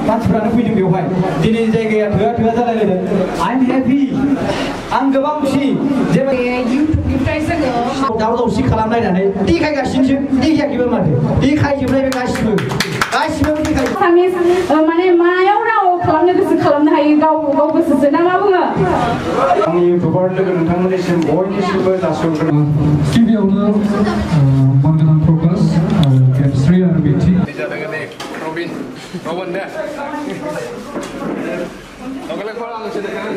मानसिफ्रानो फैदों बेवहाय दिनै जायगाया थोआ जालायलायदों I'm happy आं गोबां खुसि जेबो इउटिउबनिफ्राय जोङो दावराव-दावसि खालामलायनानै देखायगासिनोसो देखायाखैबो माथो देखायजोबनाय बे गासिबो माने मायाव राव खालामनो गोसो खालामनो हायो गाव गोसोसो ना मा बुङो आंनि इउटिउबार लोगो नोंथांमोननिसिम बयनिसिमबो जासिहरग्रोनाय गिबियावनो मानगोनां प्रकाश आरो गेमस्रि आरो बिथि Robin deh. Oke, kalau langsung dari kanan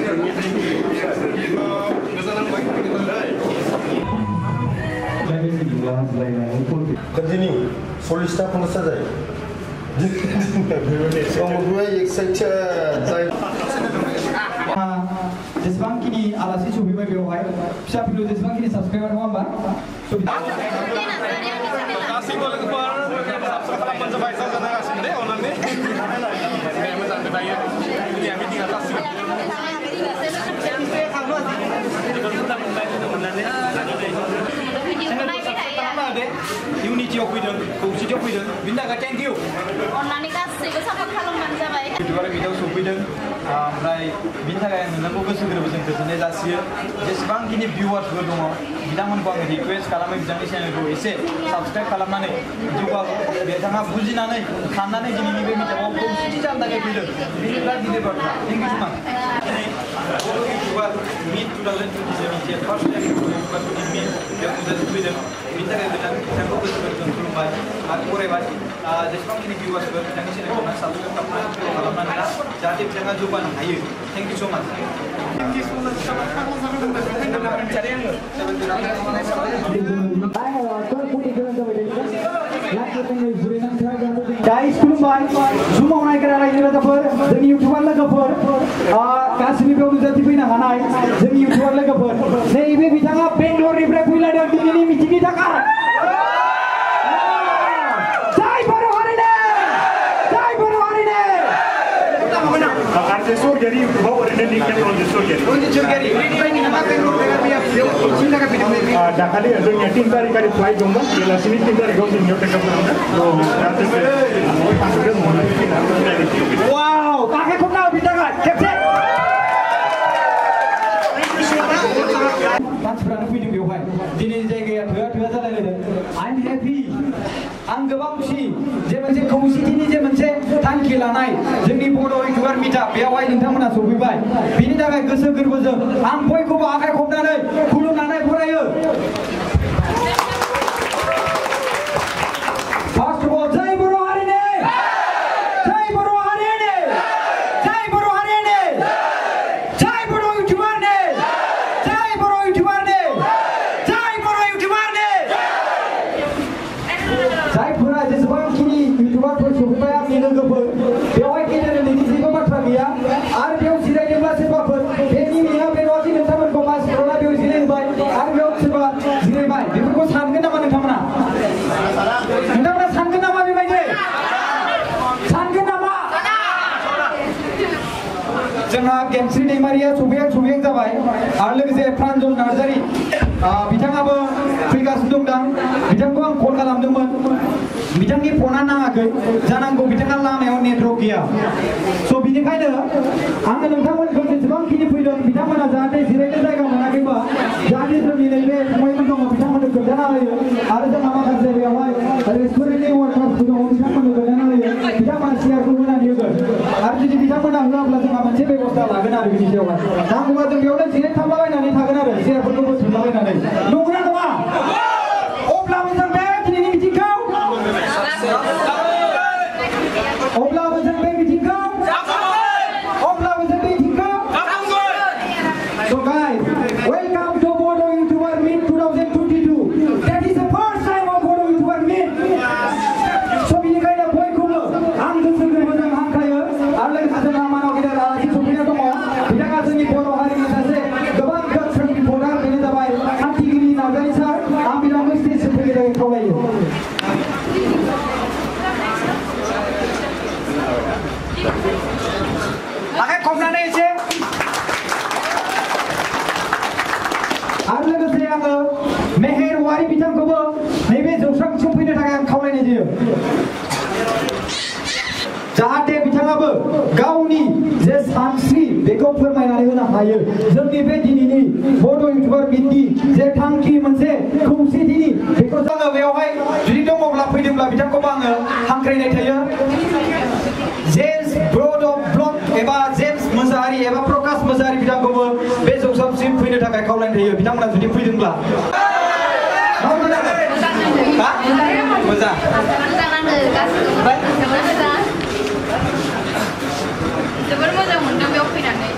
Continue. Solista pun saja. Semua gue excited. जेसेबांखिनि आलासि सफैबाय बेवहाय फिसा फिलौ जेसेबांखिनि साबस्क्राइबार नङा होमबा गासैबो लोगोफोर साबस्क्राइब खालामबानो जाबाय जाजागासिनो दे अननानै दे मोजां दायो दुनिया मिटिंआ जासिगोन इउनिटियाव फैदों खौसेथियाव फैदों बिनि थाखाय थेंक इउ अननानै गासैबो सापर्ट खालामबानो जाबाय इउटिउबार बिदाव सफैदों ओमफ्राय बिनि थाखाय आं नोंथांखौ गोसो गोरबोजों गोजोननाय जासियो जेसेबांखिनि भिउवार्सफोर दङ बिथांमोनखौ आङो रिकुवेस्ट खालामो बिथांनि चेनेलखौ एसे साबस्क्राइब खालामनानै बिथाङा बुजिनानै साननानै दिनैनि बे मिटिंआव खौसेथि जानो थाखाय फैदों बिनिफ्राय गिदिर बाथ्रा थेंक इउ सो माच इउटिउबार मिट 2027 फार्स्ट टाइम इउटिउबार मिट बेयाव नुजाथि फैदों बिनि थाखाय बिथांखौ गोसो गोरबोजों खुलुमबाय आरो बरायबाय जेसेबांखिनि भिउवार्सफोर बिथांनि चेनेलखौ साबस्क्राइब खालामनानै जाहाथे बिथाङा जौगानो हायो थेंक इउ सो माच Guys, खुलुमबाय जुमाव नायग्रा रायजो राजाफोर जोंनि इउटिउबार लोगोफोर गासिबो बेयाव नुजाथि फैनो हानाय जोंनि इउटिउबार लोगोफोर नैबे बिथाङा बेंगलरनिफ्राय फैलायदों दिनैनि मिटिंनि थाखाय Artis surgery, bawa orang ni kan orang surgery. Orang surgery. Ini nama Bengaluru dengan dia. Cinta kan video ini. Dah kali ada yang 3 tarik kali flight jomba. Bila sini 3 tarik kau sini kita kapal mana? Wow, pakai kena bintang kan? Captain. मानसिफ्रानो फैदों बेवहाय दिनै जायगाया थोआ जालायलायदों I'm happy आं गोबां खुसि जे मोनसे खौसेथिनि जे मोनसे थांखि लानाय जोंनि बर' इउटिउबार मिटआप बेवहाय नोंथांमोना सफैबाय बिनि थाखाय गोसो गोरबोजों आं बयखौबो आखाइ खबनानै खुलुमनानै बरायो First of all, जय बर' हारिनि जय बर' हारिनि जय बर' हारिनि जय बर' इउटिउबारनि जय बर' इउटिउबारनि जय बर' इउटिउबारनि जायफोरा जेसेबांखिनि इउटिउबारफोर सफैबाय आंनि लोगोफोर बेवहाय गेजेर उन्दैनि जेबो बाथ्रा गैया आरो बेयाव जिरायदोंब्ला सोरबाफोर बेनि मिया बे नङाखि नोंथांमोनखौ मानसिफोरा बेयाव जिरायबाय आरो बेयाव सोरबा जिरायबाय बेफोरखौ सानगोन नामा नोंथांमोना सानगोन नामा बेबायदि सानगोन नामा जोंहा गेमस्रि दैमारिया सफैहां जाबाय आरो लोगोसे प्रान्जल नार्जारि बिथाङाबो फैगासिनो दं बिथांखौ आं कल खालामदोंमोन बिथांनि फना नाङाखै जानांगौ बिथाङा लामायाव नेटवर्क गैया स' बिनिखायनो आङो नोंथांमोनखौ जेसेबांखिनि फैदों बिथांमोना जाहाथे जिरायनो जायगा मोनाखैबा जाहाथे जोंनि नैबे फंबायमोन दङ बिथांमोननो खोन्थाना होयो आरो जोंहा माखासे बेवहाय रेस्टुरेन्टनि वार्कार्सफोर दङ बिथांमोननो खोन्थाना होयो बिथांमोना चेयारखौ होनानै होगोन आरो जुदि बिथांमोना होआब्ला जोंहा मोनसे बेबस्था लागोन आरो बिनि सायावहाय नांगौबा जों बेयावनो जिरायथाबलाबायनानै थागोन आरो चेयारफोरखौ बोथ्रोदलाबायनानै नंगौना नङा अब्लाबो जों बे दिनैनि मिटिंखौ So guys, welcome to Bodo YouTuber Meet 2022. That is the first time of Bodo YouTuber Meet. So बिनिखायनो बयखौबो आं गोसो गोरबोजों हांख्रायो आरो लोगोसे जोंहा मानाव गेदेर आलासि सफैना दङ बिथाङा जोंनि बर' हारिनि सासे गोबां गोख्रों रिपर्टार बेनो जाबाय खान्थिगिरि नार्जारि सार आं बिथांखौ स्टेजसिम फैनो थाखाय खावलायो आखाइ खबनानै एसे आरो लोगोसे आङो मेहेर वारि बिथांखौबो नैबे जौस्रांसिम फैनो थाखाय आं खावलायनाय जायो जाहाथे बिथाङा बिथाङाबो गावनि जे सानस्रि बेखौ फोरमायनानै होनो हायो जोंनि बे दिनैनि बड' इउटुबार मिटनि जे थांखि मोनसे खौसेथिनि बेखौ जोङो बेवहाय जुदि दङब्ला फैदोंब्ला बिथांखौबो आङो हांख्रायनाय थायो जेम्स ब्रड अफ ब्लक एबा जेम्स मोसाहारि एबा प्रकाश मोसाहारि बिथांखौबो बे जौसांसिम फैनो थाखाय खावलायनाय थायो बिथांमोना जुदि फैदोंब्ला मोजां जोबोर मोजां मोनदों बेयाव फैनानै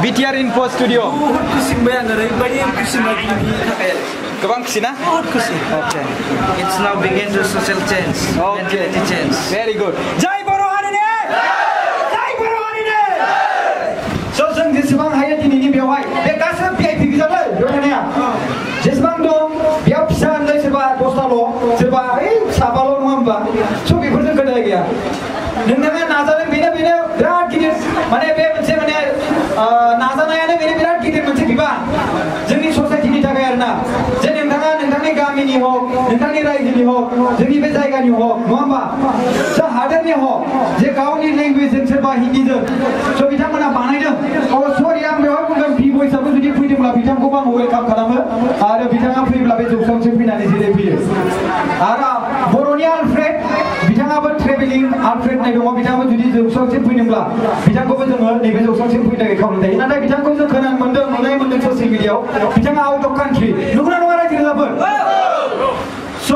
BTR Info Studio बहुत खुसि मोनबाय आं ओरैबायदि खुसि मोनबाय दिनैनि थाखाय गोबां खुसि ना बहुत खुसि It's now begin to social change mentality change very good जय बर' हारिनि जय बर' हारिनि स' जों जेसेबां हायो दिनैनि बेवहाय बे गासैबो VIP गोजालै बेयाव थानाया जेसेबां दं बेयाव फिसा उन्दै सोरबा 10थाल' सोरबा साबाल' नङा होमबा स' बेफोरजों खोथा गैया नोंथाङा नाजादों बेनो बिराद गिदिर माने बे मोनसे माने नाजानायानो बेनो बिराद गिदिर मोनसे बिबान जोंनि ससाइटिनि थाखाय आरोना जे नोंथाङा नोंथांनि गामिनि हक नोंथांनि रायजोनि हक जोंनि बे जायगानि हक नङा होमबा जा हादोरनि हक जे गावनि लेंगुवेजजों सोरबा हिन्दीजों स' बिथांमोना बानायदों सरि आं बेवहाय बुंगोन बि भइसआबो जुदि फैदोंब्ला बिथांखौबो आं वेलकाम खालामो आरो बिथाङा फैब्ला बे जौसांसिम फैनानै जेरै फैयो आरो बर'नि आलफ्रेड बिथाङाबो ट्रेभेलिं आलफ्रेड नाय दङ बिथाङाबो जुदि जौसांसिम फैदोंब्ला बिथांखौबो जोङो नैबे जौसांसिम फैनो थाखाय खावलायनाय जायो नाथाय बिथांखौ जों खोनानो मोन्दों नुनाय मोन्दों ससियेल मिडियाआव बिथाङा आउट अफ कान्ट्रि नंगौना नङा रायजो राजाफोर स'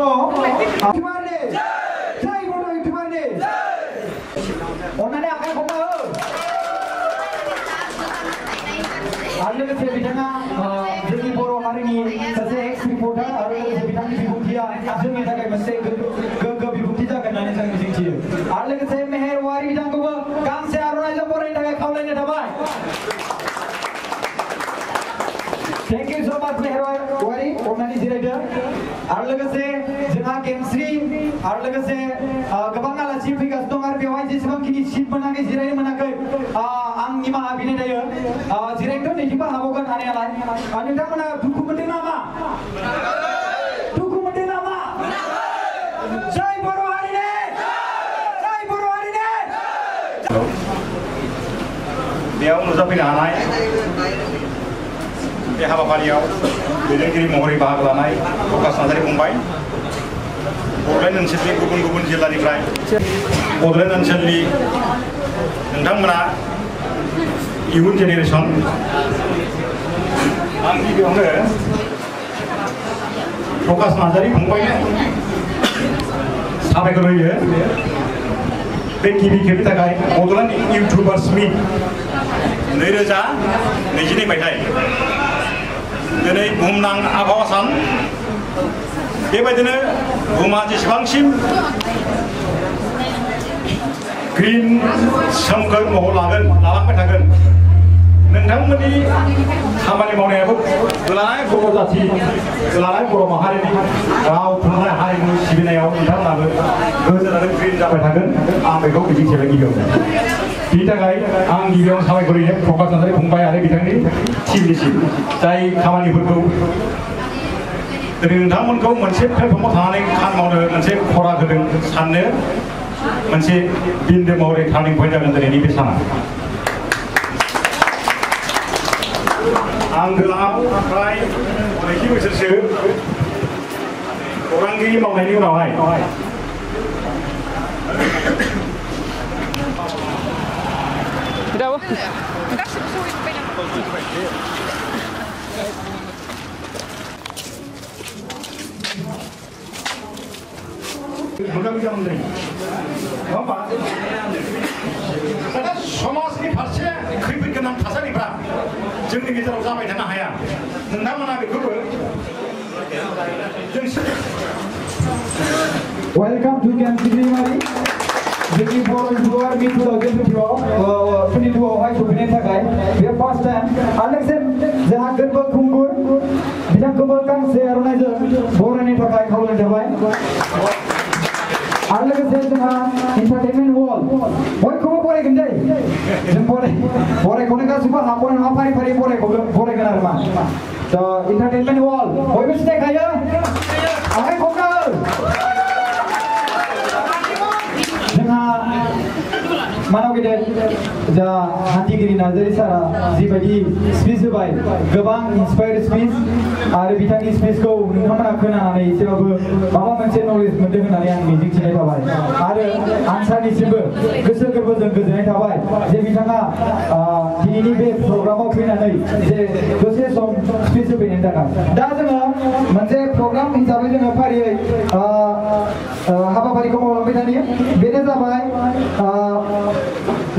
अन्नानै आखाइ हमना हो आरो लोगोसे बिथाङा जोंनि बर' हारिनि सासे एक्स रिपर्टार आरो लोगोसे बिथांनि बिबुंथिया जोंनि थाखाय मोनसे गोग्गो बिबुंथि जागोन होननानै जों मिजिंथियो आरो लोगोसे मेहेर औवारि बिथांखौबो गांसे आर'नाइजों बरायनो थाखाय खावलायनाय थाबाय थेंक इउ स' माच मेहेर औवारि अन्नानै जिरायदो आरो लोगोसे जोंहा गेमस्रि आरो लोगोसे गोबां आलासि फैगासिनो दं आरो बेवहाय जेसेबांखिनि सिट मोनाखै जिरायनो मोनाखै आं निमाहा बिनाय जायो जिरायनोथ' नैथिंबो हाबावगोन हानायालाय नोंथांमोना दुखु मोनदों नामा दुखु मोनदों नामा जय बर' हारिनि जय बर' हारिनि बेयाव नुजाफैनो हानाय बे हाबाफारियाव दैदेनगिरि महरै बाहागो लानाय प्रकाश नार्जारि फंबाय बड'लेण्ड ओनसोलनि गुबुन गुबुन जिल्लानिफ्राय बड'लेण्ड ओनसोलनि नोंथांमोना इयुन जेनेरेसन आं गिबियावनो प्रकाश नार्जारि फंबायनो साबायखर होयो बे गिबि खेबनि थाखाय बड'लेण्ड इउटुबार्स मिट 2022 मायथाइ दिनै बुहुमनां आबहावा सान बेबायदिनो बुहुमा जेसेबांसिम ग्रिन सोमखोर महर लालांबाय थागोन नोंथांमोननि खामानि मावनायाबो दुलाराय बर' जाथि दुलाराय बर' माहारिनि राव थुनलाइ हारिमु सिबिनायाव नोंथांमोनाबो गोजोन आरो ग्रिन जाबाय थागोन आं बेखौ मिजिंथिबाय गिबियावनो बिनि थाखाय आं गिबियावनो साबायखर होयो प्रकाश नार्जारि फंबाय आरो बिथांनि टिमनिसिम जाय खामानिफोरखौ दिनै नोंथांमोनखौ मोनसे प्लेटफर्माव थानानै खामानि मावनो मोनसे खरा होदों साननो मोनसे बिन्दो महरै टार्निं पइन्ट जागोन दिनैनि बे साना आं गोलाव फ्राय 20 बोसोरसो खौरांगिरि मावनायनि उनावहाय मोगा-मोगि जानांदों नङा होमबा समाजनि फारसे खैफोद गोनां थासारिफ्रा जोंनि गेजेराव जाबाय थानो हाया नोंथांमोना बेखौबो वेलकाम टु गेमस्रि जोंनि बर' इउटुबार मिट 2022 आवहाय सफैनायनि थाखाय बे फार्स्ट टाइम आरो लोगोसे जोंहा गोरबो खुंगुर बिथांखौबो गांसे आर'नाइजों बरायनो थाखाय खावलायनाय थाबाय आरो लोगोसे जोंहा एन्टारटेनमेन्ट वल बयखौबो बरायगोन दै जों बरायखौनो गासैबो हाखौनो नङा फारि फारि बरायगोन आरो मा थ' एन्टारटेनमेन्ट वल बयबो सिनायखायो आखाइ खमनो जोंहा मानाव गेदेर जा हान्थिगिरि नार्जारि सारा जिबायदि स्पिच होबाय गोबां इन्सपायार स्पिच आरो बिथांनि स्पिचखौ नोंथांमोना खोनानानै एसेबाबो माबा मोनसे नलेज मोनदों होननानै आं मिजिंथिनाय थाबाय आरो आनसारनिसिमबो गोसो गोरबोजों गोजोननाय थाबाय जे बिथाङा दिनैनि बे प्रग्रामाव फैनानै जे दसे सम स्पिच होफैनायनि थाखाय दा जोङो मोनसे प्रग्राम हिसाबै जोङो फारियै हाबाफारिखौ मावलांबाय थानि बेनो जाबाय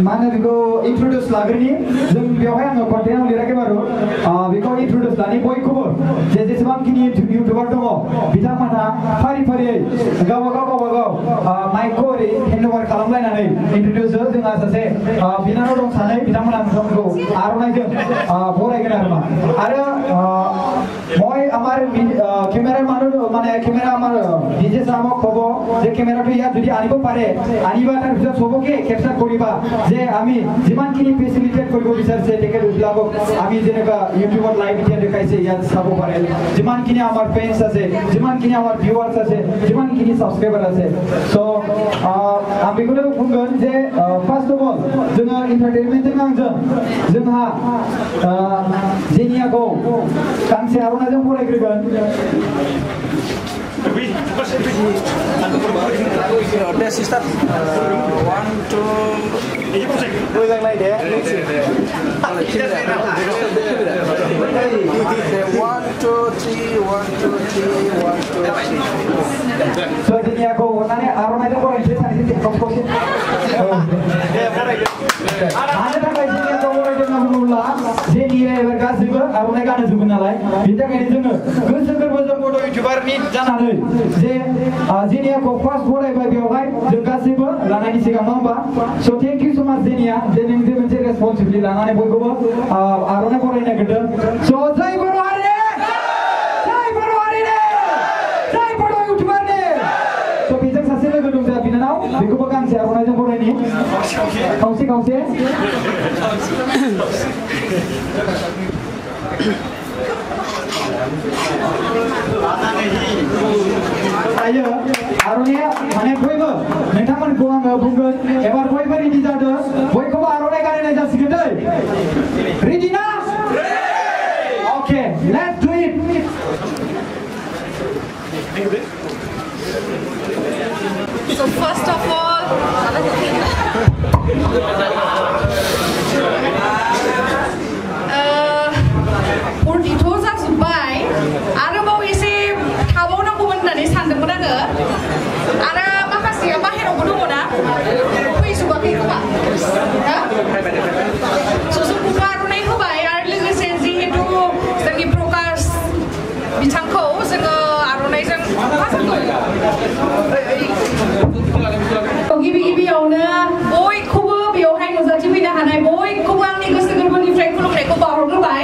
मा होनो बेखौ इन्ट्रडिउस लाग्रोनि जों बेवहाय आङो कन्टेन्टआव लिराखै बारु बेखौ इन्ट्रडिउस लानि बयखौबो जेसेबांखिनि इउटिउबार दङ बिथांमोनहा फारि फारियै गावबागाव माइकखौ ओरै हेन्डअभार खालामलायनानै इन्ट्रडिउस जोंहा सासे बिनानाव दं सानै बिथांमोना नोंथांमोनखौ आर'नाइजों बरायगोन आरो মই আমার ক্যামেরার মানুষ মানে ক্যামেরা আমার ডিজে সামক হব যে ক্যামেরাটো ইয়াত যদি আনিব পারে আনিবা তার ভিতৰত সবকে ক্যাপচার করিবা যে আমি যিমানখিনি ফেসিলিটেট কৰিব বিচাৰিছে তেখেত উঠলাবক আমি যেনেকা ইউটিউবত লাইভ এতিয়া দেখাইছে ইয়াত চাব পাৰে যিমানখিনি আমাৰ ফ্ৰেন্ডস আছে যিমানখিনি আমাৰ ভিউয়ার্স আছে যিমানখিনি সাবস্ক্রাইবার আছে সো आं बेखौनो बुंगोन जे फार्स्ट अफ अल जोङो एन्टारटेनमेन्टजों आंजों जोंहा जेनियाखौ गांसे आर'नाइजों बरायग्रोगोन Let's start. 1, 2. मोजां नायदे 1, 2, 3. 1, 2, 3. 1, 2, 3. so जेनियाखौ अननानै आर'नाइजों बरायनोसै सानैजों खौसे मानो थाखाय जेनियाखौ बरायदों होनना बुङोब्ला जेनिया एबार गासैबो आर'नाइ गानहोजोबगोन नालाय बिनि थाखायनो जोङो गोसो गोरबोजों बड' इउटिउबारनि जानानै जे जेनियाखौ फार्स्ट बरायबाय बेवहाय जों गासैबो लानायनि सिगां नङा होमबा स थेंक इउ सो माच जेनिया जे नों जे मोनसे रेसपन्सिबिलिटि लानानै बयखौबो आर'नाइ बरायनो नागिरदों स जय बर' हारि जय बर' हारि जय बर' इउटिउबार स बेजों सासे लोगो दं जोंहा बिनानाव बेखौबो गांसे आर'नाइजों बरायनि खावसे खावसे आयो आर'नाइया माने बयबो नोंथांमोनखौ आङो बुंगोन एबार बयबो रेडि जादों बयखौबो आर'नाइ गानहोनाय जासिगोन दै रेडि ना अके लेट्स डु it So first of all, उर्दिथ' जाजोब्बाय आरोबाव एसे थाबावनांगौमोन होननानै सानदोंमोन आङो आरो माखासेया बाहेरावबो दङ ना फैजोबाखै खोमा जोंखौथ' आर'नाइ होबाय आरो लोगोसे जिहेतु जोंनि प्रकाश बिथांखौ जोङो आर'नाइजों गिबि गिबियावनो बयखौबो बेवहाय नुजाथिफैनो हानाय बयखौबो आंनि गोसो गोरबोनिफ्राय खुलुमनायखौ बावहरग्रोबाय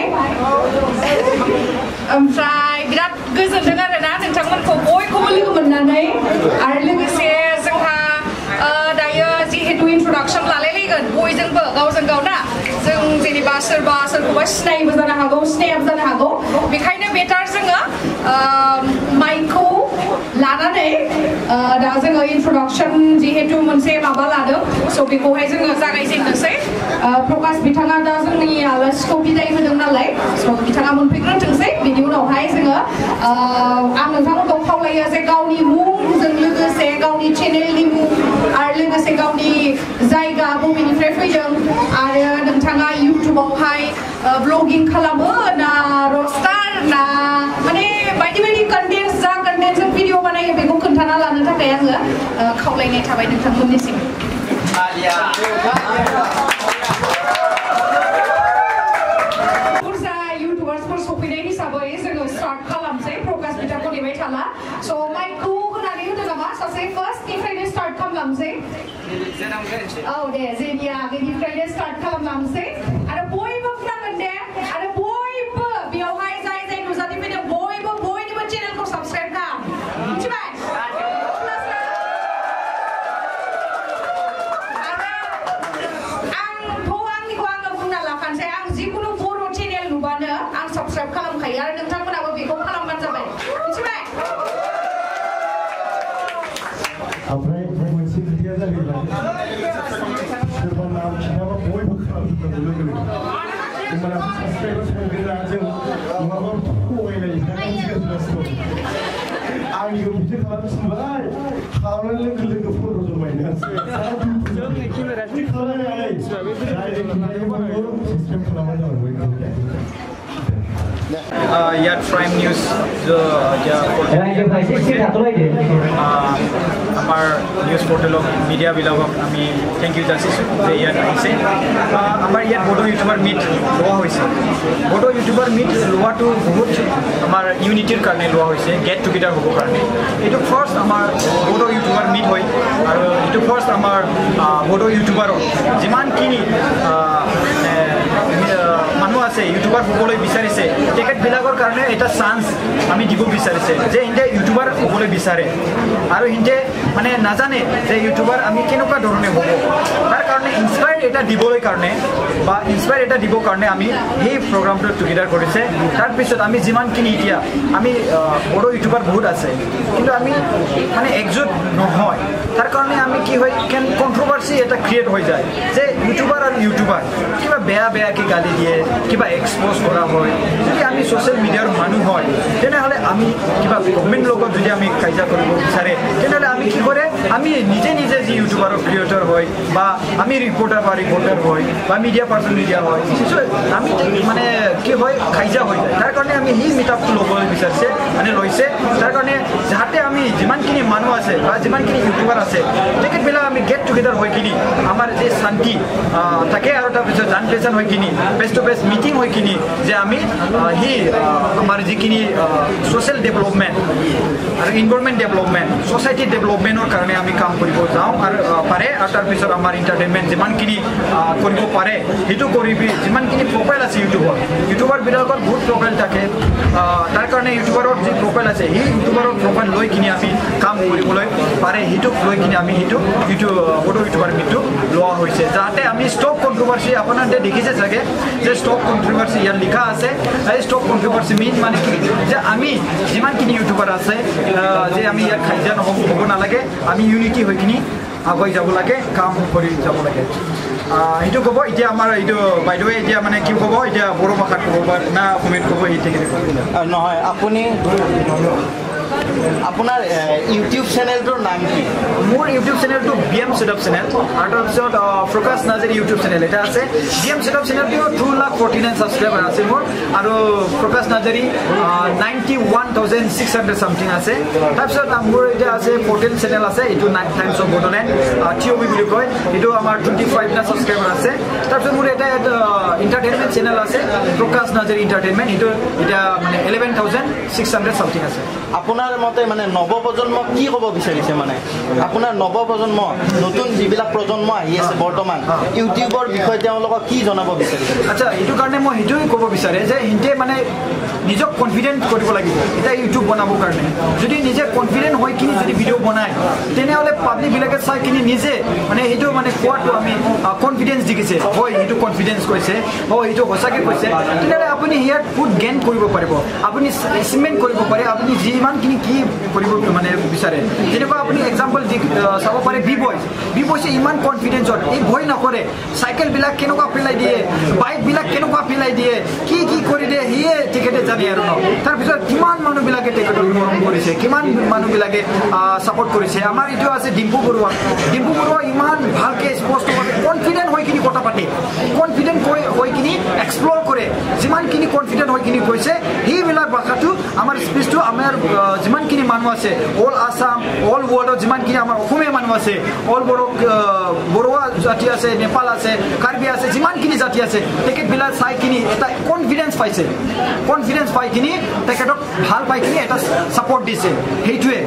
ओमफ्राय बिराद गोजोनदों आरोना नोंथांमोनखौ बयखौबो लोगो मोननानै आरो लोगोसे जोंहा दायो जिहेतु इन्ट्रडाक्सन लालायलायगोन बयजोंबो गावजों गाव ना जों जेनेबा सोरबा सोरखौबा सिनायबो जानो हागौ सिनायाबो जानो हागौ बेखायनो बेटार जोङो माइकखौ लानानै दा जोङो इन्ट्रडाक्सन जिहेतु मोनसे माबा लादों स' बेखौहाय जोङो जागायजेननोसै प्रकाश बिथाङा दा जोंनि आलासिखौ बिदाय होदों नालाय स' बिथाङा मोनफैग्रोथोंसै बेनि उनावहाय जोङो आं नोंथांमोनखौ खावलायो जे गावनि मुंजों लोगोसे गावनि चेनेलनि मुं आरो लोगोसे गावनि जायगा बबेनिफ्राय फैदों आरो नोंथाङा इउटुबावहाय ब्लगिं खालामो ना रस्टार ना माने बायदि बायदि कन्टेन्ट जा कन्टेन्टजों भिडिअ बानायो बेखौ खोन्थाना लानो थाखाय आङो खावलायनाय थाबाय नोंथांमोननिसिम बुरजा इउटुबार्सफोर सफैनाय हिसाबै जोङो स्टार्ट खालामसै प्रकाश बिथांखौ नेबाय थाला स' माइकखौ होनानै होदो नामा सासे फार्स्टनिफ्रायनो स्टार्ट खालामलांसै औ दे जेनिया आगैनिफ्रायनो स्टार्ट खालामलांसै आरो बयबो बुंनांगोन दे आरो बयबो बेवहाय जाय जाय नुजाथिफैदों बयबो बयनिबो चेनेलखौ साबस्क्राइब खालाम मिथिबाय आं साबस्क्राइब खालामखायो आरो नोंथांमोनाबो बेखौ खालामबानो जाबाय मिथिबाय ओमफ्राय मोनसे खोथाया जाहैबाय सोरबा mana subscribers mungkin aja ngomong kue lagi kan Aku juga bisa kalau sebelah, kalau lagi foto tu mainan. Kalau ni ada, saya sistem kelamaan orang. Yat Prime News আমাৰ নিউজ পৰ্টেলক মিডিয়াবিলাকক আমি থেংক ইউ জানিছোঁ যে ইয়াত আহিছে আমাৰ ইয়াত বড়ো YouTuber meet লোৱা হৈছে বড়ো ইউটিউবাৰ মিট লোৱাটো বহুত আমাৰ ইউনিটিৰ কাৰণে লোৱা হৈছে গেট টুগেডাৰ হ'বৰ কাৰণে এইটো ফাৰ্ষ্ট আমাৰ বড়ো ইউটিউবাৰ মিট হয় আৰু এইটো ফাৰ্ষ্ট আমাৰ বড়ো ইউটিউবাৰৰ যিমানখিনি মানুহ আছে ইউটিউবাৰ হ'বলৈ বিচাৰিছে তেখেতবিলাকৰ কাৰণে এটা চান্স আমি দিব বিচাৰিছে যে ইহঁতে ইউটিউবাৰ হ'বলৈ বিচাৰে আৰু ইহঁতে মানে নাজানে যে ইউটিউবাৰ আমি কেনেকুৱা ধৰণে হ'ব তাৰ কাৰণে ইনস্পায়াৰ এটা দিবলৈ কাৰণে বা ইনস্পায়াৰ এটা দিবৰ কাৰণে আমি সেই প্ৰগ্ৰামটো টুগেডাৰ কৰিছে তাৰপিছত আমি যিমানখিনি এতিয়া আমি বড়ো ইউটিউবাৰ বহুত আছে কিন্তু আমি মানে একজুট নহয় তাৰ কাৰণে আমি কি হয় কণ্ট্ৰভাৰ্চি এটা ক্ৰিয়েট হৈ যায় যে ইউটিউবাৰ আৰু ইউটিউবাৰ কিবা বেয়াকৈ গালি দিয়ে কিবা এক্সপ'জ কৰা হয় যদি আমি ছ'চিয়েল মিডিয়াৰ মানুহ হয় তেনেহ'লে আমি কিবা গভৰ্ণমেণ্ট লগত যদি আমি কাজিয়া কৰিব বিচাৰে তেনেহ'লে আমি কি কৰে আমি নিজে নিজে যি ইউটিউবাৰৰ ক্ৰিয়েটৰ হয় বা আমি ৰিপৰ্টাৰ হয় বা মিডিয়া পাৰ্চন মিডিয়া হয় আমি মানে কি হয় কাজিয়া হৈ যায় তাৰ কাৰণে আমি সেই মিটআপটো ল'বলৈ বিচাৰিছে মানে লৈছে তাৰ কাৰণে যাতে আমি যিমানখিনি মানুহ আছে বা যিমানখিনি ইউটিউবাৰ আছে তেখেতবিলাক আমি গেট টুগেডাৰ হৈ কিনি আমাৰ যে শান্তি থাকে আৰু তাৰপিছত জান পেচান হৈ কিনি ফেচ টু ফেচ মিটিং হৈ কিনি যে আমি সেই আমাৰ যিখিনি ছ'চিয়েল ডেভেলপমেণ্ট আৰু ইনভাইৰনমেণ্ট ডেভেলপমেণ্ট ছ'চাইটি ডেভেলপমেণ্টৰ কাৰণে আমি কাম কৰিব যাওঁ আৰু পাৰে আৰু তাৰপিছত আমাৰ এণ্টাৰটেইনমেণ্ট যিমানখিনি কৰিব পাৰে সেইটো কৰিবি যিমানখিনি প্ৰফাইল আছে ইউটিউবাৰবিলাকৰ বহুত প্ৰফাইল থাকে তাৰ কাৰণে ইউটিউবাৰৰ যি প্ৰফাইল আছে সেই ইউটিউবাৰৰ প্ৰফাইল লৈ কিনি আমি কাম কৰিবলৈ পাৰে সেইটোক লৈ কিনি আমি সেইটো বড়ো ইউটিউবাৰ মিটটো লোৱা হৈছে যাতে আমি ষ্টপ কণ্ট্ৰভাৰ্চি আপোনালোকে দেখিছে চাগে যে ষ্টপ কণ্ট্ৰভাৰ্চি ইয়াত লিখা আছে এই ষ্টপ কণ্ট্ৰভাৰ্চি মেইন মানে কি যে আমি যিমানখিনি ইউটিউবাৰ আছে যে আমি ইয়াত কাজিয়া হ'ব নালাগে আমি ইউনিটি হৈ কিনি আগুৱাই যাব লাগে কাম কৰি যাব লাগে সেইটো ক'ব এতিয়া আমাৰ এইটো বাইদেৱে এতিয়া মানে কি ক'ব এতিয়া বড়ো ভাষাত ক'ব না অসমীয়াত ক'ব সেইখিনি নহয় আপুনি আপোনাৰ ইউটিউব চেনেলটোৰ নাম কি মোৰ ইউটিউব চেনেলটো BM Setup চেনেল আৰু তাৰপিছত প্ৰকাশ নাজাৰী ইউটিউব চেনেল এটা আছে BM Setup চেনেলটো 2,49,000 ছাবস্ক্ৰাইবাৰ আছে মোৰ আৰু প্ৰকাশ নাজাৰী 91,600 সামথিং আছে তাৰপিছত মোৰ এটা আছে পৰ্টেল চেনেল আছে এইটো 9 টাইমছ অফ বড়োলেণ্ড TOB বুলি কয় এইটো আমাৰ 25 না ছাবস্ক্ৰাইবাৰ আছে তাৰপিছত মোৰ এটা এণ্টাৰটেইনমেণ্ট চেনেল আছে প্ৰকাশ নাজাৰী এণ্টাৰটেইনমেণ্ট এইটো এটা মানে 11,600 সামথিং আছে আপোনাৰ মতে মানে নৱপ্ৰজন্মক কি ক'ব বিচাৰিছে মানে আপোনাৰ নৱপ্ৰজন্ম নতুন যিবিলাক প্ৰজন্ম আহি আছে বৰ্তমান ইউটিউবৰ বিষয়ে তেওঁলোকক কি জনাব বিচাৰিছে আচ্ছা এইটো কাৰণে মই সেইটোৱে ক'ব বিচাৰে যে সিহঁতে মানে নিজক কনফিডেন্ট কৰিব লাগিব এটা ইউটিউব বনাবৰ কাৰণে যদি নিজে কনফিডেন্ট হৈ কিনি যদি ভিডিঅ' বনায় তেনেহ'লে পাব্লিকবিলাকে চাই কিনি নিজে মানে সেইটো মানে কোৱাটো আমি কনফিডেন্স দেখিছে হয় সেইটো কনফিডেন্স কৈছে হয় সেইটো সঁচাকৈ কৈছে তেনেহ'লে আপুনি ইয়াত বহুত গেইন কৰিব পাৰিব আপুনি এচিভমেণ্ট কৰিব পাৰে আপুনি যিমানখিনি কি কৰিব মানে বিচাৰে যেনেকুৱা আপুনি এক্সাম্পল চাব পাৰে বি বয়ছে ইমান কনফিডেন্সত এই ভয় নকৰে চাইকেলবিলাক কেনেকুৱা পেলাই দিয়ে বাইকবিলাক কেনেকুৱা পেলাই দিয়ে কি কৰি দিয়ে সিয়ে তেখেতে জানে আৰু ন তাৰপিছত কিমান মানুহবিলাকে তেখেতক মৰম কৰিছে কিমান মানুহবিলাকে ছাপৰ্ট কৰিছে আমাৰ এইটো আছে ডিম্পু বৰুৱা ইমান ভালকৈ স্পষ্টভাৱে কনফিডেণ্ট হৈ কিনি কথা পাতে কনফিডেণ্ট হৈ কিনি এক্সপ্ল'ৰ কৰে যিমানখিনি কনফিডেণ্ট হৈ কিনি কৈছে সেইবিলাক ভাষাটো আমাৰ স্পীচটো আমাৰ যিমানখিনি মানুহ আছে অল আছাম অল ৱৰ্ল্ডত যিমানখিনি আমাৰ অসমীয়া মানুহ আছে অল বড়োৱা জাতি আছে নেপাল আছে কাৰ্বি আছে যিমানখিনি জাতি আছে তেখেতবিলাক চাই কিনি এটা কনফিডেন্স পাই কিনি তেখেতক ভাল পাই কিনি এটা ছাপৰ্ট দিছে সেইটোৱে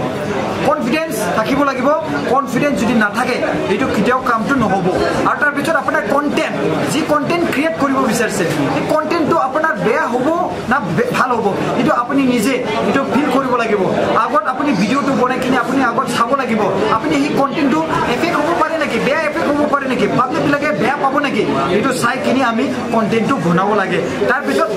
কনফিডেন্স থাকিব লাগিব কনফিডেন্স যদি নাথাকে এইটো কেতিয়াও কামটো নহ'ব আৰু তাৰপিছত আপোনাৰ কণ্টেণ্ট যি কণ্টেণ্ট ক্ৰিয়েট কৰিব বিচাৰিছে সেই কণ্টেণ্টটো আপোনাৰ বেয়া হ'ব না ভাল হ'ব এইটো আপুনি নিজে এইটো ফিল কৰিব লাগিব আগত আপুনি ভিডিঅ'টো বনাই কিনি আপুনি আগত চাব লাগিব আপুনি সেই কণ্টেণ্টটো এফেক্ট হ'ব পাৰে নেকি বেয়া এফেক্ট হ'ব পাৰে নেকি পাব্লিকবিলাকে বেয়া পাব নেকি এইটো চাই কিনি আমি কণ্টেণ্টটো বনাব লাগে তাৰপিছত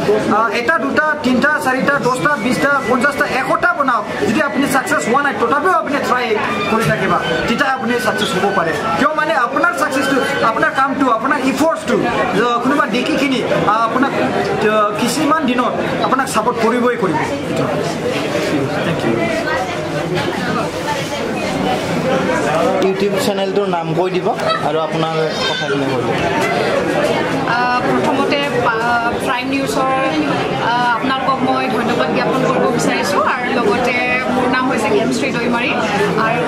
এটা দুটা তিনিটা চাৰিটা 10টা 20টা 50টা 100টা বনাওক যদি আপুনি ছাকচেছ হোৱা নাই তথাপিও আপুনি ট্ৰাই কৰি থাকিবা তেতিয়া আপুনি ছাকচেছ হ'ব পাৰে কিয় মানে আপোনাৰ ছাকচেছটো আপোনাৰ কামটো আপোনাৰ ইফৰ্টছটো কোনোবা দেখি কিনি আপোনাক কিছুমান দিনত আপোনাক ছাপোৰ্ট কৰিবই কৰিব থেংক ইউ ইউটিউব চেনেলটোৰ নাম কৈ দিব আৰু আপোনাৰ কথাখিনি কৈ দিব প্ৰথমতে প্ৰাইম নিউজৰ আপোনালোকক মই ধন্যবাদ জ্ঞাপন কৰিব বিচাৰিছোঁ আৰু লগতে মোৰ নাম হৈছে গেমশ্ৰী দৈমাৰী আৰু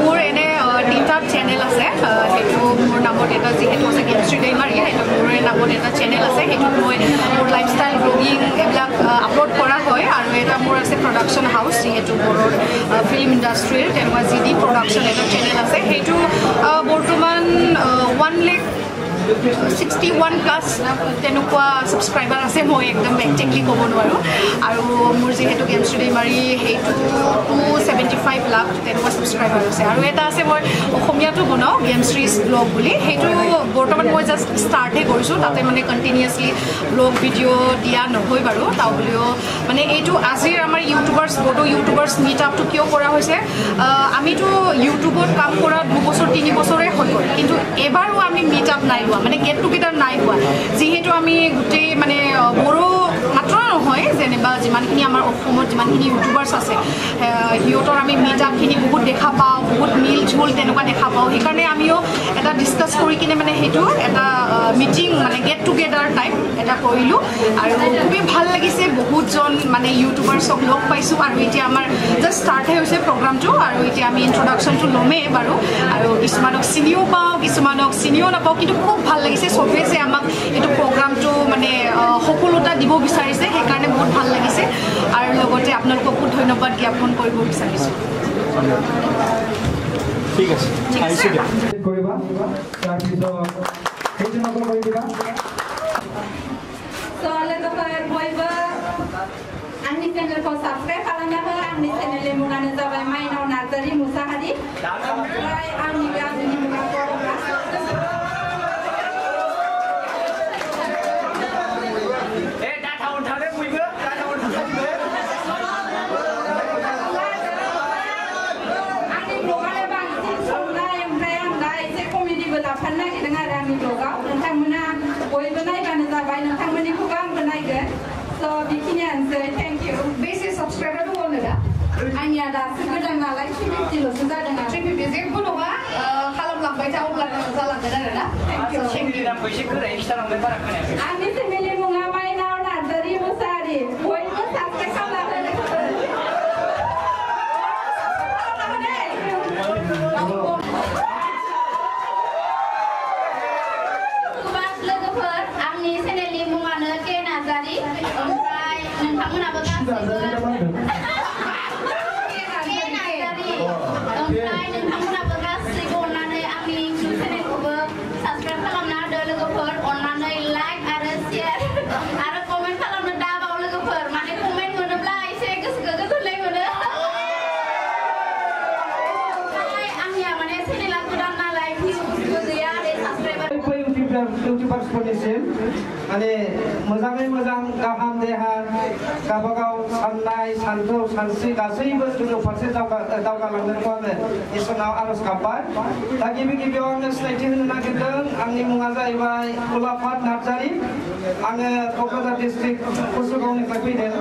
মোৰ এনে তিনিটা চেনেল আছে সেইটো মোৰ নামত এটা যিহেতু আছে গেমশ্ৰী দৈমাৰী সেইটো মোৰ নামত এটা চেনেল আছে সেইটোত মই মোৰ লাইফষ্টাইল ব্লগিং এইবিলাক আপলোড কৰা হয় আৰু এটা মোৰ আছে প্ৰডাকশ্যন হাউচ যিহেতু বড়োৰ ফিল্ম ইণ্ডাষ্ট্ৰীৰ তেনেকুৱা GD প্ৰডাকশ্যন এটা চেনেল আছে সেইটো বৰ্তমান 161+ তেনেকুৱা ছাবস্ক্ৰাইবাৰ আছে মই একদম একজেক্টলি ক'ব নোৱাৰোঁ আৰু মোৰ যিহেতু গেমশ্ৰী দৈমাৰী সেইটো 275 লাখ তেনেকুৱা ছাবস্ক্ৰাইবাৰ আছে আৰু এটা আছে মই অসমীয়াটো বনাওঁ গেমশ্ৰীজ ব্লগ বুলি সেইটো বৰ্তমান মই জাষ্ট ষ্টাৰ্টহে কৰিছোঁ তাতে মানে কণ্টিনিউৱাছলি ব্লগ ভিডিঅ' দিয়া নহয় বাৰু তাৰ বুলিও মানে এইটো আজিৰ আমাৰ ইউটিউবাৰ্ছ বড়ো ইউটিউবাৰ্ছ মিট আপটো কিয় কৰা হৈছে আমিতো ইউটিউবত কাম কৰা 2 বছৰ 3 বছৰে হৈ গ'ল কিন্তু এবাৰো আমি মিট আপ নাই লোৱা মানে গেট টুগেডাৰ নাই হোৱা যিহেতু আমি গোটেই মানে বড়ো মাত্ৰ নহয় যেনিবা যিমানখিনি আমাৰ অসমত যিমানখিনি ইউটিউবাৰ্ছ আছে সিহঁতৰ আমি মিট আপখিনি বহুত দেখা পাওঁ বহুত মিল ঝুল তেনেকুৱা দেখা পাওঁ সেইকাৰণে আমিও এটা ডিছকাছ কৰি কিনে মানে সেইটো এটা মিটিং মানে গেট টুগেডাৰ টাইপ এটা কৰিলোঁ আৰু খুবেই ভাল লাগিছে বহুতজন মানে ইউটিউবাৰ্ছক লগ পাইছোঁ আৰু এতিয়া আমাৰ জাষ্ট ষ্টাৰ্টহে হৈছে প্ৰগ্ৰামটো আৰু এতিয়া আমি ইন্ট্ৰডাকশ্যনটো ল'মেই বাৰু আৰু কিছুমানক চিনিও পাওঁ কিছুমানক চিনিও নাপাওঁ কিন্তু খুব ভাল লাগিছে চবেই যে আমাক এইটো প্ৰগ্ৰামটো মানে সফলতা দিব বিচাৰিছে সেইকাৰণে বহুত ভাল লাগিছে আৰু লগতে আপোনালোককো ধন্যবাদ জ্ঞাপন কৰিব বিচাৰিছোঁ ঠিক আছে আহিছোঁ দিয়ক কৰিবা তাৰপিছত সেইটো নকল কৰি দিবা soalnya bयबो आंनि चेनेलखौ साबस्क्राइब खालामना हो आंनि चेनेलनि मुङानो जाबाय माइनाव नार्जारि मुसाहारि ओमफ्राय आंनि गामिनि मुङा बर'मा लाफानो नागिरदों आरो आंनि ब्लगाव नोंथांमोना बयबो नायबानो जाबाय नोंथांमोननि खुगा आंबो नायगोन स' बेखिनियानोसै थेंक इउ बेसे साबस्क्राइबार दङ दा आंनिया दासो गोदान नालाय 350ल'सो जादों आरो 350 जेबो नङा खालामलांबाय था अब्लानो जालांगोन आरो ना थेंक इउ आंनि चेनेलनि मुङा माइनाव नार्जारि मुसाहारि बयबो साबस्क्राइब खालामना इउटिउबार्सफोरनिसिम माने मोजाङै मोजां गाहाम देहा गावबागाव साननाय सानथौ सानस्रि गासैबो गोजौ फारसे दावगालांनायखौ आङो इसोरनाव आर'ज गाबबाय दा गिबियाव आङो सिनायथि होनो नागिरदों आंनि मुङा जाहैबाय उलाफात नार्जारि आङो क'क्राझार डिस्ट्रिक्ट कसुगावनिफ्राय फैदों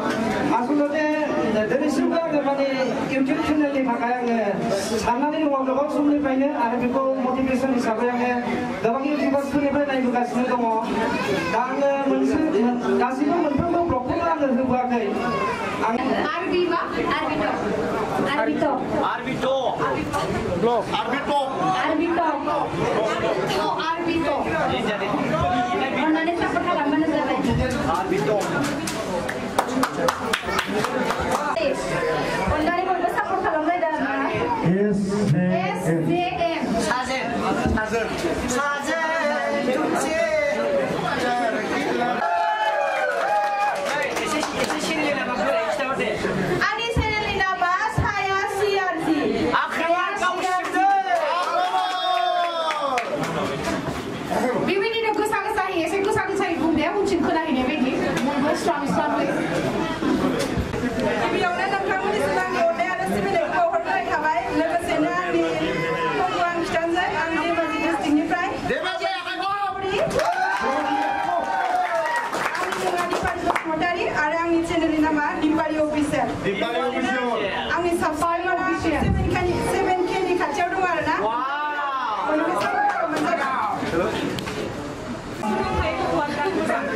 आसलते दिनैसिमबो आङो माने इउटिउब चेनेलनि थाखाय आङो साननानै दङ गोबां समनिफ्रायनो आरो बेखौ मटिभेसन हिसाबै आङो गोबां इउटिउबार्सफोरनिफ्राय नायबोगासिनो दङ दा आङो मोनसे गासैबो मोनफ्रोमबो ब्लगखौनो आङो होबोआखै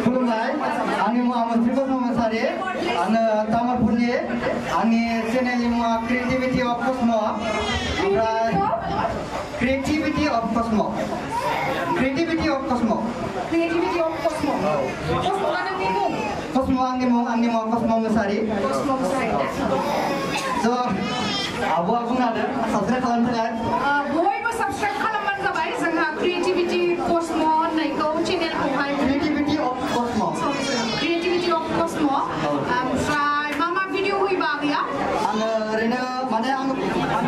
खुलुमबाय आंनि मुङा मोनस्रिखौ मोसाहारि आङो तामुलपुरनि आंनि चेनेलनि मुङा क्रिएटिभिटि अफ कसम ओमफ्राय क्रिएटिभिटि अफ कसम आंनि मुङा कसम मोसाहारि स' आब'आ बुंनो हादों साबस्क्राइब खालामनो थाखाय बयबो साबस्क्राइब खालामबानो जाबाय जोंहा क्रिएटिभिटि कसम होननायखौ चेनेलखौहाय क्रिएटिभिटि अफ कसम ओमफ्राय मा भिडिअ होयोबा आगैया आङो ओरैनो माने आं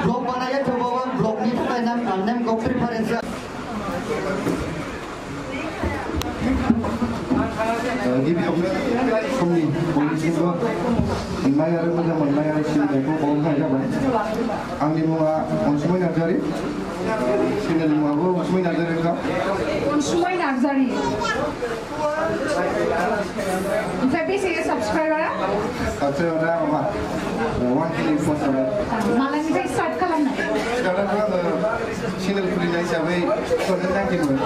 ब्लग बानायो थेवबाबो ब्लगनि थाखाय नेमखौ प्रिफारेन्स गिबियावनो समनि बयनिसिमबो अननाय आरो मोजां मोननाय आरो सिबिनायखौ बावनाय जाबाय आंनि मुङा अनसुमै नार्जारि चेनेलनि मुङाबो अनसुमै नार्जारिखा अनसुमै नार्जारि ओमफ्राय बेसे साबस्क्राइबारा माबा 1K पस्ट जाबाय मालानिफ्राय स्टार्ट खालामनाय सिगाङावथ' आङो चेनेल खुलिनाय हिसाबै 2019 मोन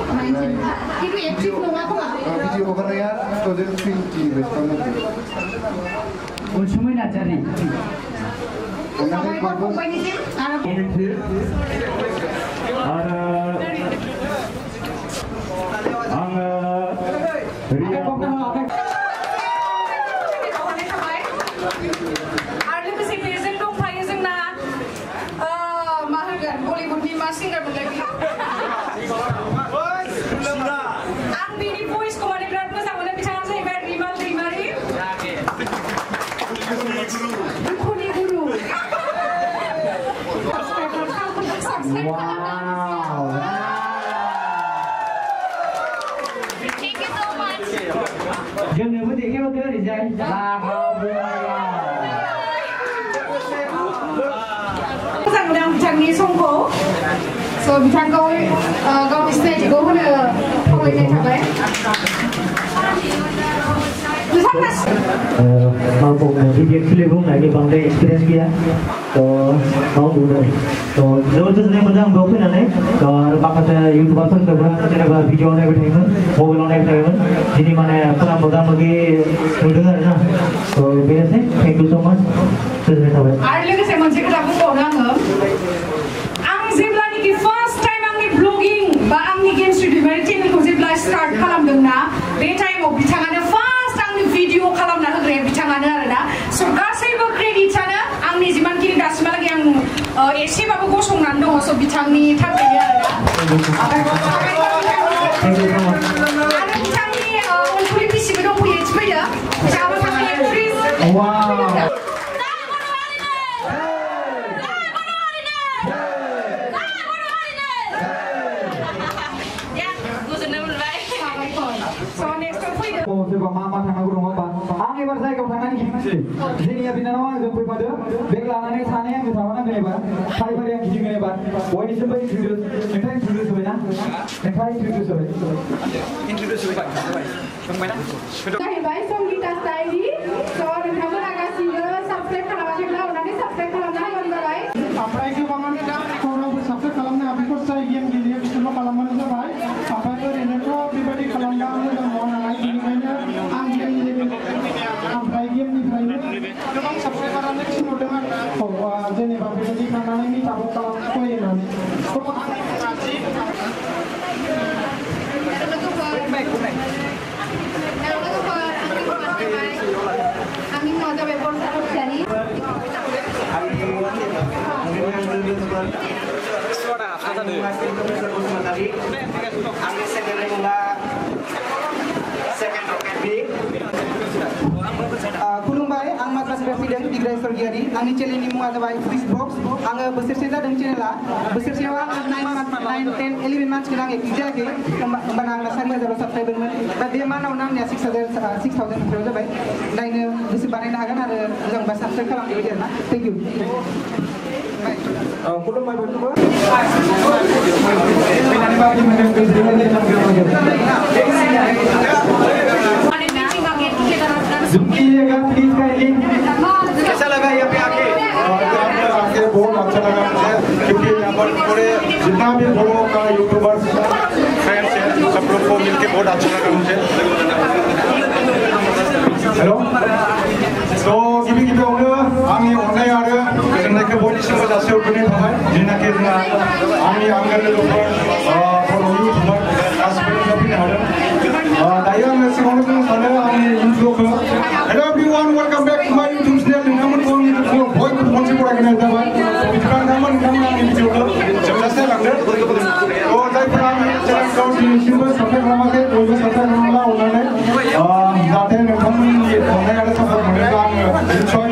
खिन्थु एक्टिभ नङा खोमा भिडिअ हगारनाया 2020 बेस्टावनो अनसुमै नार्जारि साबायखर फंबायनिसिम आरो लोगोसे बेजों दंफायो जोंना मा होनगोन बलिउडनि मा सिंगार मोनलाय आं बेनि भइसखौ माने बिराद मोजां मोनो बिथाङा जाहैबाय रिमाल दैमारि दुखुनि गुरु जोंनोबो देखायहरदो ओरैजाय मोजां मोनो आं बिथांनि समखौ स' बिथांखौ गावनि सिनायथिखौ होनो खावलायनाय थाबाय मावफुं भिडिअ क्लिप बुंनायनि बांद्राय एक्सपिरियेन्स गैया मावबोदों जोबोद गोजोननाय मोनदों आं बेयाव फैनानै आरो माखासे इउटुबारफोरखौबो जेनेबा भिडिअ नायबाय थायोमोन मबाइलाव नायबाय थायोमोन दिनै माने फुरा मोगा मोगि नुदों आरोना बेनोसै थेंक इउ स' माच गोजोननाय थाबाय आरो लोगोसे मोनसे खोथा बुंबावनो आं जेब्लानोखि फार्स्ट टाइम आंनि ब्लगिं बा आंनि गेमस्रि दैमारि चेनेलखौ जेब्ला स्टार्ट खालामदोंना बे टाइमाव बिथाङानो फार्स्ट आंनि भिडिअ खालामना होग्राया बिथाङानो आरोना स' गासैबो क्रेडिट्सआनो आंनि जिमानखिनि दासिमहालागै आं एसेबाबो गसंनानै दङ स' बिथांनि थाखायनो आरोना आरो बिथांनि अनसुलि बिसिबो दंफैयो फैयो बिथाङाबो सासे एक्ट्रिस सोरबा मा थांनांगौ दङ होमबा आं एबार जायगायाव थांनानै गिदिंसै जेनिया बिनानाव आंजों फैफादो बेग लानानै सानै आंजों थाफानांगोन एबार फारि आं गिदिंगोन एबार बयनिसिमबो इन्ट्रडिउस नोंथाङा इन्ट्रडिउस होबाय ना नोंथाङा इन्ट्रडिउस होबाय जाहैबाय संगीता डायरी स' नोंथांमोना गासिबो साबस्क्राइब खालामाखैब्ला अननानै साबस्क्राइब खालामना होबानो जाबाय ओमफ्राय गोबाङानो दा खौरांबो साबस्क्राइब खालामनो हाबिखौ जाय गेम गेलेयो बिसोरबो खालामबानो जाबाय ओमफ्राय ओरैनोथ' बेबायदि खालामबा मोजां नङा नालाय बेनिखायनो आं ओमफ्राय गेमनिफ्रायनो गोबां साबस्क्राइबारानो थिनहरदों आरो जेनेबा बेबायदि खालामनानै मिटाबो खालामफै होननानै आंनि मुङा जाबाय बरसा कछारी खुलुमबाय आं माद्रासनिफ्राय फैदों दिग्राय सरगियारि आंनि चेनेलनि मुङा जाबाय फ्रिज बक्स आङो बोसोरसे जादों चेनेला बोसोरसेयाव आङो 9, 10, 11 मान्थसखौनो आं एक्टिभ जायाखै होमबाना आंना 4,000 साबस्क्राइबारमोन दा बे मान्थआवनो आंनिया 6,000 साबस्क्राइबार जाबाय नायनो गोसो बानायनो हागोन आरो मोजांबा साबस्क्राइब खालामनो बेबायदि आरोना थेंक इउ खुलुमबाय बयखौबो फैनानै माबायदि मोनदों झुमकी जगह प्लीज काइंडली कैसा लगा यहाँ पे आके बहुत अच्छा लगा मुझे क्योंकि यहाँ पर पूरे जितना भी लोगों का यूट्यूबर्स फ्रेंड्स हैं मिलके बहुत अच्छा लगा मुझे हेलो तो गिबि गिबियावनो आंनि अननाय आरो गोजोननायखौ बयनिसिमबो जासिहरग्रोनाय थाबाय जेनाखि जोंहा आंनि आंगो लोगोफोर बर' इउटुबार गासिबो नुजाफैनो हादों दायो आङो सिगाङावनो बुंनो सानो आंनि इन्ट्र'खौ हेल' एभ्रिवान वेलकाम बेक टु माय इउटुब चेनेल नोंथांमोनखौ आंनि इउटुबखौ बयबो खनसे बरायग्रोनाय जाबाय बिदिबा नोंथांमोना आंनि भिडिअखौ जोबजासे लांदो जायफोरा आंनि चेनेलखौ दिनैसिमबो साबस्क्राइब खालामाखै बयबो साबस्क्राइब खालामना अननानै जाहाथे नोंथांमोननि अननाय आरो सापर्ट मोनोब्ला आङो निस्सय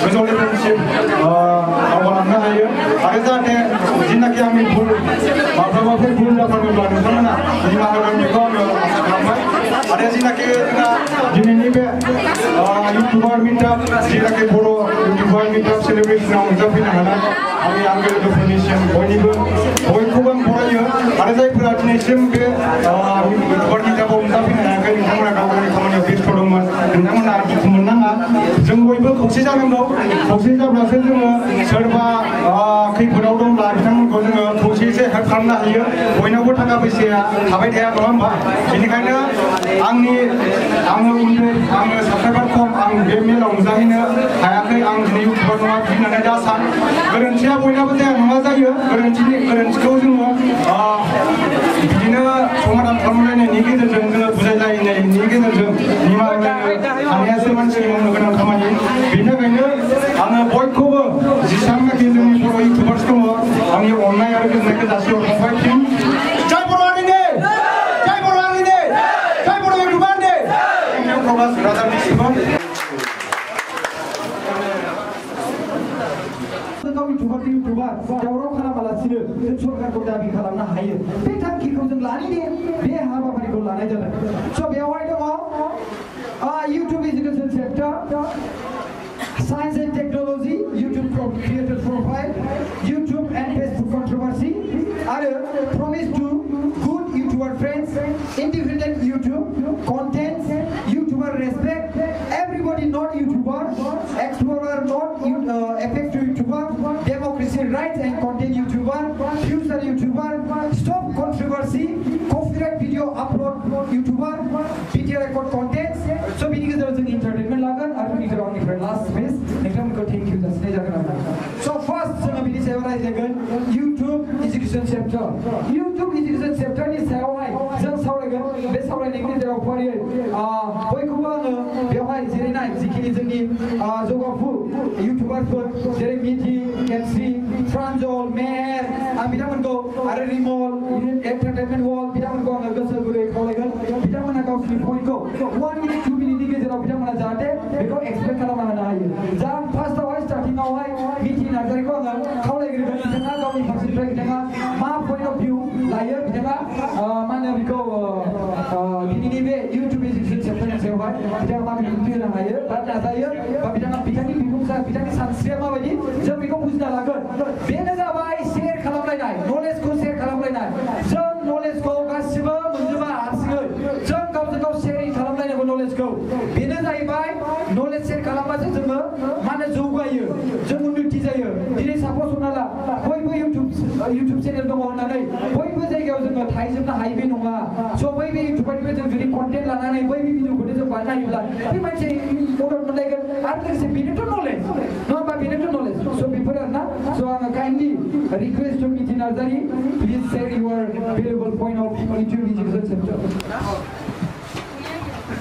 गोजौ लेभेलसिम दावगालांनो हायो आरो जाहाथे जिनाखि आंनि भुल माब्लाबाफोर भुल जाफ्लाङोब्ला नोंथांमोना निमाहा होगोन बेखौ आङो आसा खालामबाय आरो जिनाखि जोंहा दिनैनि बे इउटुबार मिटआप जिनाखि बर' इउटुबार मिटआप सेलिब्रेसनाव नुजाफैनो हानाय आंनि आंगो लोगोफोरनिसिम बयखौबो आं बरायो आरो जायफोरा दिनैसिम बे इउटुबार मिटआपआव नुजाफैनो हायाखै नोंथांमोना गाव गावनि खामानियाव बेस्थ' दंमोन नोंथांमोना दुखु मोननाङा जों बयबो खौसे जानांगौ खौसे जाब्लासो जोङो सोरबा खैफोदाव दंब्ला बिथांमोनखौ जोङो खौसेयैसो हेल्प खालामनो हायो बयनावबो थाखा फैसाया थाबाय थाया नङा होमबा बेनिखायनो आङो उन्दै आङो साबस्क्राइबार खम आं बे मेलाव नुजाहैनो हायाखै आं दिनै इउटुबार नङा होननानै दा सान गोरोन्थिया बयनाबो जाया नङा जायो गोरोन्थिखौ जोङो बिदिनो समाधान खालामलायनायनि गेजेरजों जोङो बुजायलायनायनि गेजेरजों निमाहा होलायनो हानायासो मानसिनि मावनो गोनां खामानि बेनि थाखायनो आङो बयखौबो जेसेबांनाखि जोंनि बर' इउटुबार्स दङ आंनि अननाय आरो गोजोननायखौ जासिहरबाय फिन जय बर' हारिनि जय बर' हारिनि जय बर' इउटुबारनि प्रकाश राजानिसिमबो इउटुबार दावराव खालामालासिनो जों सरकारखौ दाबि खालामनो हायो बे थांखिखौ जों लानानै बे हाबाफारिखौ लानाय जादों स' बेवहाय दङ YouTube education sector Science and Technology, YouTube Creator Profile, YouTube and Facebook Controversy, Promise to Good YouTuber Friends, Independent YouTube, Content, YouTuber Respect, Everybody Not YouTuber, Explorer Not Effective YouTuber, Democracy Rights and Content YouTuber, Future YouTuber, Stop Controversy, Copyright Video Upload YouTuber, video record Content, so we need to entertainment lagan, I think it's only for last space. Thank you. So first, YouTube Education Sector. YouTube Education Sector is Franjol, Mayor, Rimol, Entertainment Wall, 1 minute, 2 minutes, because expect first of all, starting now, meeting at the my point of view, YouTube is knowledge share खालामबासो जोङो माने जौगायो जों उन्नति जायो दिनै suppose हमनाला बयबो YouTube channel दङ होननानै बयबो जायगायाव जोङो थाहैजोबनो हायो बे नङा स' बयबो इउटुबारनिफ्राय जों जुदि कन्टेन्ट लानानै बयबो भिडिअखौनो जों बानायोब्ला बे मानसि मदद मोनलायगोन आरो लोगोसे बेनोथ' नलेज नङा होमबा बेनोथ' नलेज स' बेफोर आरोना स' आङो काइन्डलि request to Mithi Narzary please share your valuable point of YouTube education sector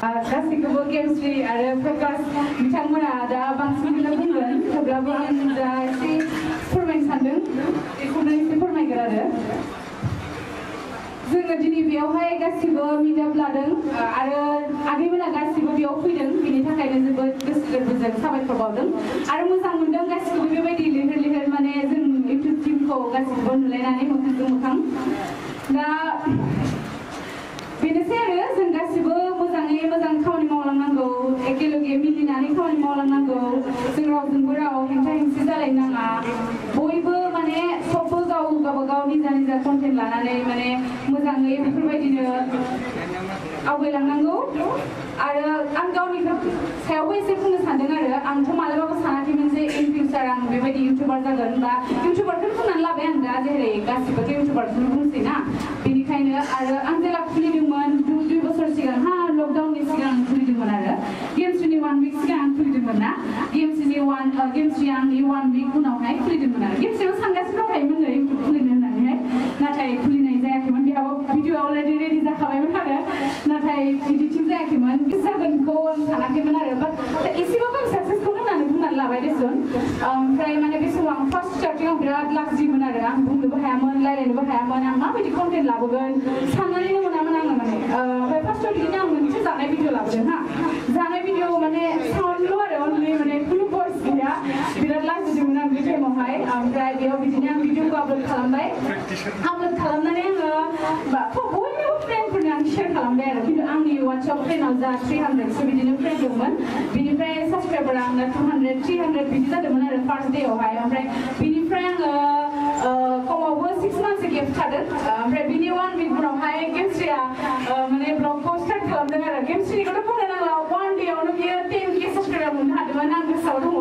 गासैखौबो गेमस्रि आरो प्रकाश बिथांमोना दा बांसिनखौनो बुंगोन थेवब्लाबो आं दा एसे फोरमायनो सानदों बेखौनो एसे फोरमायगोन आरो जोङो दिनै बेयावहाय गासिबो मिटआप लादों आरो आगैमोना गासिबो बेयाव फैदों बेनि थाखायनो जोबोद गोसो गोरबोजों साबायखर बावदों आरो मोजां मोनदों गासिबो बेबायदि लिरनो माने जों इउटुब टिमखौ गासिबो नुलायनानै मोखांजों मोखां दा बेनोसै आरो जों गासिबो मोजाङै मोजां खामानि मावलांनांगौ एखेलगे मिलिनानै खामानि मावलांनांगौ जों रावजोंबो राव हेंथा हेंसि जालायनाङा बयबो माने सबबो गावबागाव निजा निजा कन्टेन्ट लानानै माने मोजाङै बेफोरबायदिनो आवगायलांनांगौ आरो आं गावनि सायावबो एसे बुंनो सानदों आरो आंथ' मालाबाबो सानाखैमोन जे इन फिउचार आं बेबायदि इउटुबार जागोन बा इउटुबारखौनो बुंनानै लाबाय आं दा जेरै गासिबोथ' इउटुबारखौनो बुंसै ना बेनिखायनो आरो आं जेला खुलिदोंमोन गेम थ्री आंनि 1 week उनावहाय खुलिदोंमोन आरो गेम थ्रियाव सानगासिनो दंखायोमोन नो इउटुब खुलिनो होननानैहाय नाथाय खुलिनाय जायाखैमोन बेहाबो भिडिअ अलरेडि रेडि जाखाबायमोन आरो नाथाय इडिटिं जायाखैमोन जागोनखौ आं सानाखैमोन आरो बाट एसेबाबो आं साक्सेसफुल होननानै बुंनानै लाबाय देसुन ओमफ्राय माने बे समाव आं फार्स्ट स्टार्टिंआव बिराद लाजिमोन आरो आं बुंनोबो हायामोन रायलायनोबो हायामोन आं माबायदि कन्टेन्ट लाबोगोन साननानैनो मोनामोन आङो माने ओमफ्राय फार्स्टआव बिदिनो आं मोनसे जानाय भिडिअ लाबोदों हा जानाय भिडिअ माने साउन्डल' आरो अनलि माने खुनु भइस गैया बिराद लाजिदोंमोन आं बे टाइमावहाय ओमफ्राय बेयाव बिदिनो आं भिडिअखौ आपल'ड खालामबाय आपल'ड खालामनानै आङो बयनिबो फ्रेन्डफोरनो आं शेयार खालामबाय आरो खिन्थु आंनि वाट्सएप फ्रेन्डआव जा 300 बिदिनो फ्रेन्ड दंमोन बिनिफ्राय साबस्क्राइबारा आंना 200 300 बिदि जादोंमोन आरो फार्स्ट डेआवहाय ओमफ्राय बिनिफ्राय आङो खमावबो 6 months गेप थादों ओमफ्राय बिनि 1 week उनावहाय गेमस्रिया माने ब्लगखौ स्टार्ट खालामदों आरो गेमस्रिखौथ' बुंनो नांला 1 डेआवनो बियो 10K साबस्क्राइबार मोननो हादोंमोन आं गोसोआव दङ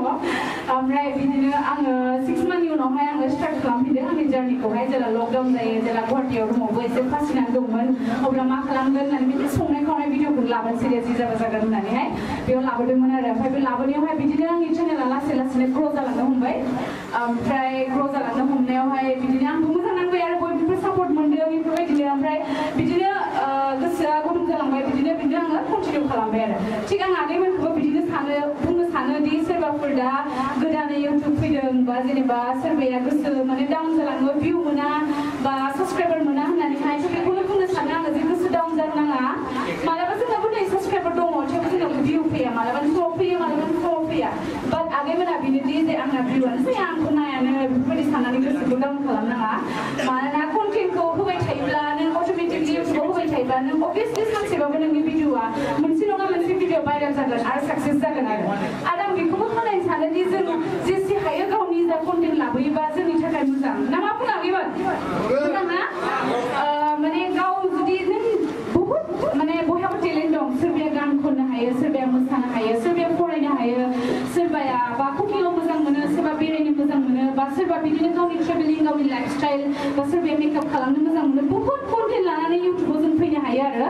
ओमफ्राय बिदिनो आङो 6 monthनि उनावहाय आङो स्टार्ट खालामफिनदों आंनि जार्निखौहाय जेला लकडाउन जायो जेला गुवाहाटियाव रुमावबो एसे फासिनानै दंमोन अब्ला मा खालामगोन होननानै बिदिनो संनाय खावनाय भिडिअखौ लाबोनोसै जि जाबा जागोन होननानैहाय बेयाव लाबोदोंमोन आरो ओमफ्राय बे लाबोनायावहाय बिदिनो आंनि चेनेला लासै लासैनो ग्र' जालांनो हमबाय ओमफ्राय ग्र' जालांनो हमनायावहाय बिदिनो आंबो मोजां नांबाय आरो बयनिफ्राय सापर्ट मोनदों बेफोरबायदिनो ओमफ्राय बिदिनो गोसोआ गुदुं जालांबाय बिदिनो आङो कन्टिनिउ खालामबाय आरो थिग आं आगैमोनखौबो बिदिनो बुंनो सानो दि सोरबाफोर दा गोदानै इउटुब फैदों बा जेनेबा सोरबाया गोसो माने डाउन जालाङो भिउ मोना बा साबस्क्राइबार मोना होननानैहाय बेखौनो बुंनो सानो आङो जे गोसो डाउन जानो नाङा मालाबा जोंनाबो नै साबस्क्राइबार दङ थेवबो जोंनाबो भिउ फैया मालाबा समाव फैयो मालाबा समाव फैया बाट आगैमोना बिनोदि जे आंना भिउआनो जाया आंखौ नायानो बेफोरबायदि साननानै गोसोखौ डाउन खालामनाङा मानोना कन्टेन्टखौ होबाय थायोब्ला नों अट'मेटिकलि इउटुबाव होबाय थायोब्ला नों अभियासलि सानसेबाबो नोंनि भिडिअआ मोनसे नङा मोनसे भिडिअ भाइरेल जागोन आरो साक्सेस जागोन आरो आं बेखौबो खावलायनो सानोदि जों जेसे हायो गावनि जा कन्टेन्ट लाबोयोबा जोंनि थाखाय मोजां ना मा बुङो आगैमोन मोजां ना माने गाव जुदि नों बहुद माने बयहाबो टेलेन्ट दं सोरबाया गान खननो हायो सोरबाया मोसानो हायो सोरबाया फरायनो हायो सोरबाया बा कुकिंआव मोजां मोनो सोरबा बेरायनो मोजां मोनो बा सोरबा बिदिनो गावनि ट्रेभेलिं गावनि लाइफस्टाइल बा सोरबाया मेकआप खालामनो मोजां मोनो बहुद कन्टेन्ट लानानै इउटुबाव जों फैनो हायो आरो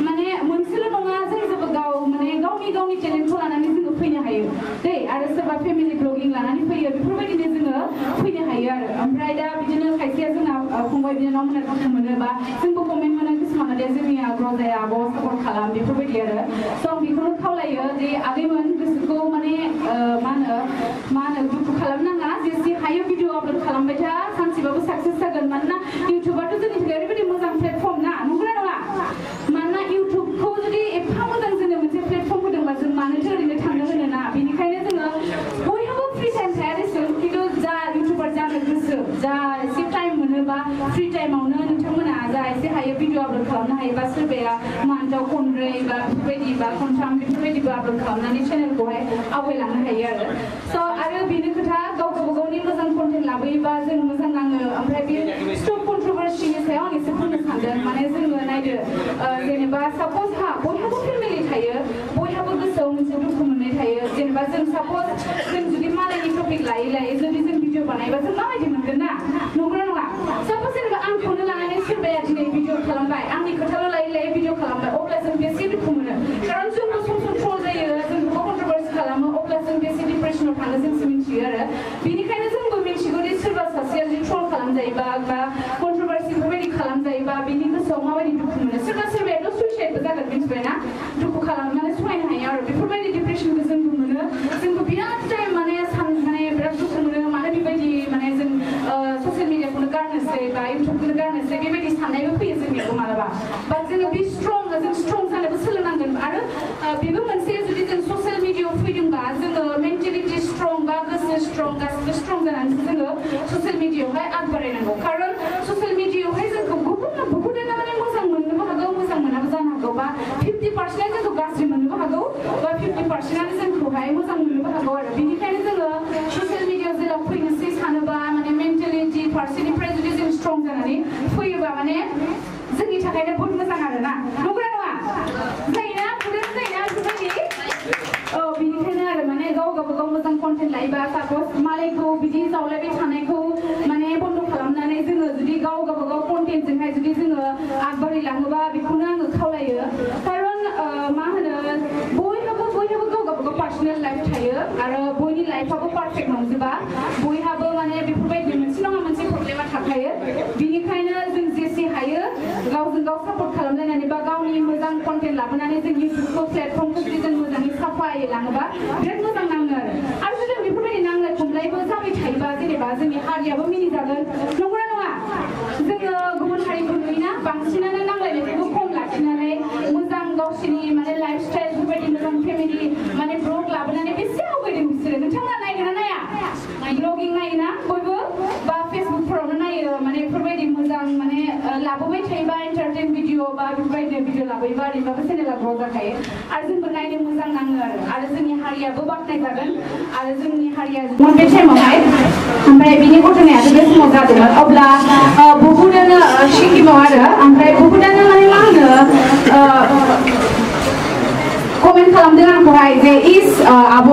माने मोनसेल' नङा जोंबो गाव माने गावनि टेलेन्टखौ लानानै जोङो फैनो हायो दै आरो सोरबा फेमिलि ब्लगिं लानानै फैयो बेफोरबायदिनो जोङो फैनो हायो आरो ओमफ्राय दा बिदिनो खायसेया जोंना फंबाय बिनानावमोना दुखु मोनो बा जोंबो कमेन्ट मोनो किसुमाना दे जोंनिया ग्र' जाया आब' सापर्ट खालाम बेफोरबायदि आरो स' आं बेखौनो खावलायो जे आगैमोन गोसोखौ माने मा होनो दुखु खालामनाङा जेसे हायो भिडिअ आपल'ड खालामबाय था सानसेबाबो साक्सेस जागोन मानोना इउटुबाथ' जोंनि थाखाय ओरैबायदि मोजां प्लेटफर्म ना नंगौना नङा मानोना इउटुबखौ जुदि एफा मोजां जोंनो मोनसे प्लेटफर्म होदोंबा जों मानोथो ओरैनो थांनो होनो ना बेनिखायनो जोङो बयहाबो फ्रि टाइम थाया देसुन खिन्थु जा इउटुबार जानो गोसो जा एसे टाइम मोनोबा फ्रि टाइमावनो नोंथांमोना जा एसे हायो भिडिअ आपल'ड खालामनो हायोबा सोरबाया मान्थआव खनब्रै बा बेफोरबायदि बा खनथाम बेफोरबायदिबो आपल'ड खालामनानै चेनेलखौहाय आवगायलांनो हायो आरो स' आरो बेनो खोथा गावबा गावनि मोजां कन्टेन्ट लाबोयोबा जों मोजां नाङो ओमफ्राय बे स्टप कन्ट्रभार्सिनि सायाव आं एसे बुंनो सानदों माने जोङो नायदो जेनेबा साप'ज बयहाबो फेमिलि थायो बयहाबो गोसोआव मोनसे दुखु मोननाय थायो जेनेबा जों साप'ज जों जुदि मालायनि टपिक लायै जुदि जों भिडिअ बानायबा जों माबायदि मोनगोन ना नंगौना नङा साप'ज जेनेबा आंखौनो लानानै सोरबाया दिनै भिडिअ खालामबाय आंनि खोथाल' लायै भिडिअ खालामबाय अब्ला जों बेसे दुखु मोनो खारन जोंबो सम ट्रल जायो जों गोबां कन्ट्रभार्सि खालामो अब्ला जों बेसे डिप्रेसनाव थाङो जोंसो मिथियो आरो बेनिखायनो जोंबो मिथिगौ दि सोरबा सासेया जुदि ट्रल खालामजायोबा बा कन्ट्रभार्सि बेफोरबायदि खालामजायोबा बेनि गोसोआव माबायदि दुखु मोनो सोरबायाथ' सुइसाइडबो जागोन मिथिबायना दुखु खालामनानै सहायनो हायो आरो बेफोरबायदि डिप्रेसनखौ जोंबो मोनो जोंबो बिराद टाइम माने बिराद दुखु मोनो मानो बेबायदि माने जों ससियेल मिडियाखौनो गारनोसै बा इउटुबखौनो गारनोसै बेबायदि साननायबो फैयो जोंनियावबो मालाबा बाट जोङो बे जों स्ट्रं जानोबो सोलोंनांगोन आरो बेबो मोनसे जुदि जों ससियेल मिडियाआव फैदोंबा जोङो मेन्टेलिटि स्ट्रं बा गोसो स्ट्रं गासिबो स्ट्रं जानानैसो जोङो ससियेल मिडियाआवहाय आग बारायनांगौ खारन ससियेल मिडियाआवहाय जोंखौ बहुदानो माने मोजां मोननोबो हागौ मोजां मोनाबो जानो हागौ बा 50% जोंखौ गाज्रि मोननोबो हागौ बा 50%आनो जोंखौहाय मोजां मोननोबो हागौ आरो बेनिखायनो जोङो ससियेल मिडियाआव जेराव फैनोसै सानोबा माने मेन्टेलिटि फारसेनिफ्राय जुदि जों स्ट्रं जानानै फैयोबा माने जोंनि थाखायनो बहुत मोजां आरोना नंगौना नङा जायोना बेफोरबायदि बेनिखायनो आरो माने गावबागाव मोजां कन्टेन्ट लायोबा साप'ज मालायखौ बिदि जावलायबाय थानायखौ माने बन्द' खालामनानै जोङो जुदि गावबागाव कन्टेन्टजोंहाय जुदि जोङो आगबारिलाङोबा बेखौनो आङो खावलायो खारन मा होनो बयहाबो गावबागाव पार्सनेल लाइफ थायो आरो बयनि लाइफआबो पारफेक्ट लाबोनानै जों इउटुबखौ प्लेटफर्मखौ जुदि जों मोजाङै साफायै लाङोबा बिराद मोजां नाङो आरो जुदि बेफोरबायदि नांलाय खमलायबो जाबाय थायोबा जेनेबा जोंनि हारियाबो मिनिजागोन नंगौना नङा जोङो गुबुन हारिखौ नुयोना बांसिनानो नांलायनायखौ खम लाखिनानै मोजां गावसोरनि माने लाइफ स्टाइल बेफोरबायदि मोजां फेमिलि माने ब्लग लाबोनानै बेसे आवगायदों बिसोरो नोंथांमोना नायगोन ना नाया ब्लगिं नायोना बयबो बा फेसबुकफोरावनो नायो माने बेफोरबायदि मोजां माने लाबोबाय थायोबा एन्टारटेन भिडिअ बा बेफोरबायदि भिडिअ लाबोयोबा ओरैबाबो चेनेला ग्र' जाखायो आरो जोंबो नायनो मोजां नाङो आरो जोंनि हारियाबो बाख्नायजागोन आरो जोंनि हारिया बे टाइमावहाय ओमफ्राय बिनि घटनायाथ' बे समाव जादोंमोन अब्ला बहुदानो सिक्किमाव आरो ओमफ्राय बहुदानो माने मा होनो कमेन्ट खालामदों आंखौहाय जे इस आब'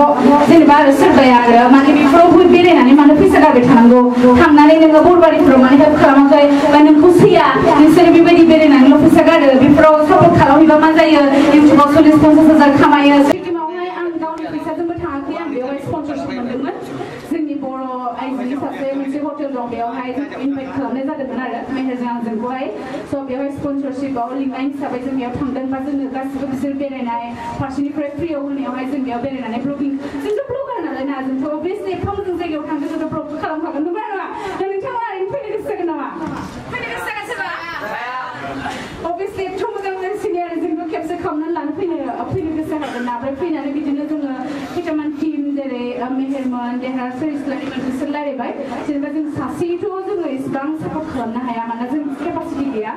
जेनेबा सोरबाया आरो माने बेफोराव बेरायनानै मानो फैसा गारबाय थानांगौ थांनानै नोङो बरबारिफोराव माने हेल्प खालामाखै बा नोंखौ सैया नोंसोरो बेबायदि बेरायनानैल' फैसा गारो बेफोराव सापर्ट खालामहैबा मा जायो इउटुबाव 40-50,000 खामायो सिक्किमावहाय आं गावनि फैसाजोंबो थाङाखै आं बेवहाय स्पन्सरशिप मोनदोंमोन जोंनि बर' आइजोनि सासे मोनसे हटेल दं बेवहाय इनभाइट खालामनाय जादोंमोन आरो मेहेरजों आंजोंखौहाय स' बेवहाय स्पन्सरशिपआव लिंनाय हिसाबै जों बेयाव थांदों बा जोङो गासिबो बिसोर बेरायनाय फारसेनिफ्राय फ्रियाव होनायावहाय जों बेयाव बेरायनानै ब्लगिं जोंथ' ब्लगार नालाय ना जोंथ' अभियासलि एफा मोजां जायगायाव थांदों जोंथ' ब्लग खालामखागोन नंगौ नङा दा नोंथाङा ओरैनो फैनो गोसो जागोन नामा फैनो गोसो जागोन सोरबा अभियासलि एथ' मोजां मोजां सिनियर जोंबो खेबसे खालामनानै लानो फैनो गोसो जागोन ना ओमफ्राय फैनानै बिदिनो जोङो खैथामान टिम जेरै मेहेरमोन देहासर इस्लारिमोन बिसोर रायलायबाय जेनेबा जों सासेथ' जोङो इसिबां सापर्ट खालामनो हाया मानोना जों केपासिटि गैया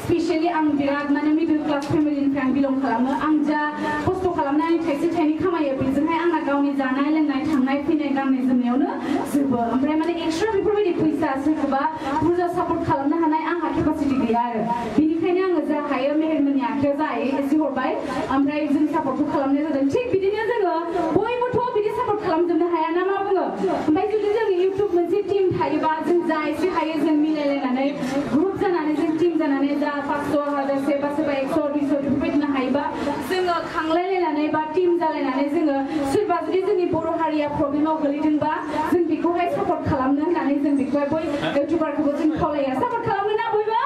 स्पेशली आं बिराद माने मिडल क्लास फेमिलिनिफ्राय आं बिलं खालामो आं जा खस्थ' खालामनानै थाइसे थाइनै खामायो बेजोंहाय आंना गावनि जानाय लोंनाय थांनाय फैनाय गाननाय जोमनायावनो जोबो ओमफ्राय माने एक्सट्रा बेफोरबायदि फैसा सोरखौबा बुरजा सापर्ट खालामनो हानाय आंहा केपासिटि गैया आरो बेनिखायनो आङो जा हायो मेहेरमोननि आखायाव जा हायो एसे हरबाय ओमफ्राय जों सापर्टखौ खालामनाय जादों थिग बिदिनो जोङो बयबोथ' बिदि सापर्ट खालामजोबनो हाया ना मा बुङो ओमफ्राय जुदि जों इउटुब मोनसे टिम थायोबा जों जा एसे हायो जों मिलायलायनानै ग्रुप जानानै जों टिम जानानै जा 500,000 बा सोरबा 100-200 बेफोरबायदिनो हायोबा जोङो खांलायलायनानै बा टिम जालायनानै जोङो सोरबा जुदि जोंनि बर' हारिया प्रब्लेमाव गोलैदोंबा जों बेखौहाय सापर्ट खालामनो होननानै जों बेखौहाय बय इउटुबारखौबो जों खावलायो सापर्ट खालामगोन ना बयबो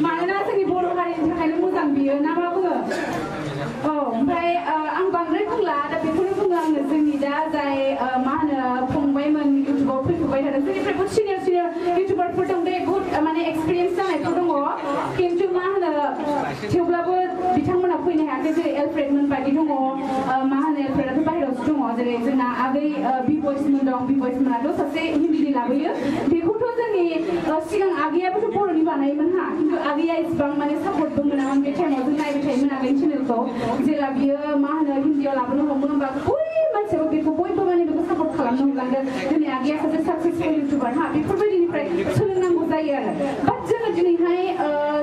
मानोना जोंनि बर' हारिनि थाखायनो मोजां बियो ना मा बुङो औ ओमफ्राय आं बांद्राय बुंला दा बेखौनो बुङो आङो जोंनि दा जाय मा होनो फंबायमोन इउटुबाव फैफुबाय थादों जोंनिफ्राय बहुत सिनियर इउटुबारफोर दं दे बहुत माने एक्सपिरियेन्स जानायफोर दङ खिन्थु मा होनो थेवब्लाबो बिथांमोना फैनो हायाखै जेरै एलफ्रेडमोन बायदि दङ मा होनो एलफ्रेडआथ' बाहेरायावसो दङ जेरै जोंना आगै बि-बयसमोन दं बि-बयसमोनाथ' सासे हिन्दीनि लाबोयो बेखौथ' जोंनि सिगां आगैयाबोथ' बर'नि बानायोमोन हा खिन्थु आगैया इसिबां माने सापर्टबो मोनामोन बे टाइमाव जों नायबाय थायोमोन आगैनि चेनेलखौ जेला बियो मा होनो हिन्दीयाव लाबोनो हमो होमबा मानसियाबो बेखौ बयबो माने बेखौ सापर्ट खालामनो हमलांदों जोंनि आगैया सासे साक्सेसफुल इउटुबार हा बेफोरबायदिनिफ्राय सोलोंनांगौ जायो आरो बाट जोङो दिनैहाय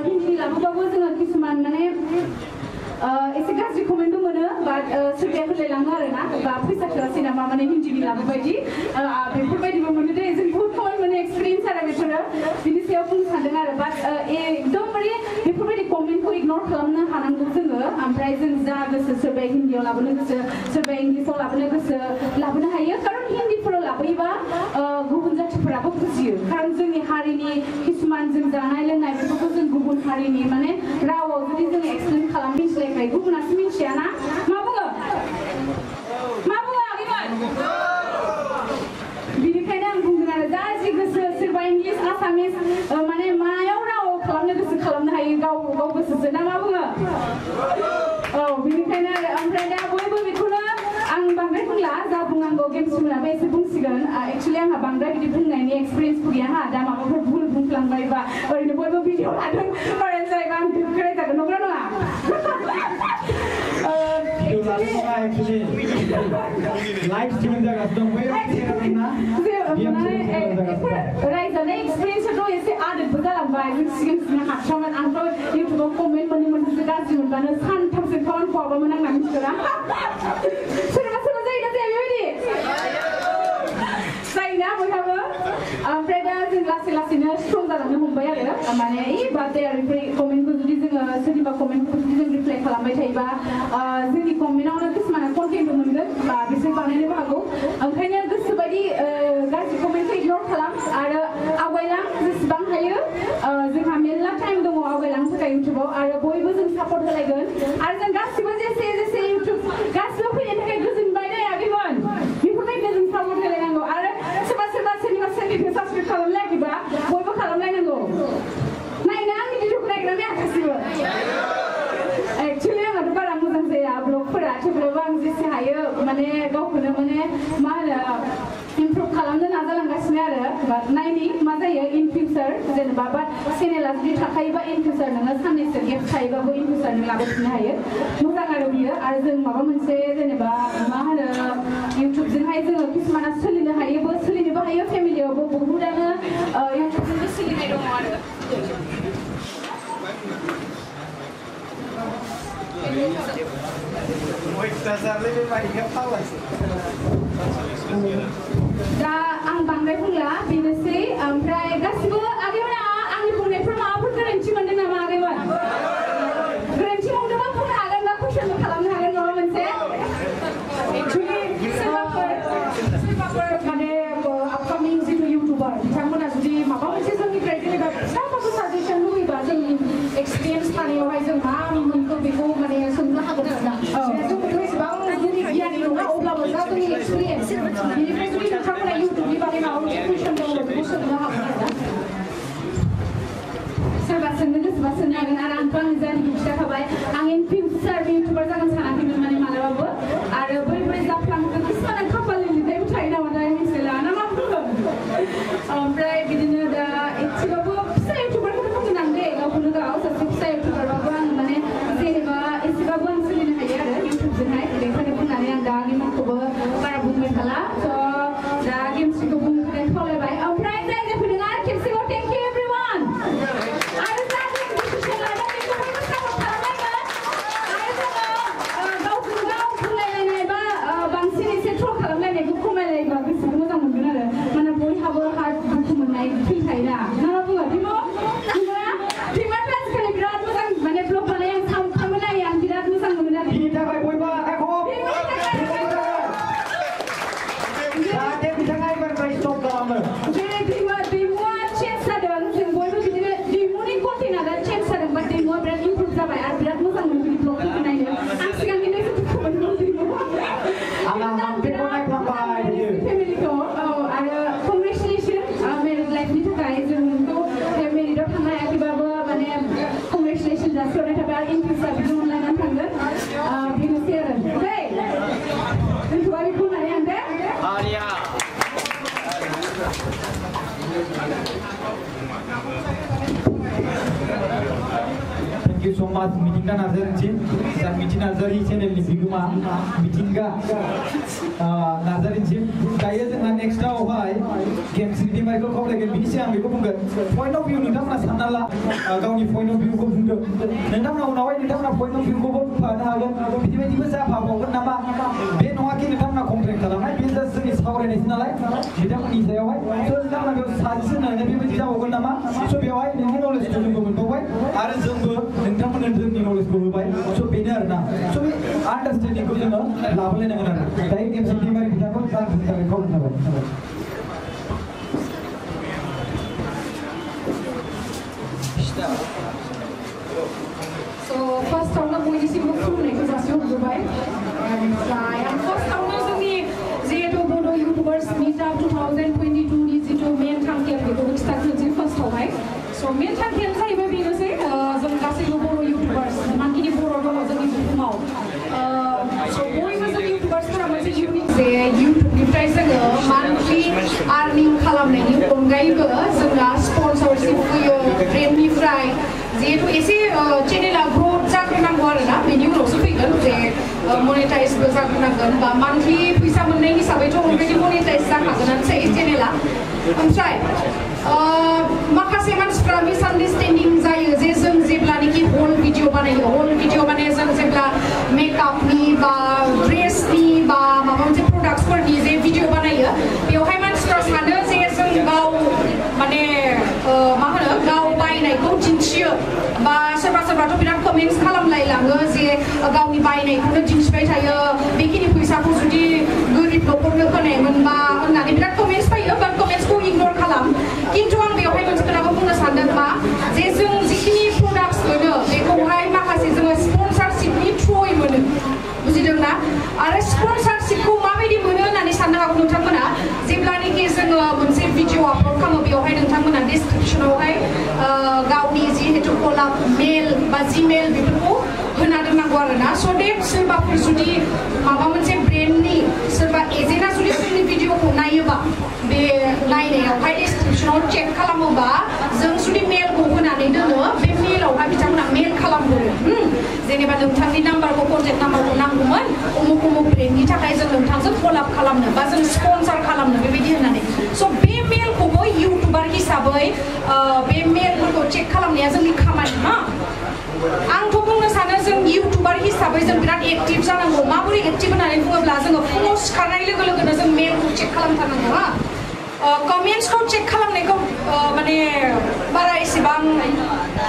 हिन्दी लाबोबाबो जोङो किसुमान माने एसे गाज्रि कमेन्टबो मोनो बाट सोरबाया होलायलाङो आरो ना बा फैसा थोआसै नामा माने हिन्दीनि लाबोबायदि बेफोरबायदिबो मोनो दे जों बहुत कमेन्ट मोनो एक्सपिरियेन्स आरो बेफोरो बिनि सायाव बुंनो सानदों आरो बाट एकदमबारे बेफोरबायदि कमेन्टखौ इगनर खालामनो हानांगौ जोङो ओमफ्राय जों जा गोसो सोरबाया हिन्दीयाव लाबोनो गोसो सोरबाया इंलिसाव लाबोनो गोसो लाबोनो हायो खारन हिन्दीफोराव लाबोयोबा गुबुन जाथिफोराबो बुजियो खारन जोंनि हारिनि किसुमान जों जानाय लोंनाय बेफोरखौ जों गुबुन हारिनि माने रावाव जुदि जों एक्सप्लेन खालाम मिथिलायखायो गुबुनासो मिथियाना मा बुङो आगैमोन बिनिखायनो आं बुंगोन आरो जा जि गोसो सोरबा इंलिस आसामिस माने मायाव रावाव खालामनो गोसो खालामनो हायो गाव गोसोसो ना मा बुङो औ बिनिखायनो आरो ओमफ्राय दा बयबो बेखौनो आं बांद्राय बुंला जा बुंनांगौ गेमस्रिमोनाबो एसे बुंसिगोन एक्चुअलि आंहा बांद्राय बिदि बुंनायनि एक्सपिरियेन्सबो गैया हा दा माबाफोर भुल बुंफ्लांबाय बा ओरैनो बयबो भिडिअ लादों फरेन जायोबा आं दुखुराय जागोन नंगौना नङा रायजानाय एक्सपिरियेन्सआथ' एसे आदबबो जालांबाय जों सिगां हाथावमोन आंथ' इउटुबाव कमेन्ट मोनसे गाज्रि मोनबानो सानथामसो खामानि खवाबामोन आंना मिथिगोना सोरबा जायोना जाया बेबायदि जायोना बयहाबो ओमफ्राय दा जों लासैनो स्ट्रं जालांनो हमबाय आरो माने बादे आरो बेफोर कमेन्टखौ जुदि जोङो सोरनिबा कमेन्टखौ जुदि जों रिप्लाइ खालामबाय थायोबा जोंनि कमेन्टआवनो किसुमाना कन्टेन्टबो मोनगोन बा बिसोर बानायनोबो हागौ ओंखायनो गोसोबायदि गाज्रि कमेन्टखौ इगनर खालाम आरो आवगायलां जेसेबां हायो जोंहा मेरला टाइम दङ आवगायलांनो थाखाय इउटुबाव आरो बयबो जों सापर्ट होलायगोन आरो जों गासिबो जेसे इउटुब गासिबो फैनायनि थाखाय गोजोनबाय दे आगैमोन बेफोरबायदिनो जों सापर्ट होलायनांगौ आरो सोरबा सोरनिबा चेनेलखौ साबस्क्राइब खालामलायाखैबा बयबो खालामलायनांगौ नायनो आंनि भिडिअखौ नायग्रा नाया गासिबो एक्चुअलि आंहाथ' बारा मोजां जाया ब्लगफोरा थेवब्लाबो आं जेसे हायो माने गावखौनो माने मा होनो इमप्रुभ खालामनो नाजालांगासिनो आरो बाट नायनि मा जायो इन फिउचार जेनेबा बाट चेनेला जुदि थाखायोबा इन फिउचार नोङो साननैसो गेप थायोबाबो इन फिउचार नों लाबोफिननो हायो मोजां आरो बियो आरो जों माबा मोनसे जेनेबा मा होनो इउटुबजोंहाय जोङो किसुमाना सोलिनो हायोबो सोलिनोबो हायो फेमिलियावबो बहुदानो इउटुबजोंबो सोलिनाय दङ आरो दा आं बांद्राय बुंला बेनोसै ओमफ्राय गासिबो आगैमोना आंनि बुंनायफोर माबाफोर गोरोन्थि मोनदों नामा आगैमोन गोरोन्थि मोनदोंबा बुंनो हागोन बा कुइसनबो खालामनो हागोन माबा मोनसे एक्चुअलि सोरबाफोर माने आपकामिं जिथु इउटुबार बिथांमोना जुदि माबा मोनसे जोंनिफ्राय जेनेबा फिसाबाबो साजेसन लुबैबा जोंनि एक्सपिरियेन्स थानायावहाय जों मा मोनखो बेखौ माने सोंनो हागोन आरोना जोंथ' एसेबां जोंनि गियानि नङा अब्लाबो जा जोंनि एक्सपिरियेन्स बेनिफ्राय जुदि नोंथांमोना इउटुबनि बागै माबा मोनसे कुइसन दङ बेखौ सोंनो हागोन आरोना सोरबा सोंनो गोसोबा सोंनो हागोन आरो आंथ' आंनि जार्निखौ खिथाखाबाय आं इन फिउचार इउटुबार जागोन सानाखैमोन माने मालाबाबो आरो बोरै जाफ्लांखो किसुमाना खाफालनि लिरनायबो थायो नामा दा मिथिला ना मा बुंगोन ओमफ्राय बिदिनो दा एसेबाबो फिसा इउटुबारखौनो बुंगोन आं दे गावखौनो गाव सासे फिसा इउटुबारबाबो आं माने जेनेबा एसेबाबो आं सोलिनो हायो आरो इउटुबजोंहाय बेखायनो बुंनानै आं दा गेमखौबो बारा बुंबाय थाला स' दा गेमसखौ बुंनो थाखाय खावलायबाय ओमफ्राय जाय जाय फैदों आरो खेबसेबाव थेंक इउ एभ्रिवान आरो जा डिसिसन लादों बेखौबो सापर्ट खालामनांगोन आरो जोङो गावजों गाव बुंलायलायनाय बा बांसिन एसे ट्रल खालामलायनायखौ खमायलायोबा गोसोखौ मोजां मोनगोन आरो माने बयहाबो हार्ट दुखु मोननाय फैल थायोना ना मा बुङो टिमा आजिखालि बिराद मोजां माने ब्लग बानाय आं सानफ्रामबो नायो आं बिराद मोजां मोनो आरो बिनि थाखाय बयबो जाहाथे बिथाङा एबारनिफ्राय स्टप खालामो जेरै दैमुआ चेन्ज जादों जों बयबो बिदिनो दैमुनि कन्टेन्टआ दा चेन्ज जादों बाट दैमुआ बिराद इमप्रुभ जाबाय आरो बिराद मोजां मोनो बिदि ब्लगफोरखौ नायनो आं सिगांनिफ्राय दुखु मोनदों फेमिलिखौ औ आरो कंग्रेचुलेसन मेरिड लाइफनि थाखाय जों नोंखौ मेरिडआव थांनो हायाखैबाबो माने कंग्रेचुलेसन जासिहरनाय थाबाय आरो इन फिउचार बिदि अनलायनानै थांगोन बेनोसै आरो दे दोनथ'बाय बेखौ होननानै आं दे Thank you so much Mitingga Nazarinsin dan Miting Nazari channel ni Biguma Mitingga Nazarinsin kaya dengan next awal game CD mereka kau lagi bisa yang mereka bukan point of view nida mana sana lah kau ni point of view kau bukan nida mana unawai nida mana point of view kau pada hagan tiba-tiba saya faham kau nama ben waki nida mana komplain kalau mana bisa seni sahur ini sana lah nida mana saya awai so nida mana kau sahaja nida mana bisa kau nama so biawai nida knowledge tu kau kau awai ada zumbu nida mana जोंनि नलेजखौ होबाय स' बेनो आरोना स' बे आन्डारस्टेन्डिंखौ जोङो लाबोलायनांगोन आरो दायो गेम सिटिमारि बिथांखौ जाहोनो थाखाय खावलायनाय थाबाय So फार्स्टआवनो बयनिसिमबो खुलुमनायखौ जासिहरग्रोबाय ओमफ्राय आं फार्स्टआवनो जोंनि जिहेतु बड' इउटुबार्स मिटआप 2022 नि जिथु मेन थांखिया बेखौबो खिथाग्रोनोसै फार्स्टआवहाय स' मेन थांखियानो जाहैबाय बेनोसै जों गासैबो बर' इउटुबार्स मानखिनि बर' दङ जोंनि बुहुमाव स' बयबो जों इउटुबार्सफोरा मोनसे इउनिक जे इउटुबनिफ्राय जोङो मान्थलि आर्निं खालामनायनि अनगायैबो जोंना स्पन्सरशिप फैयो ब्रेन्डनिफ्राय जिहेतु एसे चेनेला ग्रथ जाग्रोनांगौ आरोना बेनि उनावसो फैगोन जे मनेटाइजबो जाग्रोनांगोन बा मान्थलि फैसा मोननाय हिसाबैथ' अलरेडि मनेटाइज जाखागोनानोसै चेनेला ओमफ्राय माखासे मानसिफ्रा मिसआन्डारस्टेन्डिं जायो जे जों जेब्लानोखि हल भिडिअ बानायो हल भिडिअ माने जों जेब्ला मेकआपनि बा ड्रेसनि बा माबा मोनसे प्रडाक्टसफोरनि जे भिडिअ बानायो बेवहाय मानसिफ्रा सानो जे जों गाव माने मा होनो गाव बायनायखौ दिन्थियो बा सोरबा सोरबाथ' बिराद कमेन्ट्स खालामलायलाङो जे गावनि बायनायखौनो दिन्थिबाय थायो बेखिनि फैसाखौ जुदि गोरिब न'खरनो होनायमोनबा होननानै बिराद कमेन्ट्स फैयो बाट कमेन्ट्सखौ इगनर खालाम खिन्थु आं बेवहाय मोनसे खोथाखौ बुंनो सानदों मा जे जों जिखिनि प्रडाक्ट्स मोनो बे इमेल बेफोरखौ होना दोननांगौ आरोना स' देट सोरबाफोर जुदि माबा मोनसे ब्रेन्डनि सोरबा एजेन्टआ जुदि जोंनि भिडिअखौ नायोबा बे नायनायावहाय डिसक्रिपसनाव चेक खालामोबा जों जुदि मेलखौ होनानै दोनो बे मेलावहाय बिथांमोना मेल खालामहरो जेनेबा नोंथांनि नाम्बारखौ कन्टेक्ट नाम्बारखौ नांगौमोन उमुक उमुक ब्रेन्डनि थाखाय जों नोंथांजों कलाब खालामनो बा जों स्पन्सार खालामनो बेबायदि होननानै स' बे मेलखौबो इउटुबार हिसाबै बे मेलफोरखौ चेक खालामनाया जोंनि खामानि मा आंथ' बुंनो सानो जों इउटुबार हिसाबै जों बिराद एक्टिभ जानांगौ माबोरै एक्टिभ होननानै बुङोब्ला जोङो फुङाव सिखारनाय लोगो लोगोनो जों मेलखौ चेक खालामथारनांगौ हा कमेन्ट्सखौ चेक खालामनायखौ माने बारा एसेबां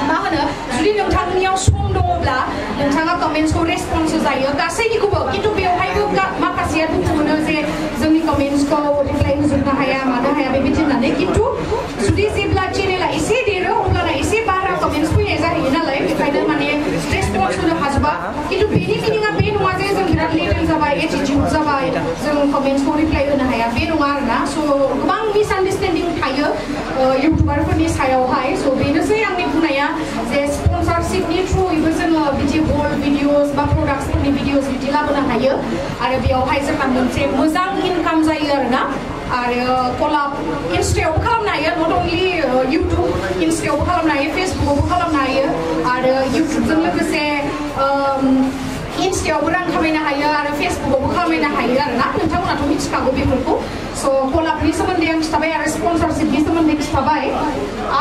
मा होनो जुदि नोंथांनियाव सम दङब्ला नोंथाङा कमेन्ट्सखौ रेसपन्स जायो गासैनिखौबो खिन्थु बेवहायबो माखासेया दुखु मोनो जे जोंनि कमेन्ट्सखौ रिप्लाइ होजोबनो हाया मानो हाया बेबायदि होननानै खिन्थु जुदि जेब्ला चेनेला एसे देरो अब्लाना एसे बारा कमेन्ट्स फैनाय जाहैयो नालाय बेखायनो माने रेसपन्स होनो हाजोबा खिन्थु बेनि मिनिङा बे नङा जे जों बिराद लेभेल जाबाय एटिटिउड जाबाय जों कमेन्ट्सखौ रिप्लाइ होनो हाया बे नङा आरोना स' गोबां मिसआन्डारस्टेन्डिं थायो इउटुबारफोरनि सायावहाय स' बेनोसै आंनि बुंनाया जे स्पन्सारशिपनि थ्रुयैबो जोङो बिदि हल भिडिअस बा प्रडाक्टसफोरनि भिडिअस बिदि लाबोनो हायो आरो बेयावहाय जोंहा मोनसे मोजां इनकाम जायो आरोना आरो कलाब इन्स्टायावबो खालामनो हायो नट अनलि इउटुब इन्स्टायावबो खालामनो हायो फेसबुकआवबो खालामनो हायो आरो इउटुबजों लोगोसे इन्स्टायावबो रां खामायनो हायो आरो फेसबुकआवबो खामायनो हायो आरोना नोंथांमोनाथ' मिथिखागौ बेफोरखौ स' कलाबनि सोमोन्दै आं खिथाबाय आरो स्पन्सारशिपनि सोमोन्दै खिथाबाय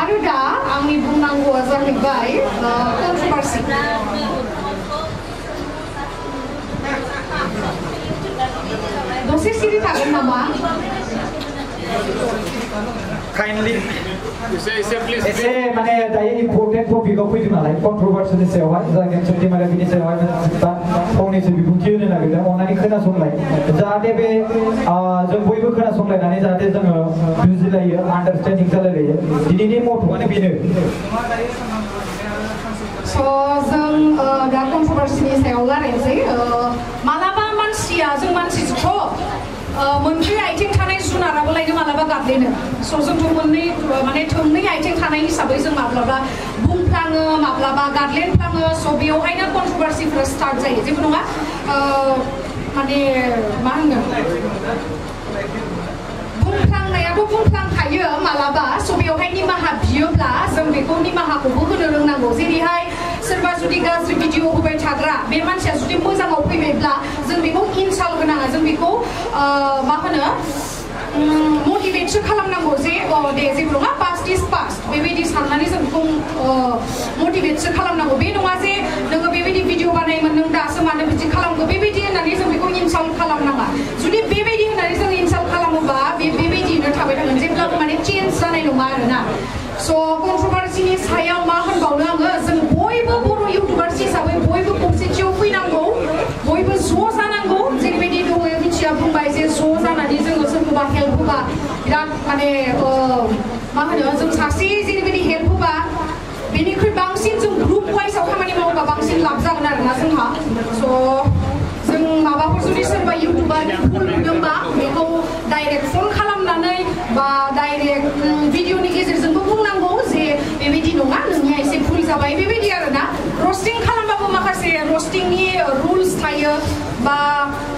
आरो दा आंनि बुंनांगौआ जाहैबाय कन्ट्रभार्सि दसे सिरि थागोन नामा काइन्डलि एसे माने दायो इम्पर्टेन्ट टपिकआव फैदों नालाय कन्ट्रभार्सिनि सायावहाय जागोन सोंथि माने बिनि सायावहाय फंनैसो बिबुंथि होनो नागिरदों अननानै खोनासंलाय जाहाथे बे जों बयबो खोनासंलायनानै जाहाथे जोङो बुजिलायो आन्डारस्टेन्डिं जालायलायो दिनैनि मथ'आनो बेनो स' जों दा कन्ट्रभार्सिनि सायाव रायलायनोसै मालाबा मानसिया जों मानसिथ' मोनब्रै आइथिं थानाय जुनाराबो लायनो मालाबा गाबलेनो स' जोंथ' मोननै माने थोंनै आइथिं थानाय हिसाबै जों माब्लाबा बुंफ्लाङो माब्लाबा गादलेनफ्लाङो स' बेयावहायनो कन्ट्रभार्सिफोरा स्टार्ट जायो जेबो नङा माने मा होनगोन बुंफ्लांनायाथ' बुंफ्लांखायो मालाबा स' बेवहाय निमाहा बियोब्ला जों बेखौ निमाहाखौबो होनो रोंनांगौ जेरैहाय सोरबा जुदि गाज्रि भिडिअ होबाय थाग्रा बे मानसिया जुदि मोजाङाव फैबायब्ला जों बेखौ इनसाल्ट होनाङा जों बेखौ मा होनो मटिभेटसो खालामनांगौ जे दे जेबो नङा पास्ट इज पास्ट बेबायदि साननानै जों बेखौ मटिभेटसो खालामनांगौ बे नङा जे नोङो बेबायदि भिडिअ बानायोमोन नों दासो मानो बिदि खालामगौ बेबायदि होननानै जों बेखौ इनसाल्ट खालामनाङा जुदि बेबायदि होननानै जों इनसाल्ट खालामोबा बेबायदिनो थाबाय थागोन जेब्लाबो माने चेन्ज जानाय नङा आरोना स' कन्ट्रभार्सिनि सायाव मा होनबावनो आङो जों बयबो बर' इउटुबार्स हिसाबै बयबो खौसेथियाव फैनांगौ बयबो ज' जानांगौ जेरैबायदि दङ मिथिया बुंबाय जे ज' जानानै जोङो सोरखौबा हेल्प होबा बिराद माने मा होनो जों सासे जेरैबायदि हेल्प होबा बेनिख्रुइ बांसिन जों ग्रुप वाइसआव खामानि मावोबा बांसिन लाब जागोन आरोना जोंहा स' जों माबाफोर जुदि सोरबा इउटुबारनि भुल नुदोंबा बेखौ डाइरेक्ट फन खालामनानै बा डाइरेक्ट भिडिअनि गेजेरजोंबो बुंनांगौ जे बेबायदि नङा नोंनिया एसे भुल जाबाय बेबायदि आरोना रस्टिं खालामबाबो माखासे रस्टिंनि रुल्स थायो बा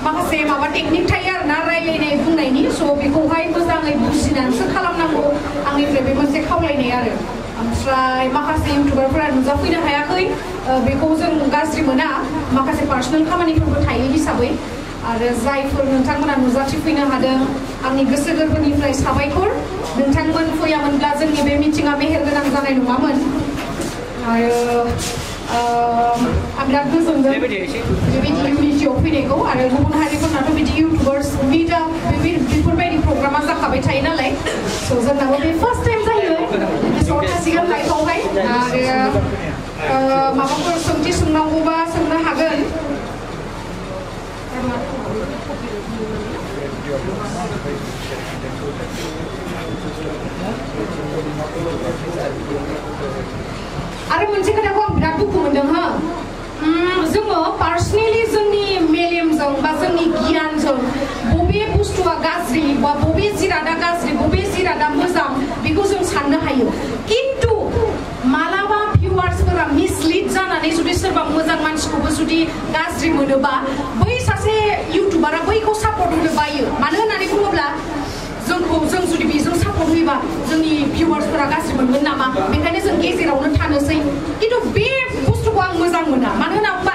माखासे माबा टेकनिक थायो आरोना रायलायनाय बुंनायनि स' बेखौहाय मोजाङै बुजिनानैसो खालामनांगौ आंनिफ्राय बे मोनसे खावलायनाय आरो ओमफ्राय माखासे इउटुबारफोरा नुजाफैनो हायाखै बेखौ जों गाज्रि मोना माखासे पार्सनेल खामानिफोरबो थायो हिसाबै आरो जायफोर नोंथांमोना नुजाथिफैनो हादों आंनि गोसो गोरबोनिफ्राय साबायखर नोंथांमोन फैयामोनब्ला जोंनि बे मिटिङा मेहेरगोनां जानाय नङामोन आरो आं बिराद गोजोनदों बेबायदि इउनिटियाव फैनायखौ आरो गुबुन हारिफोरनाथ' बिदि इउटुबार्स मिटआप बेफोरबायदि प्रग्रामा जाखाबाय थायो नालाय स' जोंनाबो बे फार्स्ट टाइम जायो गोसोआव थासिगोन लाइफआवहाय आरो माबाफोर सोंथि सोंनांगौबा सोंनो हागोन आरो मोनसे खोथाखौ आं बिराद दुखु मोनदों हो जोङो पार्सनेलि जोंनि मेलेमजों बा जोंनि गियानजों बबे बुस्थुआ गाज्रि बा बबे जिरादा गाज्रि बबे जिरादा मोजां बेखौ जों साननो हायो खिन्थु मालाबा भिउवार्सफोरा मिसलिड जानानै जुदि सोरबा मोजां मानसिखौबो जुदि गाज्रि मोनोबा बै सासे इउटुबारा बैखौ सापर्ट होनो बायो मानो होननानै बुङोब्ला जों जुदि बेजों सापर्ट होयोबा जोंनि भिउवार्सफोरा गाज्रि मोनगोन नामा बेखायनो जों गेजेरावनो थानोसै खिन्थु बे बुस्थुखौ आं मोजां मोना मानो होनना बुङोबा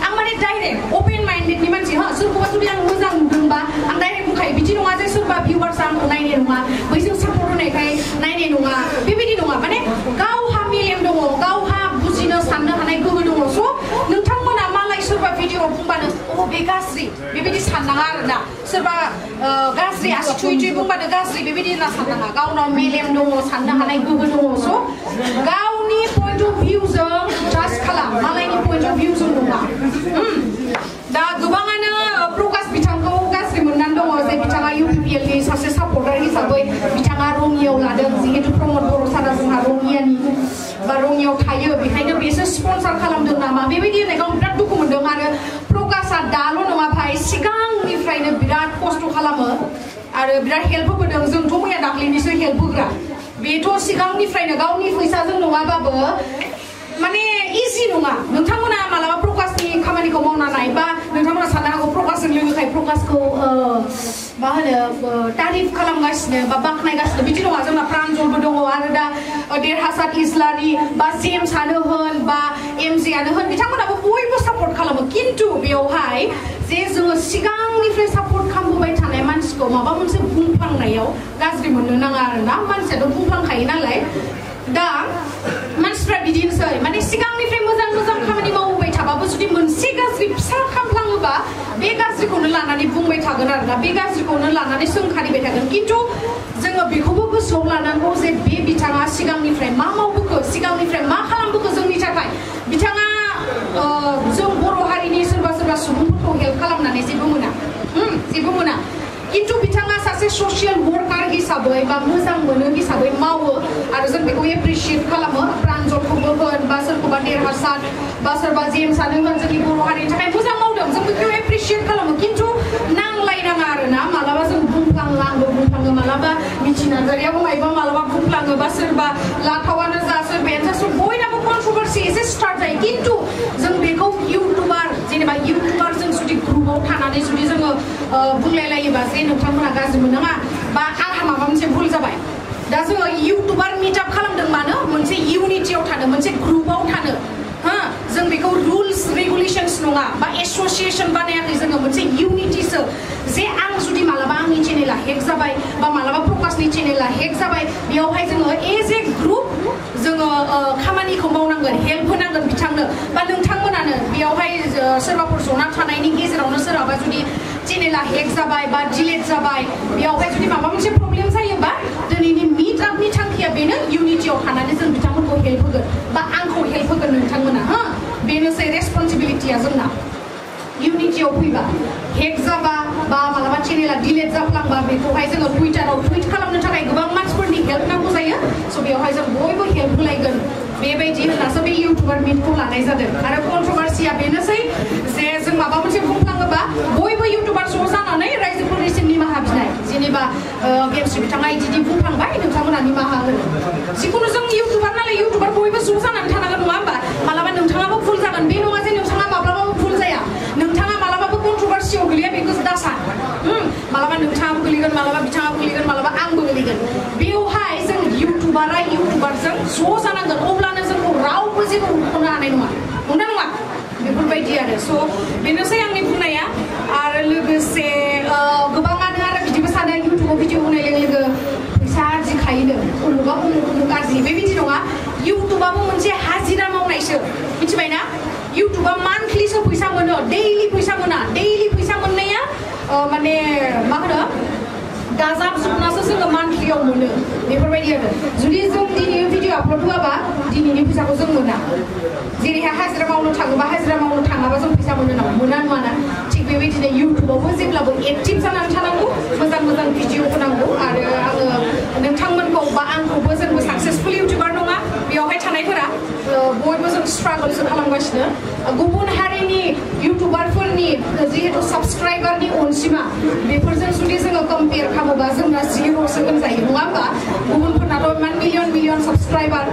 आं माने डाइरेक्ट अपेन माइन्डेडनि मानसि हा सोरखौबा जुदि आं मोजां नुदोंबा आं डाइरेक्ट बुंखायो बिदि नङा जे सोरबा भिउवार्सआ आंखौ नायनाय नङा बैजों सापर्ट होनायखाय नायनाय नङा बेबायदि नङा माने गावहा मेलेम दङ गावहा बुजिनो साननो हानाय गोहो दङ स' नोंथांमोना मालाय सोरबा भिडिअ बुंबानो अ बे गाज्रि बेबायदि साननाङा आरोना सोरबा गाज्रि आसि थुयै थुयै बुंबानो गाज्रि बेबायदि होनना साननाङा गावनाव मेलेम दङ साननो हानाय गोहो दङ स' गावनि पइन्ट अफ भिउजों जाज खालाम मालायनि पइन्ट अफ भिउजों नङा दा गोबाङानो प्रकाश बिथांखौ गाज्रि मोननानै दङ जे बिथाङा इउपिपिएलनि सासे सापर्टार हिसाबै बिथाङा रङियाव लादों जिहेतु प्रमद बर' सारा जोंहा रङियानि बा रङियाव थायो बेखायनो बेसो स्पन्सर खालामदों नामा बेबायदि होननायखौ आं बिराद दुखु मोनदों आरो प्रकाशआ दाल' नङा भाइ सिगांनिफ्रायनो बिराद खस्थ' खालामो आरो बिराद हेल्प होबोदों जोंथ' मैया दाख्लैनिसो हेल्प होग्रा बेथ' सिगांनिफ्रायनो गावनि फैसाजों नङाबाबो माने इजि नङा नोंथांमोना मालाबा प्रकाशनि खामानिखौ मावना नाय बा नोंथांमोना साननो हागौ प्रकाशजों लोगोखाय प्रकाशखौ मा होनो तारिफ खालामगासिनो बा बाख्नायगासिनो बिदि नङा जोंना प्रान्जलबो दङ आरो दा देरहासार इस्लारि बा जेम्सआनो होन बा एमजेआनो होन बिथांमोनाबो बयबो सापर्ट खालामो खिन्थु बेवहाय जे जोङो सिगांनिफ्राय सापर्ट खालामबोबाय थानाय मानसिखौ माबा मोनसे बुंफ्लांनायाव गाज्रि मोननो नाङा आरोना मानसियाथ' बुंफ्लांखायो नालाय दा मानसिफ्रा बिदिनोसै माने सिगांनिफ्राय मोजां मोजां खामानि मावबोबाय थाबाबो जुदि मोनसे गाज्रि फिसा खामफ्लाङोबा बे गाज्रिखौनो लानानै बुंबाय थागोन आरोना बे गाज्रिखौनो लानानै सोंखारिबाय थागोन खिन्थु जोङो बेखौबो गोसोआव लानांगौ जे बे बिथाङा सिगांनिफ्राय मा मावबोखो सिगांनिफ्राय मा खालामबोखो जोंनि थाखाय बिथाङा जों बर' हारिनि सोरबा सुबुंफोरखौ हेल्प खालामनानै जेबो मोना खिन्थु बिथाङा सासे ससियेल वर्कार हिसाबै बा मोजां मोनो हिसाबै मावो आरो जों बेखौ एप्रिसिएट खालामो प्रान्जलखौबो होन बा सोरखौबा देरहासार बा सोरबा जेम्सआनो होन जोंनि बर' हारिनि थाखाय मोजां मावदों जों बेखौ एप्रिसिएट खालामो खिन्थु नांलायनाङा आरोना मालाबा जों बुंफ्लाङो आंबो बुंफ्लाङो मालाबा मिथि नार्जारियाबो मायबा मालाबा बुंफ्लाङो बा सोरबा लाथावानो जा सोरबायानो जा बयनाबो कन्ट्रभार्सि एसे स्टार्ट जायो खिन्थु जों बेखौ इउटुबार जेनेबा इउटुबारजों जुदि ग्रुपाव थानानै जुदि जोङो बुंलायलायोबा जे नोंथांमोना गाज्रि मोननाङा बा आंहा माबा मोनसे भुल जाबाय दा जोङो इउटुबार मिटआप खालामदों मानो मोनसे इउनिटियाव थानो मोनसे ग्रुपाव थानो हा जों बेखौ रुल्स रेगुलेशन्स नङा बा एसोसिएशन बानायाखै जोङो मोनसे इउनिटिसो जे आं जुदि मालाबा आंनि चेनेला हेक जाबाय बा मालाबा प्रकाशनि चेनेला हेक जाबाय बेयावहाय जोङो एज ए ग्रुप जोङो खामानिखौ मावनांगोन हेल्प होनांगोन बिथांनो बा नोंथांमोनानो बेयावहाय सोरबाफोर जना थानायनि गेजेरावनो सोरहाबा जुदि चेनेला हेक जाबाय बा डिलेट जाबाय बेयावहाय जुदि माबा मोनसे प्रब्लेम जायोबा दिनैनि मिटआपनि थांखिया बेनो इउनिटियाव थानानै जों बिथांमोनखौ हेल्प होगोन बा आंखौ हेल्प होगोन नोंथांमोना हा बेनोसै रेसपन्सिबिलिटिया जोंना इउनिटियाव फैबा हेक जाबा बा मालाबा चेनेला डिलेट जाफ्लांबा बेखौहाय जोङो टुइटाराव टुइट खालामनो थाखाय गोबां मानसिफोरनि हेल्प नांगौ जायो स' बेवहाय जों बयबो हेल्प होलायगोन बेबायदि होननासो बे इउटुबार मिटखौ लानाय जादों आरो कन्ट्रभार्सिया बेनोसै जे जों माबा मोनसे बुंफ्लाङोबा बयबो इउटुबार ज' जानानै रायजोफोरनिसिम निमाहा बिनाय जेनेबा गेमस्रि बिथाङा इदि बुंफ्लांबाय नोंथांमोना निमाहा होनो जिखुनु जों इउटुबार नालाय इउटुबार बयबो ज' जानानै थानांगोन नङा होमबा मालाबा नोंथाङाबो भुल जागोन बे नङा जे नोंथाङा माब्लाबाबो भुल जाया नोंथाङा मालाबाबो कन्ट्रभार्सियाव गोलैया बेखौ दासान मालाबा नोंथाङाबो गोलैगोन मालाबा बिथाङाबो गोलैगोन मालाबा आंबो गोलैगोन बेवहाय जों इउटुबारा इउटुबारजों ज' जानांगोन अब्लानो जोंखौ रावबो जेबो होबथानो हानाय नङा नङा बेफोरबायदि आरो स' बेनोसै आंनि बुंनाया आरो लोगोसे गोबाङानो आरो बिदिबो सानो इउटुबाव भिडिअ होनाय लोगो लोगो फैसा आरजिखायोनो उमुगा उमुग गाज्रि बेबायदि नङा इउटुबाबो मोनसे हाजिरा मावनायसो मिथिबायना इउटुबा मान्थलिसो फैसा मोनो डेइलि फैसा मोना डेइलि फैसा मोननाया माने मा होनो दाजाबजोबनासो जोङो मान्थलियाव मोनो बेफोरबायदि आरो जुदि जों दिनै भिडिअ आपल'ड होआबा दिनैनि फैसाखौ जों मोना जेरैहाय हाजिरा मावनो थाङोबा हाजिरा मावनो थाङाबा जों फैसा मोनो नामा मोना नङाना थिग बेबायदिनो इउटुबावबो जेब्लाबो एक्टिभ जानानै थानांगौ मोजां मोजां भिडिअ होनांगौ आरो आङो नोंथांमोनखौ बा आंखौबो जोंबो साक्सेसफुल इउटुबार नङा बेवहाय थानायफोरा बयबो जों स्ट्रागलसो खालामगासिनो गुबुन हारिनि इउटुबारफोरनि जिहेतु साबस्क्राइबारनि अनजिमा बेफोरजों जुदि जोङो कम्पेयार खालामोबा जोंना जिर'सो होनजायो नङा होमबा गुबुनफोरनाथ' 1 million subscriber.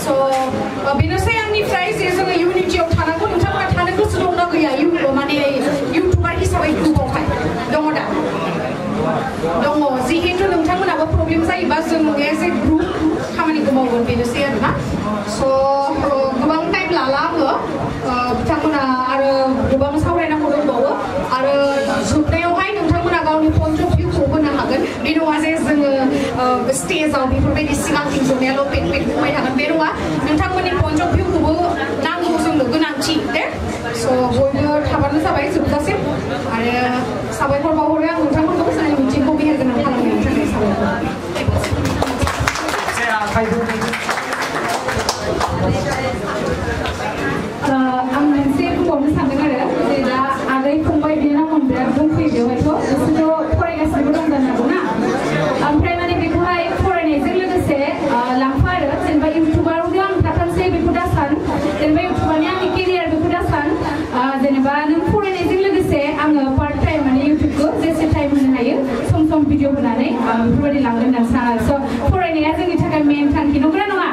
So बेनोसै आंनिफ्राय जे जोङो इउनिटियाव थानांगौ नोंथांमोना थानो गोसो दंना गैया माने इउटुबार हिसाबै ग्रुपआवहाय दङ दा दङ जिहेतु नोंथांमोनाबो प्रब्लेम जायोबा जों एज ए ग्रुप खामानिखौ मावगोन बेनोसै आरोना स' गोबां टाइम लाला आङो बिथांमोना आरो गोबां सावरायनांगौ दंबावो आरो जोबनायावहाय नोंथांमोना गावनि पइन्ट अफ भिउखौ होनो हागोन बे नङा जे जोङो स्टेजाव बेफोरबायदि सिगांथिं जनायाल' पेट पेट बुंबाय थागोन बे नङा नोंथांमोननि पइन्ट अफ भिउखौबो नांगौ जोंनो गोनांथि दे स' बयबो थाबानो जाबाय जोबजासिम आरो साबायखर बावहरो आं नोंथांमोनखौ जोंनि मिटिंखौ मेहेर गोनां खालामनायनि थाखाय साबायखर आं मोनसे बुंबावनो सानदों आरो जे दा आगै फंबाय बिनानावमोन बिराद दंफैयो बेवहायथ' बिसोरथ' फरायगासिनोबो दं जानो हागौ ना ओमफ्राय माने बेखौहाय फरायनायजों लोगोसे लांफा आरो जेनेबा इउटुबारावनो आं थाथारसै बेखौ दा सान जेनेबा इउटुबारनि आंनि केरियार बेखौ दा सान जेनेबा नों फरायनायजों लोगोसे आङो पार्ट टाइम माने इउटुबखौ जेसे टाइम होनो हायो सम सम भिडिअ होनानै बेफोरबायदि लांगोन होननानै सानो स' फरायनाया जोंनि थाखाय मेन थांखि नंगौना नङा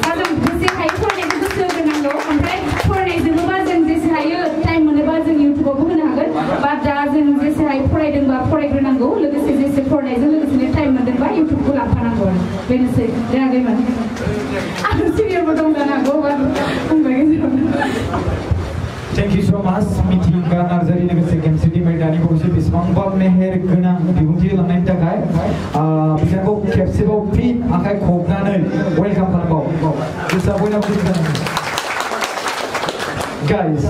दा जों जेसे हायो फरायनायखौ गोसो होग्रोनांगौ ओमफ्राय फरायनायजोंबा जों जेसे हायो टाइम मोनोबा जों इउटुबावबो होनो हागोन बा दा जों जेसे हायो फरायदोंबा फरायग्रोनांगौ लोगोसे जेसे फरायनायजों लोगोसे टाइम मोनदोंबा इउटुबखौ लांफानांगौ आरो बेनोसै देराखैमोन आं सिनियरबो दं जानो हागौ बा बुंबाय Thank you so much. Meeting Narzary लोगोसे गेमसिटी मैदानि गंसे बेसेबांबा मेहेर गोनां बिबुंथि होलांनायनि थाखाय बिथांखौ खेबसेबाव फिन आखाइ खबनानै वेलकाम खालामबाव गोसोआ बयनाबो गोजोननाय Guys,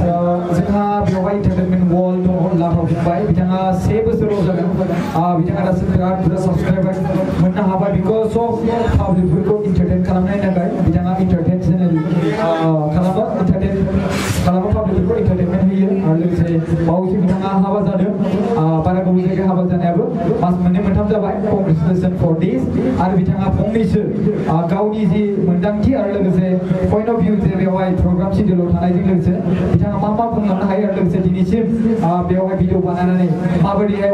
जोंहा बेवहाय एन्टारटेनमेन्ट वर्ल्ड दङ लाभा फंबाय बिथाङा 7 बोसोराव जागोन बिथाङा दासिम बिराद बुरजा साबस्क्राइबार मोननो हाबाय बिकज अफ पाब्लिकफोरखौ एन्टारटेन खालामनायनि थाखाय बिथाङा एन्टारटेन चेनेल खालामो पाब्लिकफोरखौ एन्टारटेनमेन्ट होयो आरो लोगोसे बावैसो बिथाङा हाबा जादों बारा गोबाव जायगायाव हाबा जानायाबो मास मोननै मोनथाम जाबाय कंग्रेचुलेसन फर दिस आरो बिथाङा फंनैसो गावनि जि मोन्दांथि आरो लोगोसे पइन्ट अफ भिउ जे बेवहाय प्रग्राम सिडिउलाव थानायजों लोगोसे बिथाङा मा बुंलांनो हायो आरो लोगोसे दिनैसिम बेवहाय भिडिअ बानायनानै माबायदिहाय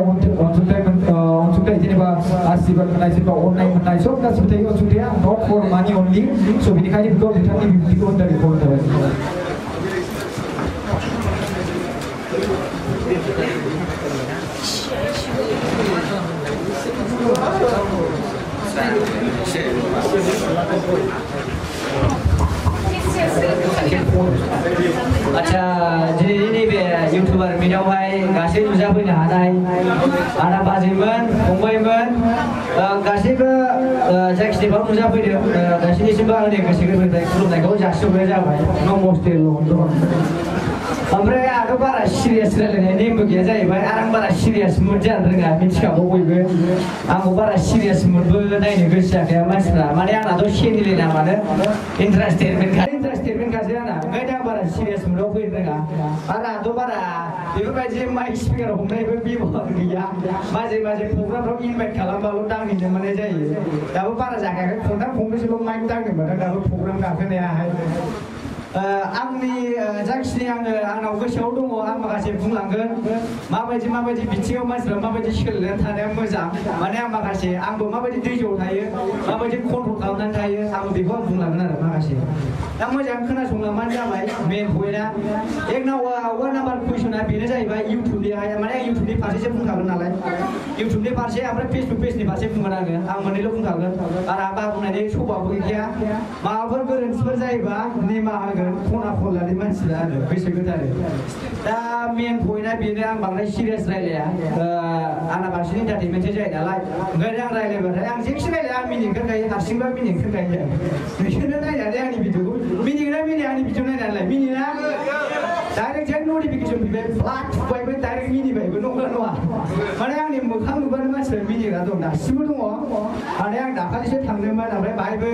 अनसुंथाइ जेनेबा आशीर्बाद मोननाय सोरबा अननाय मोननाय सब गासिबो थायो अनसुंथाइया नट फर मानि अनलि स' बेनिखायनो बेखौ बिथांनि बिबुंथिखौ होननानै खावलायनाय थाबाय अच्छा दिनैनि नैबे इउटुबार मिटआवहाय गासै नुजाफैनो हानाय आदा बाजैमोन फंबायमोन गासैबो जायखिजाया नुजाफैदों गासैनिसिमबो आंनि गोसो गोरबोनिफ्राय खुलुमनायखौ जासिहरनाय जाबाय नमस्ते लन्डन ओमफ्राय आंथ' बारा सिरियास रायलायनाय नेमबो गैया जाहैबाय आरो आं बारा सिरियास मुड जानो रोङा मिथिखागौ बयबो आंखौ बारा सिरियास मुडबो नायनो गोसो जाखाया मानसिफ्रा माने आंनाथ' चेनेलनि नामानो इन्टारेस्टेडमेन्टखासो आंना ओंखायनो आं बारा सिरियास मुडआव फैनो रोङा आरो आंथ' बारा बेफोरबायदि माइक स्पिकार हमनायबो बेबहार गैया माजे माजे प्रग्रामफ्राव इनभाइट खालामबाल' दांहैनो मोननाय जायो दाबो बारा जाखायाखै खनथामसोल' माइक दांनो मोनदों दाबो प्रग्राम गाखोनायाहाय आंनि जाखिनि आंनाव गोसोआव दङ आं माखासे बुंलांगोन माबायदि बिथिङाव मानसिफ्रा माबायदि सोलिनानै थानाया मोजां माने आं माखासे आंबो माबायदि दैजोआव थायो माबायदि कन्ट्रल खालामनानै थायो आंबो बेखौ आं बुंलांगोन आरो माखासे दा मोजां खोनासंलांबानो जाबाय मेन पइन्टआ एक नाम्बार कुइसना बेनो जाहैबाय इउटुबनिहाय माने आं इउटुबनि फारसेसो बुंखागोन नालाय इउटुबनि फारसे ओमफ्राय फेसबुक पेजनि फारसे बुंगोन आं मोननैल' बुंखागोन बारा बुंनायनि सबाबो गैखाया माबाफोर गोरोन्थिफोर जायोबा निमाहा होगोन खना खनलानि मानसिफ्रा आरो गोसो गोथारै दा मेन पइन्टआ बेनो आं बांद्राय सिरियास रायलाया आंना बांसिन एन्टारटेनमेन्टसो जायो नालाय ओंखायनो आं रायलायबाथाय आं जेखि रायलाया आं मिनिं ओंखारखायो हारसिंबा मिनिं ओंखारखायो नोंसोरनो नायनानै आंनि भिडिअखौ मिनिगोना मिनिया आंनि भिडिअ नायनानैलाय मिनिना डाइरेक्ट जेन नटिफिकेसन फैबाय फ्लाट फैबायबो डाइरेक्ट मिनिबायबो नंगौना नङा माने आंनि मोखां नुबानो मानसिफ्रा मिनिग्रा दं दासिमबो दङ माने आं दाखालिसो थांदोंमोन ओमफ्राय बाहायबो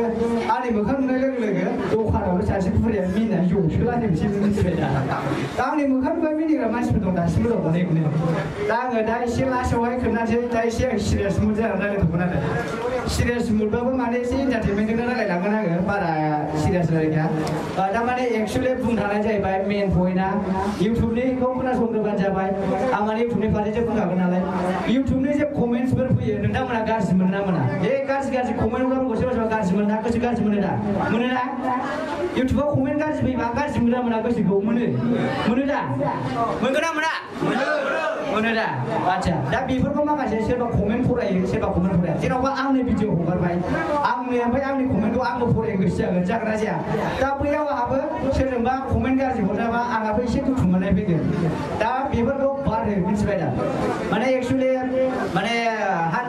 आंनि मोखां नुनाय लोगो लोगो दखानावनो सासे बुरिया मिनिनानै जंसोलानो बिसोर मिथिबाय दा आंनि मोखां नुबाय मिनिग्रा मानसिफोर दं दासिमबो दं अनेकनो दा आङो दा एसे लास्टआवहाय खोन्थानोसै दा एसे आं सिरियास मुड जानानै रायलायदोंमोन आरो सिरियास मुडबाबो माने एसे एन्टारटेनमेन्टजोंनो रायलायलांगोन आङो बारा सिरियास रायलायखाया दा माने एक्सुवेलि बुंनो थानाय जाहैबाय मेन पइन्टआ इउटुब इउटुबनिखौ खोनासंग्रोबानो जाबाय आं माने इउटुबनि फारसेसो बुंखागोन नालाय इउटुबनि जे कमेन्ट्सफोर फैयो नोंथांमोना गाज्रि मोनो ना मोना बे गाज्रि कमेन्टफोरखौ सोरबा सोरबा गाज्रि मोनो ना गोसो गाज्रि मोनो दा मोनोना इउटुबाव कमेन्ट गाज्रि फैबा गाज्रि मोनो ना मोना गोसोखौ मोनो दा मोनगोन ना मोना मोनो दा आच्छा दा बेफोरखौ माखासे सोरबा कमेन्ट फरायो सोरबा कमेन्ट फराया जेन'बा आंनि भिडिअ हगारबाय ओमफ्राय आंनि कमेन्टखौ आंबो फरायनो गोसो जागोन ना जाया दा बैयाव आंहाबो सोरजोंबा कमेन्ट गाज्रि हरजाबा आंहाबो एसे दुखु मोननाय फैगोन दा बेफोरखौ बादो मिथिबाय दा माने एक्सुवेलि माने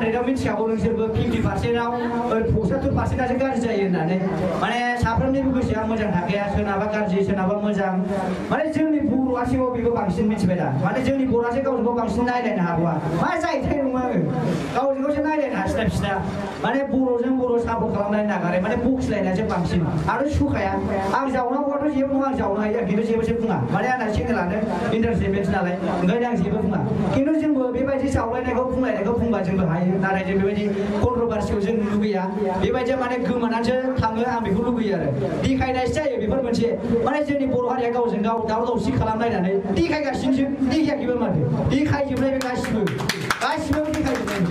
100आव मिथिखागौ नोंसोरबो 50%आव 75%आसो गाज्रि जायो होननानै माने साफ्रोमनिबो गोसोआ मोजां थाखाया सोरनाबा गाज्रि सोरनाबा मोजां माने जोंनि बर'आसो बेखौ बांसिन मिथिबाय दा माने जोंनि बर'आसो गावजों गाव बांसिन नायलायनो हागौआ मा जाहैथाय नङा गावजों गावसो नायलायनो हासिना बिसिना माने बर'जों बर' सापर्ट खालामनानै नागारो माने बखिलायनासो बांसिन आरो सुखाया आं जावनांगौआथ' जेबो नङा आं जावनो हायो खिन्थु जेबोसो बुङा माने आंना चेनेलानो इन्टारटेनमेन्ट नालाय ओंखायनो आं जेबो बुङा खिन्थु जोंबो बेबायदि जावलायनायखौ बुंलायनायखौ बुंबा जोंबो हायो नाथाय जों बेबायदि कन्ट्रभार्सिखौ जों लुगैया बेबायदिया माने गोमानानैसो थाङो आं बेखौ लुगैयो आरो देखायनायसो जायो बेफोर मोनसे माने जोंनि बर' हारिया गावजों गाव दावराव दावसि खालामलायनानै देखायगासिनोसो देखायाखैबो माथो देखायजोबनाय बे गासिबो देखायजोबनाय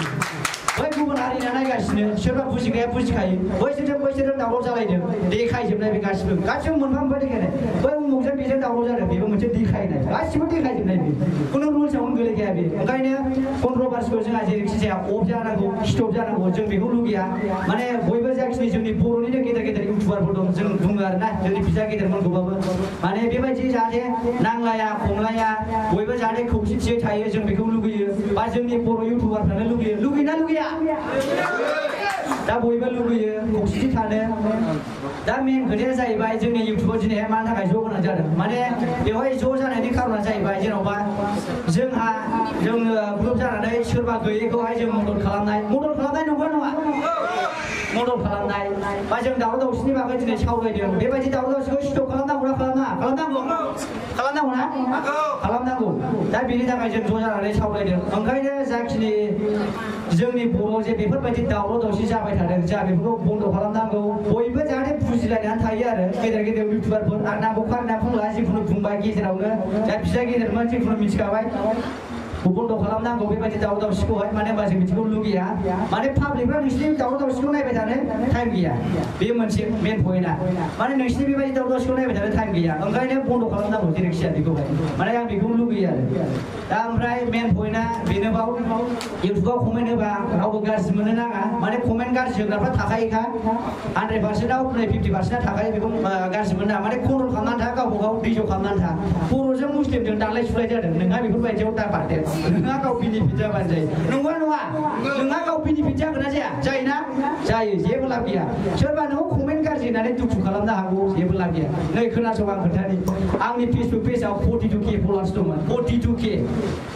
बै गुबुन हारिना नायगासिनो सोरबा बुजिग्राया बुजिखायो बैसोरजों दावराव जालायदों देखायजोबनाय बे गासिबो मोनफा मोनफा देखायनाय बै उमुखजों बेजों दावराव जादों बेबो मोनसे देखायनाय गासिबो देखायजोबनाय बे खुनु रुल्सआवनो गोलैखाया बे ओंखायनो कन्ट्रभार्सिखौ जोंहा जेरैखि जाया अफ जानांगौ स्टप जानांगौ जों बेखौ लुगैया माने बयबो जाखिनि जोंनि बर'निनो गेदेर इउटुबारफोर दं जों बुङो आरोना जोंनि फिसा गेदेरफोरखौबाबो माने बेबायदि जाहाथे नांलाया खमलाया बयबो जाहाथे खौसेथियै थायो जों बेखौ लुगैयो बा जोंनि बर' इउटुबारफ्रानो लुगैयोना लुगैया दा बयबो लुगैयो खौसेथि थानो दा मेन खोथाया जाहैबाय जोंनि इउटुबाव दिनैहाय मानि थाखाय ज' गोनां जादों माने बेवहाय ज' जानायनि खारना जाहैबाय जेन'बा जोङो ग्रुप जानानै सोरबा गैयैखौहाय जों मदद खालामनाय नंगौ नङा मदद खालामनाय बा जों दावराव दावसिनि बागै दिनै सावरायदों बेबायदि दावराव दावसिखौ स्टप खालामनांगौ ना खालामनांगौ दा बेनि थाखाय जों ज' जानानै सावरायदों ओंखायनो जाखिनि जोंनि बर'आव जे बेफोरबायदि दावराव दावसि जाबाय थादों जा बेफोरखौ बन्द खालामनांगौ बयबो जाहाथे बुजिलायनानै थायो आरो गेदेर इउटुबारफोर आं नांगौ खारना बुंला जिखुनु बुंबाय गेजेरावनो जा फिसा गेदेरमोन जिखुनु मिथिखाबाय बन्द खालामनांगौ बेबायदि दावराव दावसिखौहाय माने होनबा जों बिदिखौ लुगैया माने पाब्लिकफ्रा नोंसिनि दावराव दावसिखौ नायबाय थानो टाइम गैया बे मोनसे मेन पइन्टआ माने नोंसिनि बेबायदि दावराव दावसिखौ नायबाय थानो टाइम गैया ओंखायनो बन्द खालामनांगौ जेरैखि जाया बेखौहाय माने आं बेखौ लुगैयो आरो दा ओमफ्राय मेन पइन्टआ बेनोबाव इउटुबाव कमेन्ट होबा रावबो गाज्रि मोननो नाङा माने कमेन्ट गाज्रि होग्राफ्रा थाखायोखा 100%आव 50%आ थाखायो बेखौ गाज्रि मोननो नाङा माने कन्ट्रल खालामनानै था गावबा गाव दैज' खालामनानै था बर'जों मुस्लिमजों दालाय सुलाय जादों नोंहा बेफोरबायदियाव दा बारदेर नोंहा गाव बेनिफिट जाबानो जायो नंगौ नङा नोंहा गाव बेनिफिट जागोन ना जाया जायोना जायो जेबो लाब गैया सोरबा नों कमेन्ट गाज्रि होननानै दुखु खालामनो हागौ जेबो लाब गैया नै खोनासं आं खोन्थानि आंनि फेसबुक पेजआव 42K फलोवार्स दंमोन 42K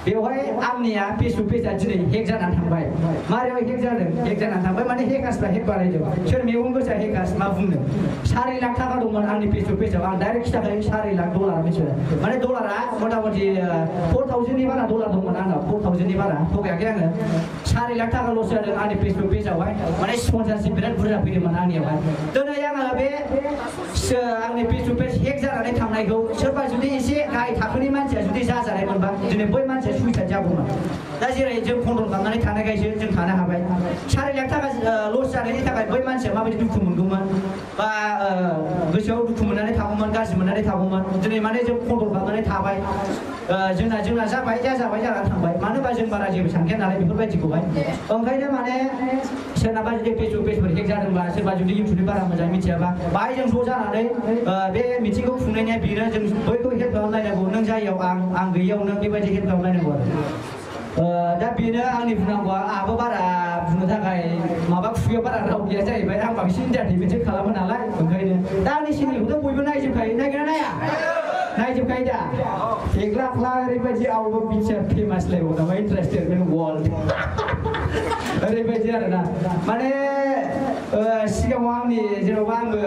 बेवहाय आंनिया फेसबुक पेजआ दिनै हेक जानानै थांबाय मारै हेक जानानै थांबाय माने हेकार्सफ्रा हेक बानायदों सोर मेगन गोसा हेकार्स मा बुंनो 4 लाख थाखा दंमोन आंनि फेसबुक पेजआव आं डाइरेक्ट खिथाखायो 4 लाख डलार मिथिबाय माने डलारा मथा-मथि 4000 नि बारा डलार दंमोन आंनाव 4000 नि बारा थगायाखै आङो 4 लाख थाखा लस जादों आंनि फेसबुक पेजआवहाय माने स्पन्सरशिप बिराद बुरजा फैदोंमोन आंनियावहाय दिनै आङो बे आंनि फेसबुक पेज हेक जानानै थांनायखौ सोरबा जुदि एसे गाहाय थाखोनि मानसिया जुदि जाजानाय मोनबा दिनै बै मानसिया सुइसाइड जागौमोन दा जेरै जों कन्ट्रल खालामनानै थानायखायसो जों थानो हाबाय 4 लाख थाखा लस जानायनि थाखाय बै मानसिया माबायदि दुखु मोनगौमोन बा गोसोआव दुखु मोननानै थागौमोन गाज्रि मोननानै थागौमोन दिनै माने जों कन्ट्रल खालामनानै थाबाय जोंना जाबाय जानानै थांबाय मानो होनबा जों बारा जेबो सानखाया नालाय बेफोरबायदिखौहाय ओंखायनो माने सोरनाबा जुदि फेसबुक पेजफोर हेक जादोंबा सोरबा जुदि इउटुबनि बारा मोजाङै मिथियाबा बाहाय जों ज' जानानै बे मिटिंखौ खुंनायनिया बेनो जों बयखौ हेल्प खालामलायनांगौ नों जायियाव आं गैयियाव नों बेबायदि हेल्प खालामलायनांगौ आरो दा बेनो आंनि बुंनांगौआ आंहाबो बारा बुंनो थाखाय माबा खुगायाव बारा राव गैया जाहैबाय आं बांसिन इन्टारटेनमेन्टसो खालामो नालाय ओंखायनो दा आंनि चेनेलखौथ' बयबो नायजोबखायो नायगोना नाया नायजोबखायो दा एग्लाफ्ला ओरैबायदि आवबो पिक्सार फेमास लायबाव नामा इन्टारेस्टेडमेन्ट वर्ल्ड ओरैबायदि आरोना माने सिगाङाव आंनि जेन'बा आंबो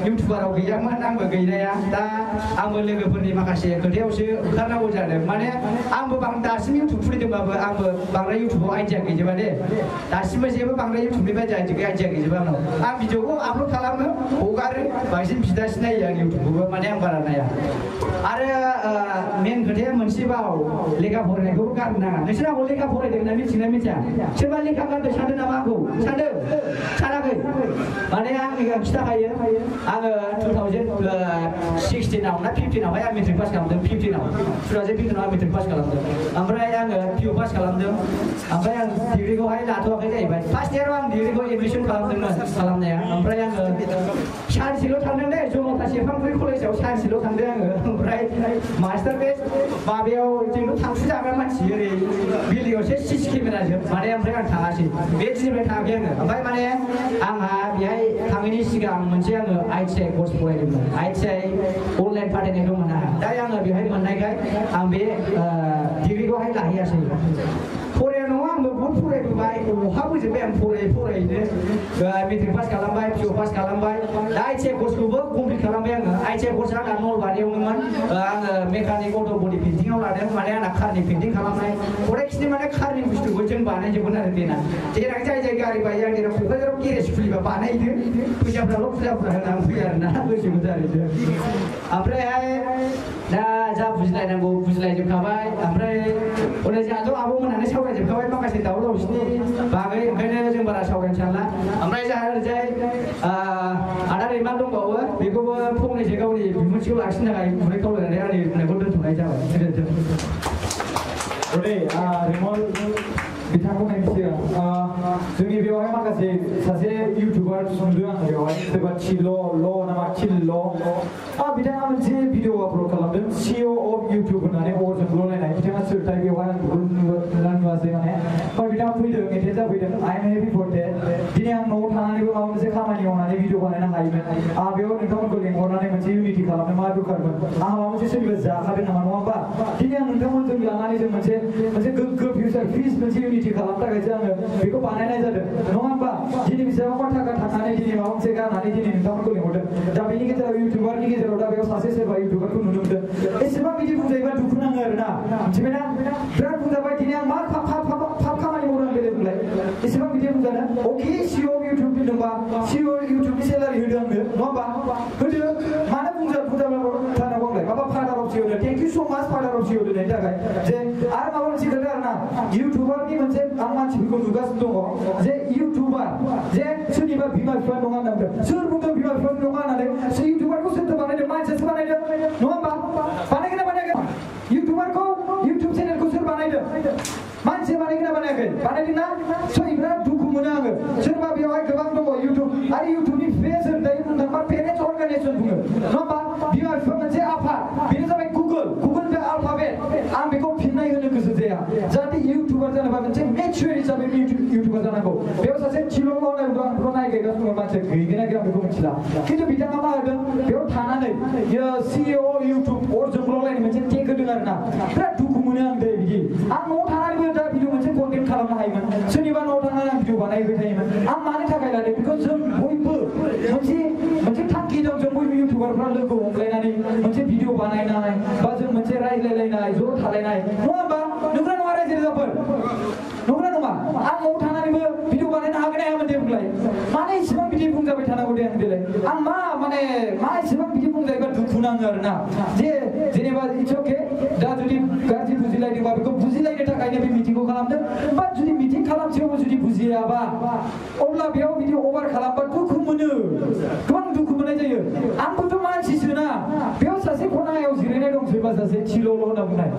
इउटुबाराव गैयामोन आंबो गैनाया दा आंबो लोगोफोरनि माखासे खोथायावसो ओंखारनांगौ जादों माने आंबो दासिम इउटुब खुलिदोंबाबो आंबो बांद्राय इउटुबाव आइडिया गैजोबा दे दासिमबो जेबो बांद्राय इउटुबनि बायदि आइडिया गैजोबा आंनाव आं भिडिअखौ आपल'ड खालामो हगारो बांसिन बिदासो नायो आं इउटुबखौबो माने आं बारा नाया आरो मेन खोथाया मोनसेबाव लेखा फरायनायखौबो गारनो नाङा नोंसोरनाव लेखा फरायदों ना मिथिना मिथिया सोरबा लेखा गारदों सानदों नामा आंखौ सानदों सानाखै माने आं खिथाखायो आङो 2016 आव ना 15 आवहाय आं मेट्रिक पास खालामदों 15 आव 2015 आव आं मेट्रिक पास खालामदों ओमफ्राय आङो पिअ पास खालामदों ओमफ्राय आं डिग्रिखौहाय लाथ'वाखै जाहैबाय फार्स्ट इयाराव आं डिग्रिखौ एडमिसन खालामदोंमोन खालामनाया ओमफ्राय आङो सानसेल' थांदों दे जमथा सेरफांगुरि कलेजाव सानसेल' थांदों आङो ओमफ्राय मास्टार बेस माबायाव जोंथ' थांफुजाग्रा मानसि ओरै बिल्डिंआवसो सिसि केमेराजों माने ओमफ्राय आं थाङासै बे दिननिफ्राय थाङाखै आङो ओमफ्राय माने आंहा बेहाय थाङैनि सिगां मोनसे आङो ITI कर्स फरायदोंमोन ITI अनलाइन फाथायनाय दंमोन आंहा दा आङो बेहाय मोननायखाय आं बे डिग्रिखौहाय लाहैयासै फराया नङा आंबो बहुत फरायबोबाय बहाबोजोब्बाय आं फरायैनो मेट्रिक पास खालामबाय पिअ पास खालामबाय दा ITI कर्सखौबो कमप्लिट खालामबाय आङो ITI कर्सआ आंना नलबारियावनोमोन आङो मेकानिक अट' बडि पेन्टिंआव लादों माने आंना कारनि पेन्टिं खालामनाय फरायखिनि माने कारनि बुस्थुखौ जों बानायजोबगोन आरो देना देनां जाय जाय गारि बायो आं देनां क'क्राझाराव गेरेज खुलिबा बानायदो फैसाफ्राल' फुजा होना फैयो आरोना गोसो गोजारैसो ओमफ्रायहाय दा जा बुजिलायनांगौ बुजिलायजोबखाबाय ओमफ्राय हनै जोंहाथ' आब'मोनहानो सावरायजोबखाबाय माखासे दावराव दावसिनि बागै ओंखायनो जों बारा सावरायनो सानला ओमफ्राय जोंहा ओरैजाय आदा रैमाल दंबावो बेखौबो फंनैसो गावनि बिबुंथिखौ लाखिनो थाखाय गुरै खावलायनानै आंनि बुंनायखौ दोनथ'नाय जाबाय रिमल बिथांखौ नायनो सिगां जोंनि बेवहाय माखासे सासे इउटुबार नुदों आं बेवहाय सोरबा चिल' नामा चिल' बिथाङा मोनसे भिडिअ आपल'ड खालामदों CEO अफ इउटुब होननानै अरजों ल'लायनाय बिथाङा सोरथाय बेवहाय आं नुवासै माने बिथाङा फैदों एटेन्ड जाफैदों I am happy for that दिनै आं न'आव थानानैबो माबा मोनसे खामानि मावनानै भिडिअ बानायनो हायोमोन आं बेयाव नोंथांमोनखौ लेंहरनानै मोनसे इउनिटि खालामनो मा दरकारमोन आं माबा मोनसे सोरनिबा जाखादों नामा नङा होमबा दिनै आं नोंथांमोनजों लानानै जों मोनसे गोग्गो फिउचार पिस मोनसे इउनिटि खालामनो थाखायसो आङो बेखौ बानायनाय जादों नङा होमबा दिनै बेसेबांबा थाखा थांनानै दिनै माबा मोनसे गारनानै दिनै नोंथांमोनखौ लेंहरदों दा बेनि गेजेराव इउटुबारनि गेजेराव दा बेयाव सासे सोरबा इउटुबारखौ नुनो मोनदों एसेबां बिदि बुंजायोबा दुखु नाङो आरोना मिथिबायना बिराद बुंजाबाय दिनै आं मा फाब खामानि मावदों बेलेग बुंलाय एसेबां बिदि बुंजानो अके CEO इउटुब होनदोंबा CEO इउटुबनि सेलारि होदों आंनो नङा होमबा होदो मानो बुंजाब्लाबो थानांगौ आंलाय माबा father of CEO thank you स' माच फादार अफ CEO होनायनि थाखाय जे आरो माबा मोनसे खोथा आरोना इउटुबारनि मोनसे आं मानसिफोरखौ नुगासिनो दङ जे इउटुबार जे सोरनिबा बिमा बिफा नङा होननानै सोर बुंदों बिमा बिफा नङा होननानै इउटुबारखौ सोरथो बानायदों मानसियासो बानायदों नङा होमबा बानायगोन ना बानायाखै इउटुबारखौ इउटुब चेनेलखौ सोर बानायदों मानसिया बानायगोन ना बानायाखै बानायदोंना स' बिराद दुखु मोनो आङो सोरबा बेवहाय गोबां दङ इउटुब आरो इउटुबनि फेस होननाय बुंनो थाङोबा पेरेन्टस अर्गानाइजेसन बुङो नङा होमबा बिमा बिफा मोनसे आफाद बेनो जाबाय गुगोल आल्फाबेट आं बेखौ फिननाय होनो गोसो जाया जाहाथे इउटुबार जानोबा मोनसे मेचुर हिसाबै इउटुबार जानांगौ बेयाव सासे चिल' मावनाय दं आंखौ नायगासिनो दङ मानसिया गैगोना गैया बेखौ मिथिला खिन्थु बिथाङा मा होदों बेयाव थानानै CEO इउटुब अरजों ल'लायनाय मोनसे टेग होदों आरोना बिराद दुखु मोनो आं दे बिदि आं न'आव थानानैबो दा भिडिअ मोनसे कन्टेन्ट खालामनो हायोमोन सोरनिबा न'आव थांनानै आं भिडिअ बानायबाय थायोमोन आं मानि थाखाय लादों बेखौ जों बयबो मोनसे थांखि दं जों बयबो इउटुबारफ्रा लोगो हमलायनानै मोनसे भिडिअ बानायनाय बा जों मोनसे रायज्लायलायनाय ज' थालायनाय नङा होमबा नोंगौना नङा रायजो राजाफोर नंगौना नङा आं न'आव थानानैबो भिडिअ बानायनो हागोन ना हायामोन दे बुंलाय मानो इसेबां बिदि बुंजाबाय थानांगौ दे आं देलाय आं मा इसेबां बिदि बुंजायोबा दुखु नाङो आरोना जे जेनेबा इट्स अके दा जुदि गाज्रि बुजिलायदोंबा बेखौ बुजिलायनो थाखायनो बे मिटिंखौ खालामदों बा जुदि मिटिं खालामसेयावबो जुदि बुजियाबा अब्ला बेयाव बिदि अभार खालामबा दुखु मोनो गोबां दुखु मोननाय जायो आंबोथ' मानसिसोना बेयाव सासे खनायाव जिरायनाय दं सोरबा सासे चिल' होनना बुंनाय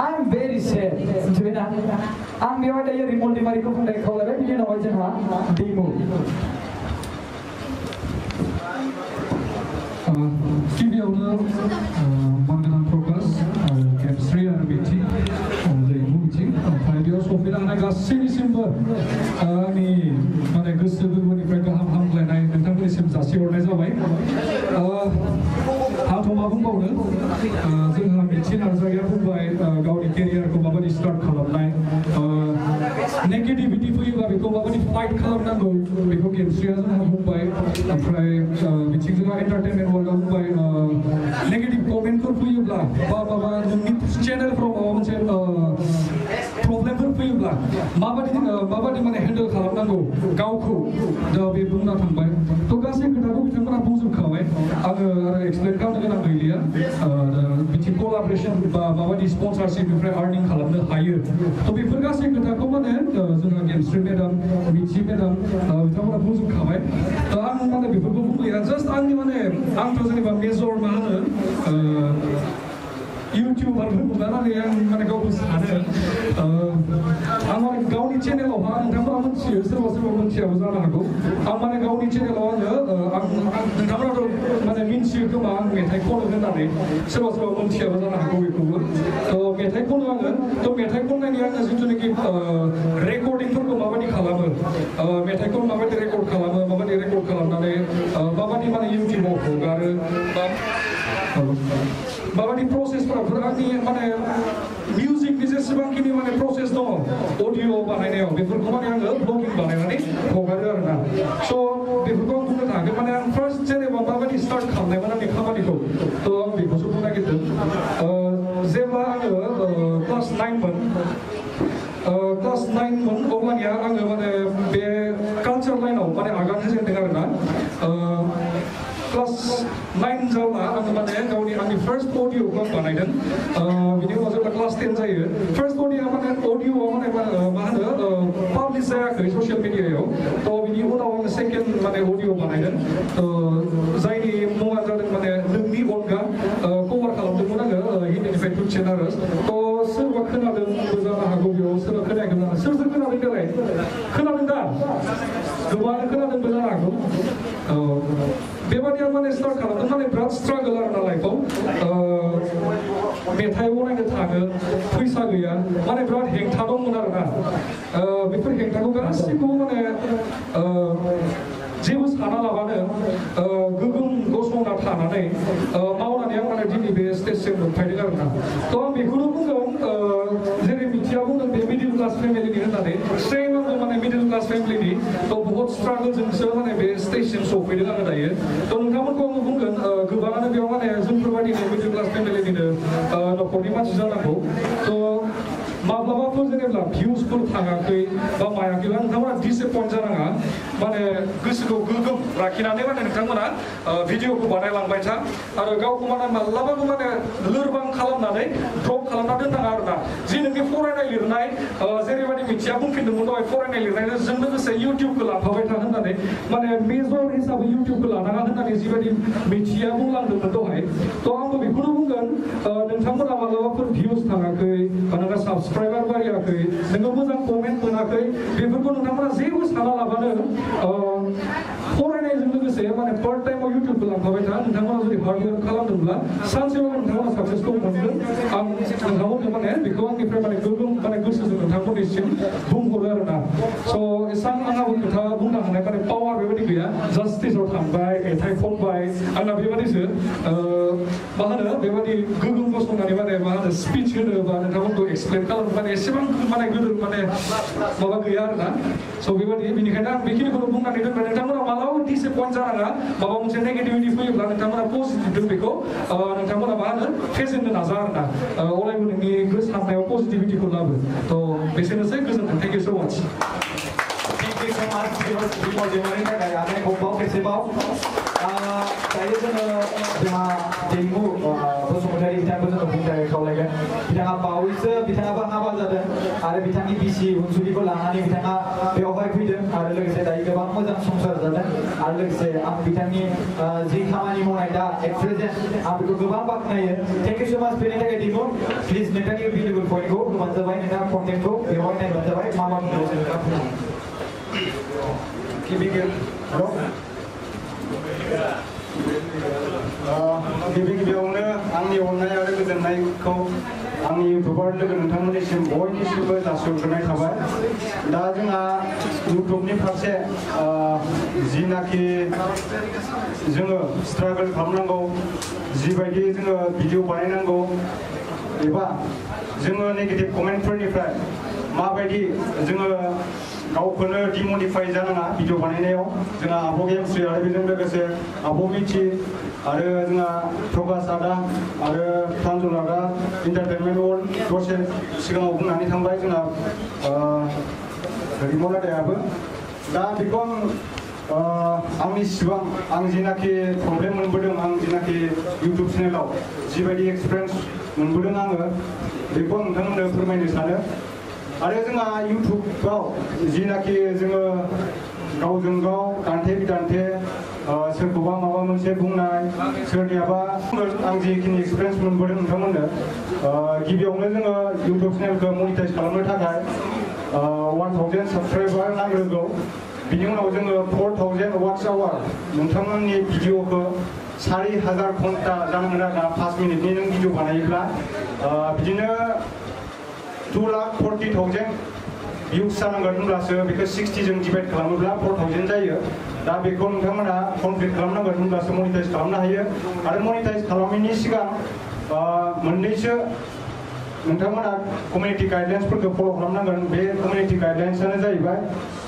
आइ एम भेरि सेड मिथिबायना आं बेवहाय दायो रिमल दैमारिखौ बुंनाय खावलायबाय बिनि उनावहाय जोंहा दैमु गिबियावनो मानगोनां प्रकाश आरो केमस्रि आरो बिथि दैमु बिथिं ओमफ्राय बेयाव सफैनो हानाय गासैनिसिमबो आंनि माने गोसो गोरबोनिफ्राय गाहाम हामलायनाय नोंथांमोननिसिम जासिहरनाय जाबाय आंथ' मा बुंबावनो जोंहा मिथि नार्जारिया बुंबाय गावनि केरियारखौ माबायदि स्टार्ट खालामनाय नेगेटिभिटि फैयोबा बेखौ माबायदि फाइट खालामनांगौ बेखौ केमस्रिया जोंहा बुंबाय ओमफ्राय बिथिं जोंहा एन्टारटेनमेन्ट वर्ल्डआव बुंबाय नेगेटिभ कमेन्टफोर फैयोब्ला बा माबा नोंनि चेनेलफ्राव माबा मोनसे प्रब्लेमफोर फैयोब्ला माबायदि माने हेन्डेल खालामनांगौ गावखौ दा बे बुंना थांबाय थ' गासै खोथाखौ बिथांमोना बुंजोबखाबाय आङो आरो एक्सप्लेन खालामनो गोनां गैलिया बिथिं गला कलाबरेशन बा माबायदि स्पन्सरशिपनिफ्राय आर्निं खालामनो हायो थ' बेफोर गासै खोथाखौ माने जोंहा गेमस्रि मेडाम मिथि मेडाम बिथांमोना बुंजोबखाबाय आं माने बेफोरखौ बुंलिया जास्ट आंनि माने आंथ' जेनेबा मेजर मा होनो इउटिउबार होननानै आं माने गावखौ सानो आं माने गावनि चेनेलावहा नोंथांमोना मोनथियो सोरबा सोरबा मोनथियाबो जानो हागौ आं माने गावनि चेनेलाव आं नोंथांमोनाथ' माने मिन्थियो खोमा आं मेथाइ खनो होननानै सोरबा सोरबा मोनथियाबो जानो हागौ बेखौबो थ' मेथाइ खनो आङो थ' मेथाइ खननायनि आङो जिथुनाखि रेकर्डिंफोरखौ माबायदि खालामो मेथाइखौ माबायदि रेकर्ड खालामो माबायदि रेकर्ड खालामनानै माबायदि माने इउटिउबाव हगारो माबायदि प्रसेसफोरा आंनि माने मिउजिकनि जेसेबांखिनि माने प्रसेस दङ अडिअ बानायनायाव बेफोरखौ माने आङो ब्लगिं बानायनानै हगारो आरोना स' बेफोरखौ आं बुंनो थाङाखै माने आं फार्स्ट जेनेबा माबायदि स्टार्ट खालामनायमोन आंनि खामानिखौ थ' आं बेखौसो बुंनो नागिरदों जेब्ला आङो क्लास 9मोन अब्लानिया आङो माने बे कालचार लाइनाव माने आगान होजेनदों आरोना क्लास 9 जाब्ला आङो माने गावनि आंनि फार्स्ट अडिअखौ आं बानायदों बिनि उनाव जेब्ला क्लास 10 जायो फार्स्ट अडिअ माने अडिअआ माने मा होनो पाब्लिश जायाखै ससियेल मिडियायाव थ' बिनि उनाव आङो सेकेन्ड माने अडिअ बानायदों जायनि मुङा जादों माने नोंनि अनगा कभार खालामदोंमोन आङो हिन्दीनिफ्राय टु चेनारस थ' सोरबा खोनादोंबो जानो हागौ बेयाव सोरबा खोनायाखै जानो सोर खोनादों देलाय खोनादों दा गोबाङानो खोनादोंबो जानो हागौ बेबादि आं माने स्टार्ट खालामदों माने बिराद स्ट्रागल आरोना लाइफआव मेथाइ बनायनो थाङो फैसा गैया माने बिराद हेंथा दंमोन आरोना बेफोर हेंथाखौ गासिखौबो माने जेबो साना लाबानो गोगोम गसंना थानानै मावनानै आं माने दिनै बे स्टेजसिम मोनफैदों आरोना थ' आं बेखौनो बुंगोन जेरै मिथिया बुंदों बे मिडिल क्लास फेमिलिनि होननानै सेम आंबो माने मिडिल क्लास फेमिलिनि थ' बहुत स्ट्रागलजोंसो माने बे स्टेजसिम सफैदों आङो दायो थ' नोंथांमोनखौ आङो बुंगोन गोबाङानो बेयाव माने जोंफोरबायदिनो मिडिल क्लास फेमिलिनिनो न'खरनि मानसि जानांगौ थ' माब्लाबाफोर जेनेबा भिउसफोर थाङाखै बा मायाखैबा नोंथांमोना डिसएपइन्ट जानाङा माने गोसोखौ गोगोम लाखिनानै माने नोंथांमोना भिडिअखौ बानायलांबाय था आरो गावखौ माने माब्लाबाबो माने लोरबां खालामनानै ड्रप खालामना दोननाङा आरोना जि नोंनि फरायनाय लिरनाय जेरैबायदि मिथिया बुंफिनदोंमोन दहाय फरायनाय लिरनायजों लोगोसे इउटिउबखौ लाफाबाय था होननानै माने मेजर हिसाबै इउटिउबखौ लानाङा होननानै जिबायदि मिथिया बुंलांदोंमोन दहाय थ' आंबो बेखौनो बुंगोन नोंथांमोना माब्लाबाफोर भिउस थाङाखै बा नोंहा साबस्क्राइबार बारायाखै नोङो मोजां कमेन्ट मोनाखै बेफोरखौ नोंथांमोना जेबो साना लाबानो फरायनायजों लोगोसे माने पार्ट टाइमाव इउटिउबखौ लांफाबाय था नोंथांमोना जुदि हार्ड वर्क खालामदोंब्ला सानसेबाबो नोंथांमोना साक्सेसखौ मोनगोन आं नोंथांमोननो माने बेखौ आंनिफ्राय माने गोगोम माने गोसोजों नोंथांमोननिसिम बुंहरो आरोना स' एसां आंहाबो खोथा बुंनो हानाय माने पावार बेबायदि गैया जास्ट स्टेजाव थांबाय मेथाइ खनबाय आंना बेबादिसो मा होनो बेबादि गोगोम गसंनानै माने मा होनो स्पिच होनो बा नोंथांमोनखौ एक्सप्लेन खालामनो माने एसेबां माने गोदोर माने माबा गैया आरोना स' बेबादि बेनिखायनो आं बेखिनिखौनो बुंनानै दोनबाय नोंथांमोना मालाबाबो डिसएपइन्ट जानाङा माबा मोनसे नेगेटिभिटि फैयोब्ला नोंथांमोना पजिटिभ दं बेखौ नोंथांमोना मा होनो फेजेननो नाजा आरोना अरायबो नोंनि साननायाव पजिटिभिटिखौ लाबो थ' बेसेनोसै गोजोन्थों थेंक इउ स' माच Thank you so much for joining थाखाय आं खबाव खेबसेबाव दायो जोङो जोंहा दैमु बसुमतारी बिथांखौ जोङो बुंनो थाखाय खावलायगोन बिथाङा बावैसो बिथाङाबो हाबा जादों आरो बिथांनि बिसि अनसुलिखौ लानानै बिथाङा बेवहाय फैदों आरो लोगोसे दायो गोबां मोजां संसार जादों आरो लोगोसे आं बिथांनि जि खामानि मावनाय दा एट प्रेजेन्ट आं बेखौ गोबां बाख्नायो थेंक इउ स' माच फैनायनि थाखाय दैमु प्लिज नोंथांनि भेलुबल पइन्टखौ होबानो जाबाय नोंथाङा कन्टेन्टखौ बेवहाय नायबानो जाबाय मा मा बुंदों नोंथाङा गिबि गिबियावनो आंनि अननाय आरो गोजोननायखौ आंनि इउटुबार लोगो नोंथांमोननिसिम बयनिसिमबो जासिहरग्रोनाय थाबाय दा जोंहा इउटुबनि फारसे जिनाखि जोङो स्ट्रागल खालामनांगौ जिबायदि जोङो भिडिअ बानायनांगौ एबा जोङो नेगेटिभ कमेन्टफोरनिफ्राय माबायदि जोङो गावखौनो डिम'निफाइ जानाङा भिडिअ बानायनायाव जोंहा आब' गेमस्रि आरो बेजों लोगोसे आब' मिथि आरो जोंहा प्रकाश आदा आरो प्रान्जल आदा इन्टारटेनमेन्ट वर्ल्ड दसे सिगाङाव बुंनानै थांबाय जोंहा रिमल आदायाबो दा बेखौ आंनि सिबां आं जिनाखि प्रब्लेम मोनबोदों आं जिनाखि इउटुब चेनेलाव जिबायदि एक्सपिरियेन्स मोनबोदों आङो बेखौ नोंथांमोननो फोरमायनो सानो आरो जोंहा इउटुबाव जिनाखि जोङो गावजों गाव दान्थे बिदान्थे सोरखौबा माबा मोनसे बुंनाय सोरनियाबा आं जिखिनि एक्सपिरियेन्स मोनबोदों नोंथांमोननो गिबियावनो जोङो इउटुब चेनेलखौ मनिटाइज खालामनो थाखाय 1000 साबस्क्राइबार नांग्रोगौ बिनि उनाव जोङो 4000 वाट्स आवार नोंथांमोननि भिडिअखौ 4000 घन्टा जानांगोन आरोना 5 मिनिटनि नों भिडिअ बानायोब्ला बिदिनो 2,40,000 भिउस जानांगोन होनब्लासो बेखौ 60 जों डिभाइड खालामोब्ला 4000 जायो दा बेखौ नोंथांमोना कमप्लिट खालामनांगोन होनब्लासो मनिटाइज खालामनो हायो आरो मनिटाइज खालामनायनि सिगां मोननैसो नोंथांमोना कमिउनिटि गाइडलाइन्सफोरखौ फल' खालामनांगोन बे कमिउनिटि गाइडलाइन्सआनो जाहैबाय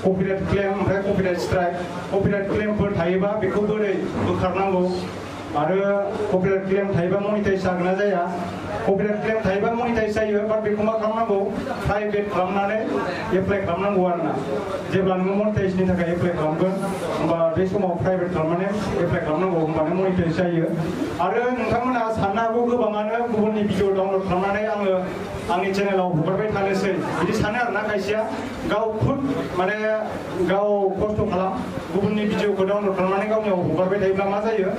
कपिराइट क्लेम ओमफ्राय कपिराइट स्ट्राइक कपिराइट क्लेमफोर थायोबा बेखौ बोरै बोखारनांगौ आरो कपिराइट क्लेम थायोबा मनिटाइज जागोन ना जाया कपिराइट क्लेम थायोबा मनिटाइज जायो बाट बेखौ मा खालामनांगौ प्राइभेट खालामनानै एप्लाइ खालामनांगौ आरोना जेब्ला नोङो मनिटाइजनि थाखाय एप्लाइ खालामगोन होमबा बे समाव प्राइभेट खालामनानै एप्लाइ खालामनांगौ होमबानो मनिटाइज जायो आरो नोंथांमोना साननो हागौ गोबाङानो गुबुननि भिडिअ डाउनलड खालामनानै आङो आंनि चेनेलाव हगारबाय थानोसै बिदि सानो आरोना खायसेया गाव खुद माने गाव खस्थ' खालाम गुबुननि भिडिअखौ डाउनलड खालामनानै गावनियाव हगारबाय थायोब्ला मा जायो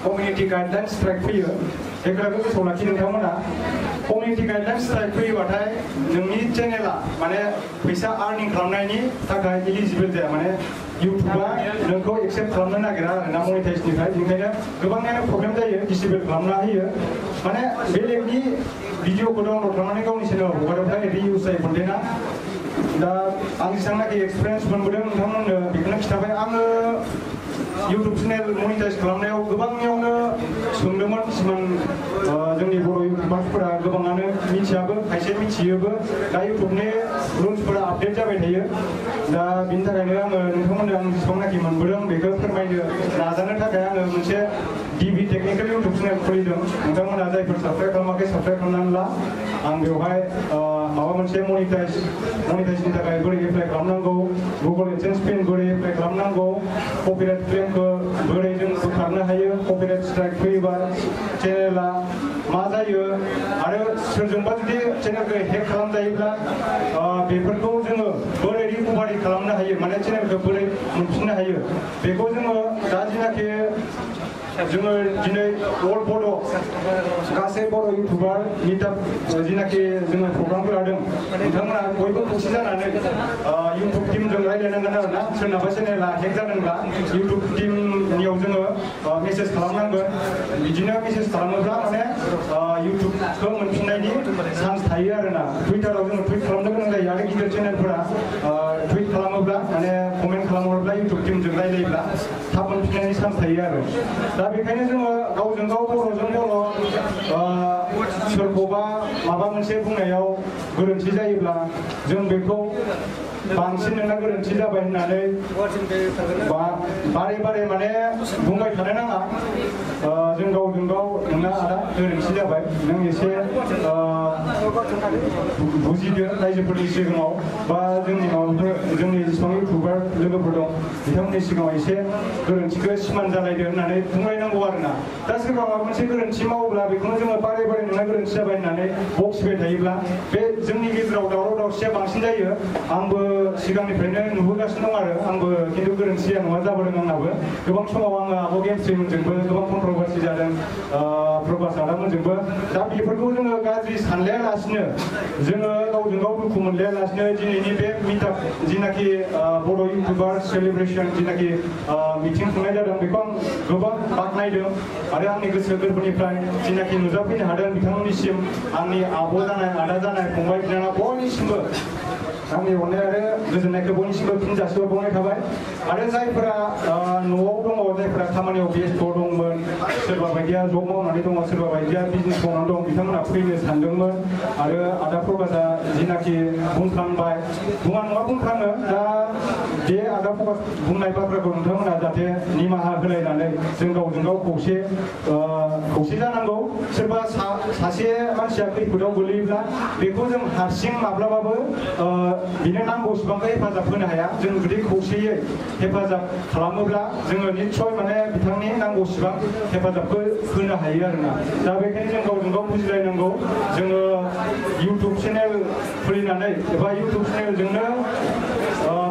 कमिउनिटि गाइडलाइन स्ट्राइक फैयो बे खोथाखौ गोसोआव लाखि नोंथांमोना कमिउनिटि गाइडलाइन स्ट्राइक फैयोबाथाय नोंनि चेनेला माने फैसा आर्निं खालामनायनि थाखाय इलिजिबल जाया माने इउटुबा नोंखौ एक्सेप्ट खालामनो नागिरा आरोना मनिटाइजनिफ्राय बेनिखायनो गोबाङानो प्रब्लेम जायो डिसेबल खालामना होयो माने बेलेगनि भिडिअखौ डाउनलड खालामनानै गावनि चेनेलाव हगारोब्ला रिउज जायो कन्टेन्टआ दा आं जेसेबांनाखि एक्सपिरियेन्स मोनबोदों नोंथांमोननो बेखौनो खिन्थाबाय आङो इउटुब चेनेल मनिटाइज खालामनायाव गोबांनियावनो सोंदोंमोन किसुमान जोंनि बर' इउटुबार्सफोरा गोबाङानो मिथियाबो खायसे मिथियोबो दा इउटुबनि रुल्सफोरा आपडेट जाबाय थायो दा बिनि थाखायनो आङो नोंथांमोननो आं जेसेबांनाखि मोनबोदों बेखौ फोरमायनो नाजानो थाखाय आङो मोनसे डिबि टेकनिकेल इउटुब चेनेल खुलिदों नोंथांमोना जायफोर साबस्क्राइब खालामाखै साबस्क्राइब खालामनानै ला आं बेवहाय माबा मोनसे मनिटाइजनि थाखाय बोरै एप्लाइ खालामनांगौ गुगल एडसेन्स पिन बोरै एप्लाइ खालामनांगौ कपिराइट क्लेमखौ बोरै जों बोखारनो हायो कपिराइट स्ट्राइक फैयोबा चेनेला मा जायो आरो सोरजोंबा जुदि चेनेलखौ हेक खालामजायोब्ला बेफोरखौ जोङो बोरै रिकभारि खालामनो हायो माने चेनेलखौ बोरै मोनफिननो हायो बेखौ जोङो दा जिनाखि जोङो दिनै अल बड' गासै बर' इउटुबार मिटआप जिनाखि जोङो प्रग्रामफोर लादों नोंथांमोना बयबो खौसे जानानै इउटुब टिमजों रायज्लायनांगोन आरोना सोरनाबा चेनेला हेक जादोंब्ला इउटुब टिमनियाव जोङो मेसेज खालामनांगोन बिदिनो मेसेज खालामोब्ला माने इउटुबखौ मोनफिननायनि चान्स थायो आरोना टुइटाराव जोङो टुइट खालामनो गोनां जायो आरो गिदिर चेनेलफोरा टुइट खालामोब्ला माने कमेन्ट खालामोब्ला इउटुब टिमजों रायज्लायोब्ला थाब मोनफिननायनि चान्स थायो आरो दा बेखायनो जोङो गावजों गाव बर'जों बर' सोरखौबा माबा मोनसे बुंनायाव गोरोन्थि जायोब्ला जों बेखौ बांसिन नोंना गोरोन्थि जाबाय होननानै बारे बारे माने बुंबाय थानो नाङा जों गावजों गाव नोंना आदा गोरोन्थि जाबाय नों एसे बुजिदो रायजोफोरनि सिगाङाव बा जोंनि माबाफोर जोंनि जेसेबां इउटुबार लोगोफोर दं बिथांमोननि सिगाङाव एसे गोरोन्थिखौ सिमान जालायदो होननानै बुंलायनांगौ आरोना दा सोरबा माबा मोनसे गोरोन्थि मावोब्ला बेखौनो जोङो बारे बारे नोंना गोरोन्थि जाबाय होननानै बक्सबाय थायोब्ला बे जोंनि गेजेराव दावराव दावसिया बांसिन जायो आंबो सिगांनिफ्रायनो नुबोगासिनो दं आरो आंबो खिन्थु गोरोन्थिया नङा जाबोदों आंनाबो गोबां समाव आङो आब' गेमस्रिमोनजोंबो गोबां कन्ट्रभार्सि जादों प्रभास आदामोनजोंबो दा बेफोरखौ जोङो गाज्रि सानलायालासिनो जोङो गावजों गाव दुखु मोनलायालासिनो दिनैनि बे मिटआप जिनाखि बर' इउटुबार सेलिब्रेसन जिनाखि मिटिं खुंनाय जादों बेखौ आं गोबां बाख्नायदों आरो आंनि गोसो गोरबोनिफ्राय जिनाखि नुजाफैनो हादों बिथांमोननिसिम आंनि आब' जानाय आदा जानाय फंबाय बिनानाव बयनिसिमबो आंनि अननाय आरो गोजोननायखौ बयनिसिमबो फिन जासिहरबावनाय थाबाय आरो जायफोरा न'आव दङ जायफोरा खामानियाव बेस्थ' दंमोन सोरबा बायदिया जब मावनानै दङ सोरबा बायदिया बिजनेस मावनानै दं बिथांमोना फैनो सानदोंमोन आरो आदा प्रभासआ जिनाखि बुंफ्लांबाय बुङा नङा बुंफ्लाङो दा बे आदा प्रभास बुंनाय बाथ्राखौ नोंथांमोना जाहाथे निमाहा होलायनानै जों गावजों गाव खौसे जानांगौ सोरबा सासे मानसिया खैफोदाव गोलैयोब्ला बेखौ जों हारसिं माब्लाबाबो बिनो नांगौ सिबांखौ हेफाजाब होनो हाया जों जुदि खौसेयै हेफाजाब खालामोब्ला जोङो निस्सय माने बिथांनि नांगौ सिबां हेफाजाबखौ होनो हायो आरोना दा बेखायनो जों गावजों गाव बुजिलायनांगौ जोङो इउटुब चेनेल खुलिनानै एबा इउटुब चेनेलजोंनो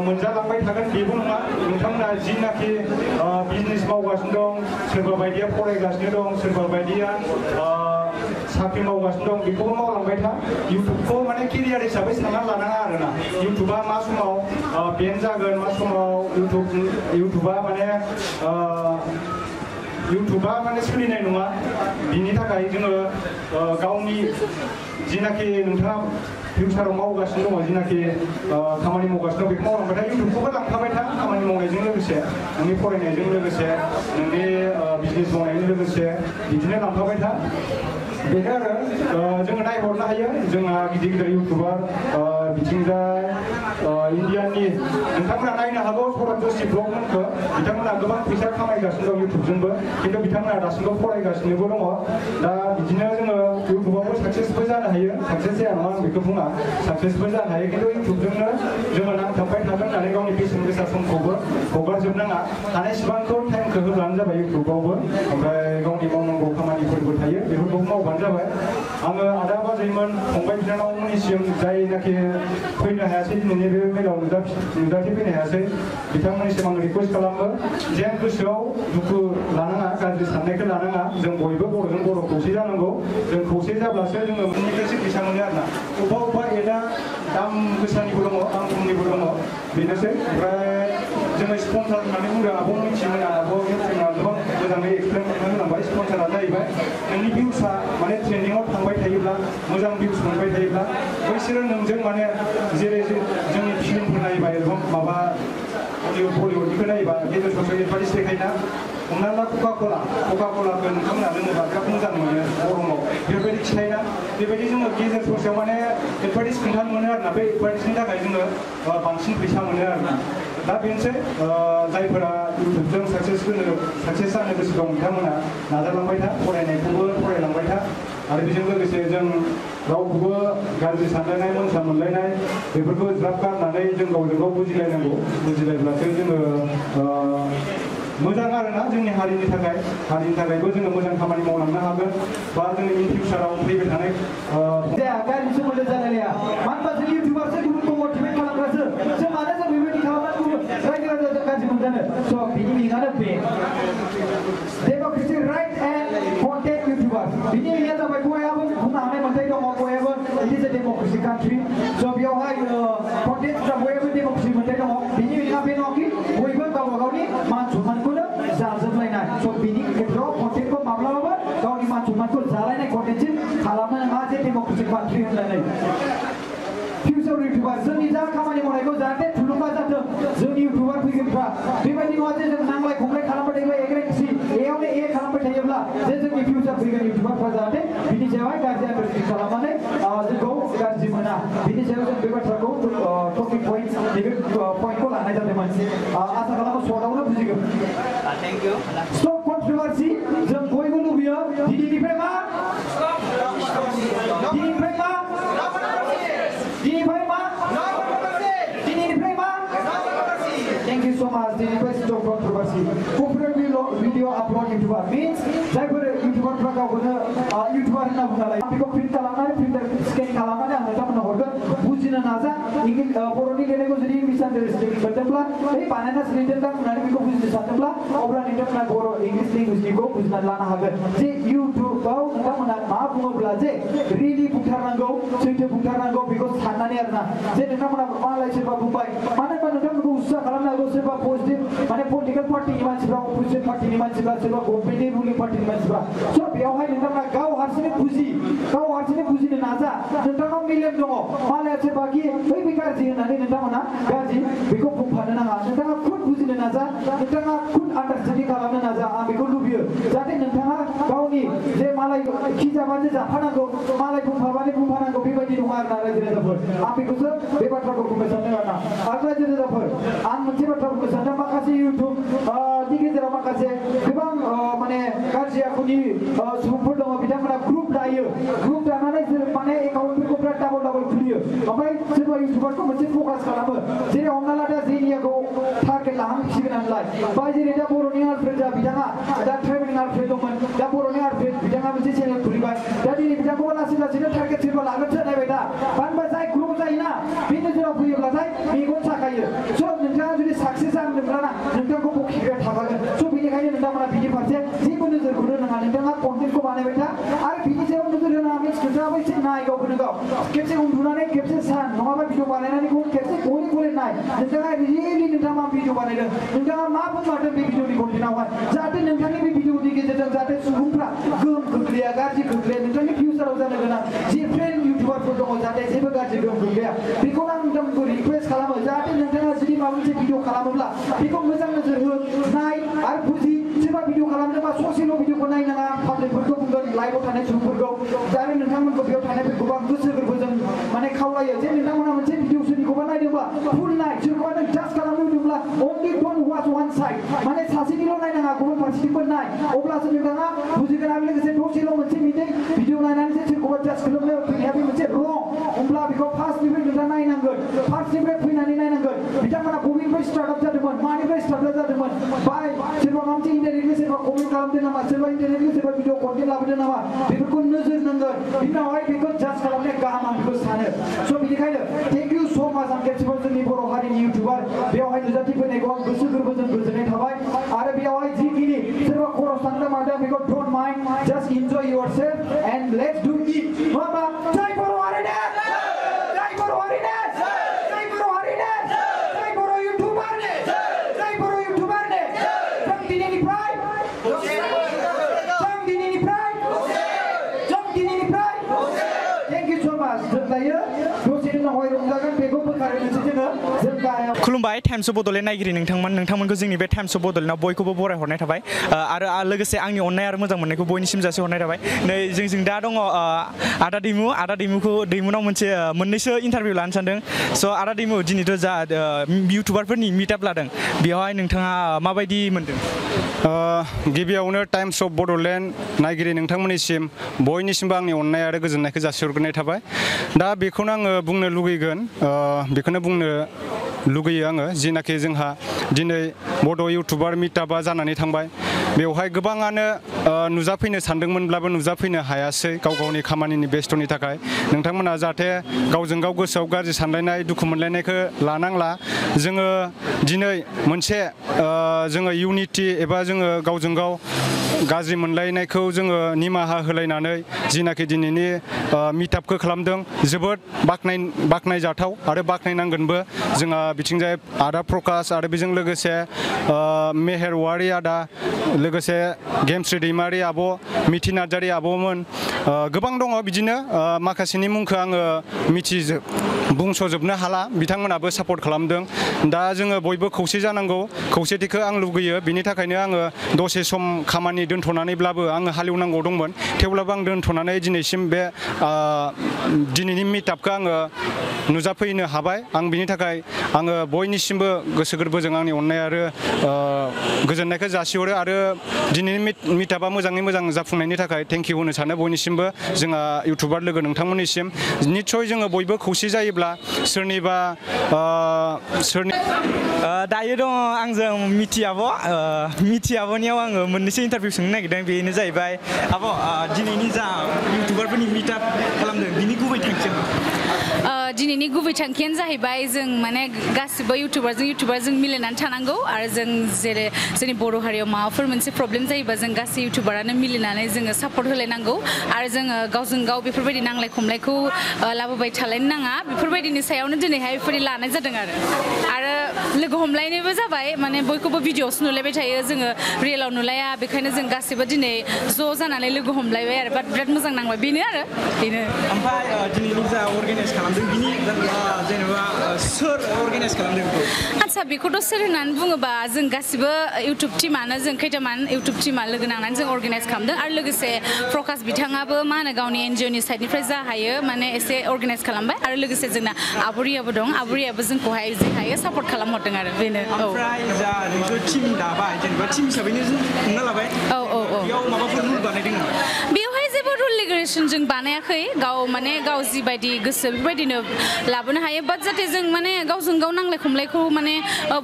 मोनजालांबाय थागोन बेबो नङा नोंथांमोना जिनाखि बिजनेस मावगासिनो दं सोरबा बायदिया फरायगासिनो दं सोरबा बायदिया साख्रि मावगासिनो दं बेखौबो मावलांबाय था इउटुबखौ माने केरियार हिसाबै सानना लानाङा आरोना इउटुबा मा समाव बेन जागोन मा समाव इउटुबा माने इउटुबा माने सोलिनाय नङा बिनि थाखाय जोङो गावनि जिनाखि नोंथाङा फिउचाराव मावगासिनो दङ जिनाखि खामानि मावगासिनो दं बेखौ मावलांबाय था इउटुबखौबो लांफाबाय था खामानि मावनायजों लोगोसे नोंनि फरायनायजों लोगोसे नोंनि बिजनेस मावनायजों लोगोसे बिदिनो लांफाबाय था बेनो आरो जोङो नायहरनो हायो जोंहा गिदिर गिदिर इउटुबार बिथिंजाय इन्डियानि नोंथांमोना नायनो हागौ सौरभ जोशी ब्लगमोनखौ बिथांमोना गोबां फैसा खामायगासिनो दं इउटुबजोंबो खिन्थु बिथांमोना दासिमबो फरायगासिनोबो दङ दा बिदिनो जोङो इउटुबावबो साक्सेसबो जानो हायो साक्सेस जाया नङा आं बेखौ बुङा साक्सेसबो जानो हायो खिन्थु इउटुबजोंनो जोङो नांथाबबाय थागोन होननानै गावनि बेसेन गोसा समखौबो हगारजोबनाङा हानायसिबांखौ टाइमखौ होब्लानो जाबाय इउटुबावबो ओमफ्राय गावनि मावनांगौ खामानिफोरबो थायो बेफोरखौ मावबानो जाबाय आङो आदा बाजैमोन फंबाय बिनानावमोननिसिम जायनाखि फैनो हायासै दिनैनि बे मेलाव नुजाथिफैनो हायासै बिथांमोननिसिम आं रिकुवेस्ट खालामो जेन गोसोआव दुखु लानाङा गाज्रि साननायखौ लानाङा जों बयबो बर'जों बर' खौसे जानांगौ जों खौसे जाब्लासो जोङो मोननिफ्रायसो फैसा मोनो आरोना अबेबा एदा दाम गोसानिबो दङ दाम खमनिबो दङ बेनोसै ओमफ्राय जोङो स्पन्सार होननानै बुंदों आब' मिथिमोन आब' जोंना गोबां मोजाङै एक्सप्लेन होलांबाय स्पन्सारा जाहैबाय नोंनि भिउसआ माने ट्रेन्डिङाव थांबाय थायोब्ला मोजां भिउस मोनबाय थायोब्ला बैसोरो नोंजों माने जेरै जोंनि फिल्मफोर नायोबा एलबाम माबा हलिउड बलिउडनिखौ नायोबा गेजेर ससेयाव एडभार्टाइज देखायोना हमना ला कका कलाखौ नोंथांमोना लोङोबा बिराद मोजां मोनो गरमाव बेफोरबायदि खिथायोना बेबायदि जोङो गेजेर ससेयाव माने एडभार्टाइज खोन्थानो मोनो आरोना बे एडभार्टाइजनि थाखाय जोङो बांसिन फैसा मोनो आरोना दा बेनोसै जायफोरा इउटुबजों साक्सेस जानो गोसो दं बिथांमोना नाजालांबाय था फरायनायखौबो फरायलांबाय था आरो बेजों लोगोसे जों रावखौबो गाज्रि सानलायनाय मोनसा मोनलायनाय बेफोरखौ ज्राब गारनानै जों गावजों गाव बुजिलायनांगौ बुजिलायब्लासो जोङो मोजां आरोना जोंनि हारिनि थाखायबो जोङो मोजां खामानि मावलांनो हागोन बा जोङो इन फिउचाराव फैबाय थानाय गाज्रि सोमोन्दो जालायनाया मानो होनबा जों इउटुबारसो गुबुनखौ मटिभेट खालामग्रासो जों मानो जों बेबायदि खालामनानै रायजो राजाजों गाज्रि मोनजानो स' बिनि मिनिङानो बे democracy right and content YouTuber बिनि मिनिङा जाबाय बयहाबो बुंनो हानाय मोन्थाय दङ बयहाबो it is a democracy country स' बेयावहाय कन्टेन्टफ्रा बयहाबो डेम'क्रेसि मोन्थाय दङ बिनि मिनिङा बे नङाखि बयबो गावबा गावनि मान सन्मानखौनो जाजोबलायनाय स' बिनि खेत्रआव कन्टेन्टखौ माब्लाबाबो गावनि मान सन्मानखौ जालायनाय कन्टेन्टसिम खालामनो नाङा जे डेम'क्रेसि कान्ट्रि होननानै फिउचार इउटुबार जोंनि जा खामानि मावनायखौ जाहाथे थुलुंगा जाथों जोंनि इउटुबार फैगोनफ्रा बेबायदि नङा जे जों नांलाय खमलाय खालामबाय थायोब्ला एग्रेसि एयावनो ए खालामबाय थायोब्ला जे जोंनि फिउचार फैगोन इउटुबारफ्रा जाहाथे बिनि सायावहाय गाज्रि आन्दारस्टेन्डिं खालामनानै जोंखौ गाज्रि मोना बिनि सायाव जों बे बाथ्राखौ टपिक पइन्ट नैबे पइन्टखौ लानाय जादोंमोन आसा खालामो सर्टआवनो बुजिगोन थेंक इउ स्टप कन्ट्रोभार्सि जों बयबो लुबैयो दिनैनिफ्राय मा दिनैनिफ्राय मा Thank you so much. The request of controversy. Popular video upload YouTuber means जायफोर YouTuberफ्रा गावखौनो YouTuber होनना बुंना लायो बेखौ प्रिन्ट खालामनानै प्रिन्टार स्केन खालामनानै आं नोंथांमोननो हरगोन बुजिनो नाजा बर'नि लिरनायखौ जुदि मिसआन्डारस्टेन्डिं मोनदोंब्ला बै बानायना लिरदोंदां होननानै बेखौ बुजिनो सानदोंब्ला अब्ला नोंथांमोना बर' इंलिश लेंगुवेजनिखौ बुजिनानै लानो हागोन जे इउटुबाव नोंथांमोना मा बुङोब्ला जे रिलि बुंथारनांगौ सैथो बुंथारनांगौ बेखौ साननानै आरोना जे नोंथांमोना मालाय सोरबा बुंबाय मानो होनबा नोंथांमोनखौ उत्साह खालामनो हागौ सोरबा पजिटिभ माने पलिटिकेल पार्टिनि मानसिफ्रा अपोजिसन पार्टिनि मानसिफ्रा सोरबा गभर्नमेन्टनि रुलिं पार्टिनि मानसिफ्रा स' बेयावहाय नोंथांमोना गाव हारसिङै बुजिनो नाजा नोंथांनाव मेलेम दङ मालाया सोरबाखि बै गाज्रि होननानै नोंथांमोना गाज्रि बेखौ बुंफानो नाङा नोंथाङा खुद बुजिनो नाजा नोंथाङा खुद आन्दारस्टेन्डिं खालामनो नाजा आं बेखौ लुबैयो जाहाथे नोंथाङा गावनि जे मालाय खिजाबानो जाफानांगौ मालाय बुंफाबानो बुंफानांगौ बेबायदि नङा आरोना रायजो राजाफोर आं बेखौसो बे बाथ्राखौ बुंनो सानदों आरोना आरो रायजो राजाफोर आं मोनसे बाथ्रा बुंनो सानदों माखासे इउटुबनि गेजेराव माखासे गोबां माने गाज्रि आखुनि सुबुंफोर दङ बिथांमोना ग्रुप दायो ग्रुप दानानै माने एकाउन्टफोरखौ बिराद डाबल खुलियो ओमफ्राय सोरबा इउटिउबारखौ मोनसे फकास खालामो जेरै हमना ला दा जेनियाखौ टारगेट लाहांसिगोन आनलाय बा जेरै दा बर'नि आर्टफ्रेन्डआ बिथाङा दा ट्रेभेलिं आर्टफ्रेन्ड दंमोन दा बर'नि आर्टफ्रेन्ड बिथाङा मोनसे चेनेल खुलिबाय दा दिनै बिथांखौबो लासै लासैनो टारगेट सोरबा लागोनसो नायबाय दा मानो होनबा जाय ग्र' जायोना बे नोजोराव फैयोब्लाथाय मेगन साखायो स' नोंथाङा जुदि साक्सेस जानोब्लाना नोंथांखौ बखिग्राया थाखागोन स' बेनिखायनो नोंथांमोना बिनि फारसे जेबो नोजोरखौ होनाङा नोंथाङा कन्टेन्टखौ बानायबाय था आरो बिनि सायाव नोजोर होनाङा मिन्स नोंथाङाबो एसे नाय गावखौनो गाव खेबसे उन्दुनानै खेबसे सान नङाबा भिडिअ बानायनानै खेबसे गले गले नाय नोंथाङा रियेलि नोंथाङा मा भिडिअ बानायदों नोंथाङा मा बुंमारदों बे भिडिअनि कन्टेन्टआवहाय जाहाथे नोंथांनि बे भिडिअनि गेजेरजों जाहाथे सुबुंफ्रा गोहोम खोख्लैया गाज्रि खोख्लैया नोंथांनि फिउचाराव जानो गोनां जि फ्रेन्ड इउटिउबारफोर दङ जाहाथे जेबो गाज्रि गोहोम खोख्लैया बेखौ आं नोंथांखौ रिक्वेस्ट खालामो जाहाथे नोंथाङा जुदि माबा मोनसे भिडिअ खालामोब्ला बेखौ मोजां नोजोर हो नाय आरो बुजि सोरबा भिडिअ खालामदोंबा ससेल' भिडिअखौ नायनाङा पाब्लिकफोरखौ बुंगोन लाइभआव थानाय सुबुंफोरखौ आरो नोंथांमोनखौ बेयाव थानायफोरखौबो आं गोसो गोरबोजों माने खावलायो जे नोंथांमोना मोनसे भिडिअ सोरनिखौबा नायदोंबा फुल नाय सोरखौबा नों जास्ट खालामनो होदोंब्ला अनलि डन्ट वाच वान साइड माने सासेनिल' नायनाङा गुबुन फारसेथिंबो नाय अब्लासो नोंथाङा बुजिगोन आरो लोगोसे दसेल' मोनसे भिडिअ नायनानै जे सोरखौबा जास्ट खालामनो फैनाया बे मोनसे रं होमब्ला बेखौ फार्स्टनिफ्राय नोंथाङा नायनांगोन फार्स्टनिफ्राय फैनानै नायनांगोन बिथांमोना बबेनिफ्राय स्टार्टआप जादोंमोन मानिफ्राय स्टार्टआप जादोंमोन बाय सोरबा माबा मोनसे इन्टारनेटनि सोरबा कमेन्ट खालामदों नामा सोरबा इन्टारनेटनि सोरबा भिडिअ कन्टेन्ट लाबोदों नामा बेफोरखौ नोजोर नांगोन बिनि उनावहाय बेखौ जास्ट खालामनाया गाहाम आं बेखौ सानो स' बेनिखायनो थेंक इउ स' माच आं खेबसेबाव जोंनि बर' हारिनि इउटिउबार बेवहाय नुजाथि फैनायखौ आं गोसो गोरबोजों गोजोननाय थाबाय आरो बेवहाय जिखिनि सोरबा खरस थांदों मादों बेखौ don't mind just enjoy yourself and let's डु इट नङा होमबा जय बर' हारिनो जय बर' हारिनो जय बर' हारिनो जय बर' इउटिउबारनो जय बर' इउटिउबारनो जों दिनैनिफ्राय थेंक इउ स' माच जों दायो दसेनि उनावहाय रंजागोन बेखौ बोखारनोसै जोङो जों गाहायाव खुलुमबाय टाइम्स अफ बड'लेण्ड नायगिरि नोंथांमोनखौ जोंनि बे टाइम्स अफ बड'लेण्डआव बयखौबो बरायहरनाय थाबाय आरो लोगोसे आंनि अननाय आरो मोजां मोननायखौ बयनिसिम जासिहरनाय थाबाय नै जोंजों दा दङ आदा दैमुनाव मोननैसो इन्टारभिउ लानो सानदों स' आदा दैमु दिनैथ' जा इउटिउबारफोरनि मिटआप लादों बेवहाय नोंथाङा माबायदि मोनदों गिबियावनो टाइम्स अफ बड'लेण्ड नायगिरि नोंथांमोननिसिम बयनिसिमबो आंनि अननाय आरो गोजोननायखौ जासिहरग्रोनाय थाबाय दा बेखौनो आङो बुंनो लुगैगोन बेखौनो बुंनो लुगैयो आङो जिनाखि जोंहा दिनै बड' इउटिउबार मिटआपा जानानै थांबाय बेवहाय गोबाङानो नुजाफैनो सानदोंमोनब्लाबो नुजाफैनो हायासै गाव गावनि खामानिनि बेस्थ'नि थाखाय नोंथांमोना जाहाथे गावजों गाव गोसोआव गाज्रि सानलायनाय दुखु मोनलायनायखौ लानांला जोङो दिनै मोनसे जोङो इउनिटि एबा जोङो गावजों गाव गाज्रि मोनलायनायखौ जोङो निमाहा होलायनानै जिनाखि दिनैनि मिटआपखौ खालामदों जोबोद बाख्नायजाथाव आरो बाख्नायनांगोनबो जोंहा बिथिंजाय आदा प्रकाश आरो बेजों लोगोसे मेहेर वारि आदा लोगोसे गेमस्रि दैमारि आब' मिथि नार्जारि आब'मोन गोबां दङ बिदिनो माखासेनि मुंखौ आङो बुंस'जोबनो हाला बिथांमोनाबो सापर्ट खालामदों दा जोङो बयबो खौसे जानांगौ खौसेथिखौ आं लुगैयो बिनि थाखायनो आङो दसे सम खामानि दोनथ'नानैब्लाबो आङो हालेवनांगौ दंमोन थेवब्लाबो आं दोनथ'नानै दिनैसिम बे दिनैनि मिटआपखौ आङो नुजाफैनो हाबाय आं बिनि थाखाय आङो बयनिसिमबो गोसो गोरबोजों आंनि अननाय आरो गोजोननायखौ जासिहरो आरो दिनैनि मिटआपा मोजाङै मोजां जाफुंनायनि थाखाय थेंक इउ होनो सानो बयनिसिमबो जोंहा इउटिउबार लोगो नोंथांमोननिसिम निस्सय जोङो बयबो खौसे जायोब्ला सोरनिबा दायो दङ आंजों मिथि आब'नियाव आङो मोननैसो इन्टारभिउ सोंनो नागिरदों बेनो जाहैबाय आब' दिनैनि जा इउटिउबारफोरनि मिटआप खालामदों बिनि गुबै थांखिया दिनैनि गुबै थांखियानो जाहैबाय जों माने गासिबो इउटिउबारजों मिलायनानै थानांगौ आरो जों जेरै जोंनि बर' हारियाव माबाफोर मोनसे प्रब्लेम जायोबा जों गासै इउटिउबारानो मिलायनानै जोङो सापर्ट होलायनांगौ आरो जोङो गावजों गाव बेफोरबायदि नांलाय खमलायखौ लाबोबाय थालायनो नाङा बेफोरबायदिनि सायावनो दिनैहाय बेफोरबायदि लानाय जादों आरो लोगो हमलायनायबो जाबाय माने बयखौबो भिडिअ'सो नुलायबाय थायो जोङो रियेलाव नुलाया बेखायनो जों गासिबो दिनै ज' जानानै लोगो हमलायबाय आरो बिराद मोजां नांबाय बेनो ओमफ्राय दिनैनि जा अर्गानाइज खालामदों बिनि जेनेबा सोर अर्गानाइज खालामदों बेखौ आदसा बेखौथ' सोर होननानै बुङोबा जों गासिबो इउटिउब टिमानो जों खैथामान इउटिउब टिमा लोगो नांनानै जों अर्गानाइज खालामदों आरो लोगोसे प्रकाश बिथाङाबो मा होनो गावनि एनजिअनि साइडनिफ्राय जा हायो माने एसे अर्गानाइज खालामबाय आरो लोगोसे जोंना आब'रियाबो दं आब'रियाबो जोंखौहाय जे हायो सापर्ट खालामहरदों आरो बेनो ओमफ्राय जा नोंखौ टिम दाबाय जेनेबा टिम हिसाबैनो खुंना लाबाय बेयाव माबाफोर रुल बानायदों नामा बेवहाय जेबो रुल रेगुलेसन जों बानायाखै गाव माने गाव जिबायदि गोसो बेबायदिनो लाबोनो हायो बाट जाहाथे जों माने गावजों गाव नांलाय खमलायखौ माने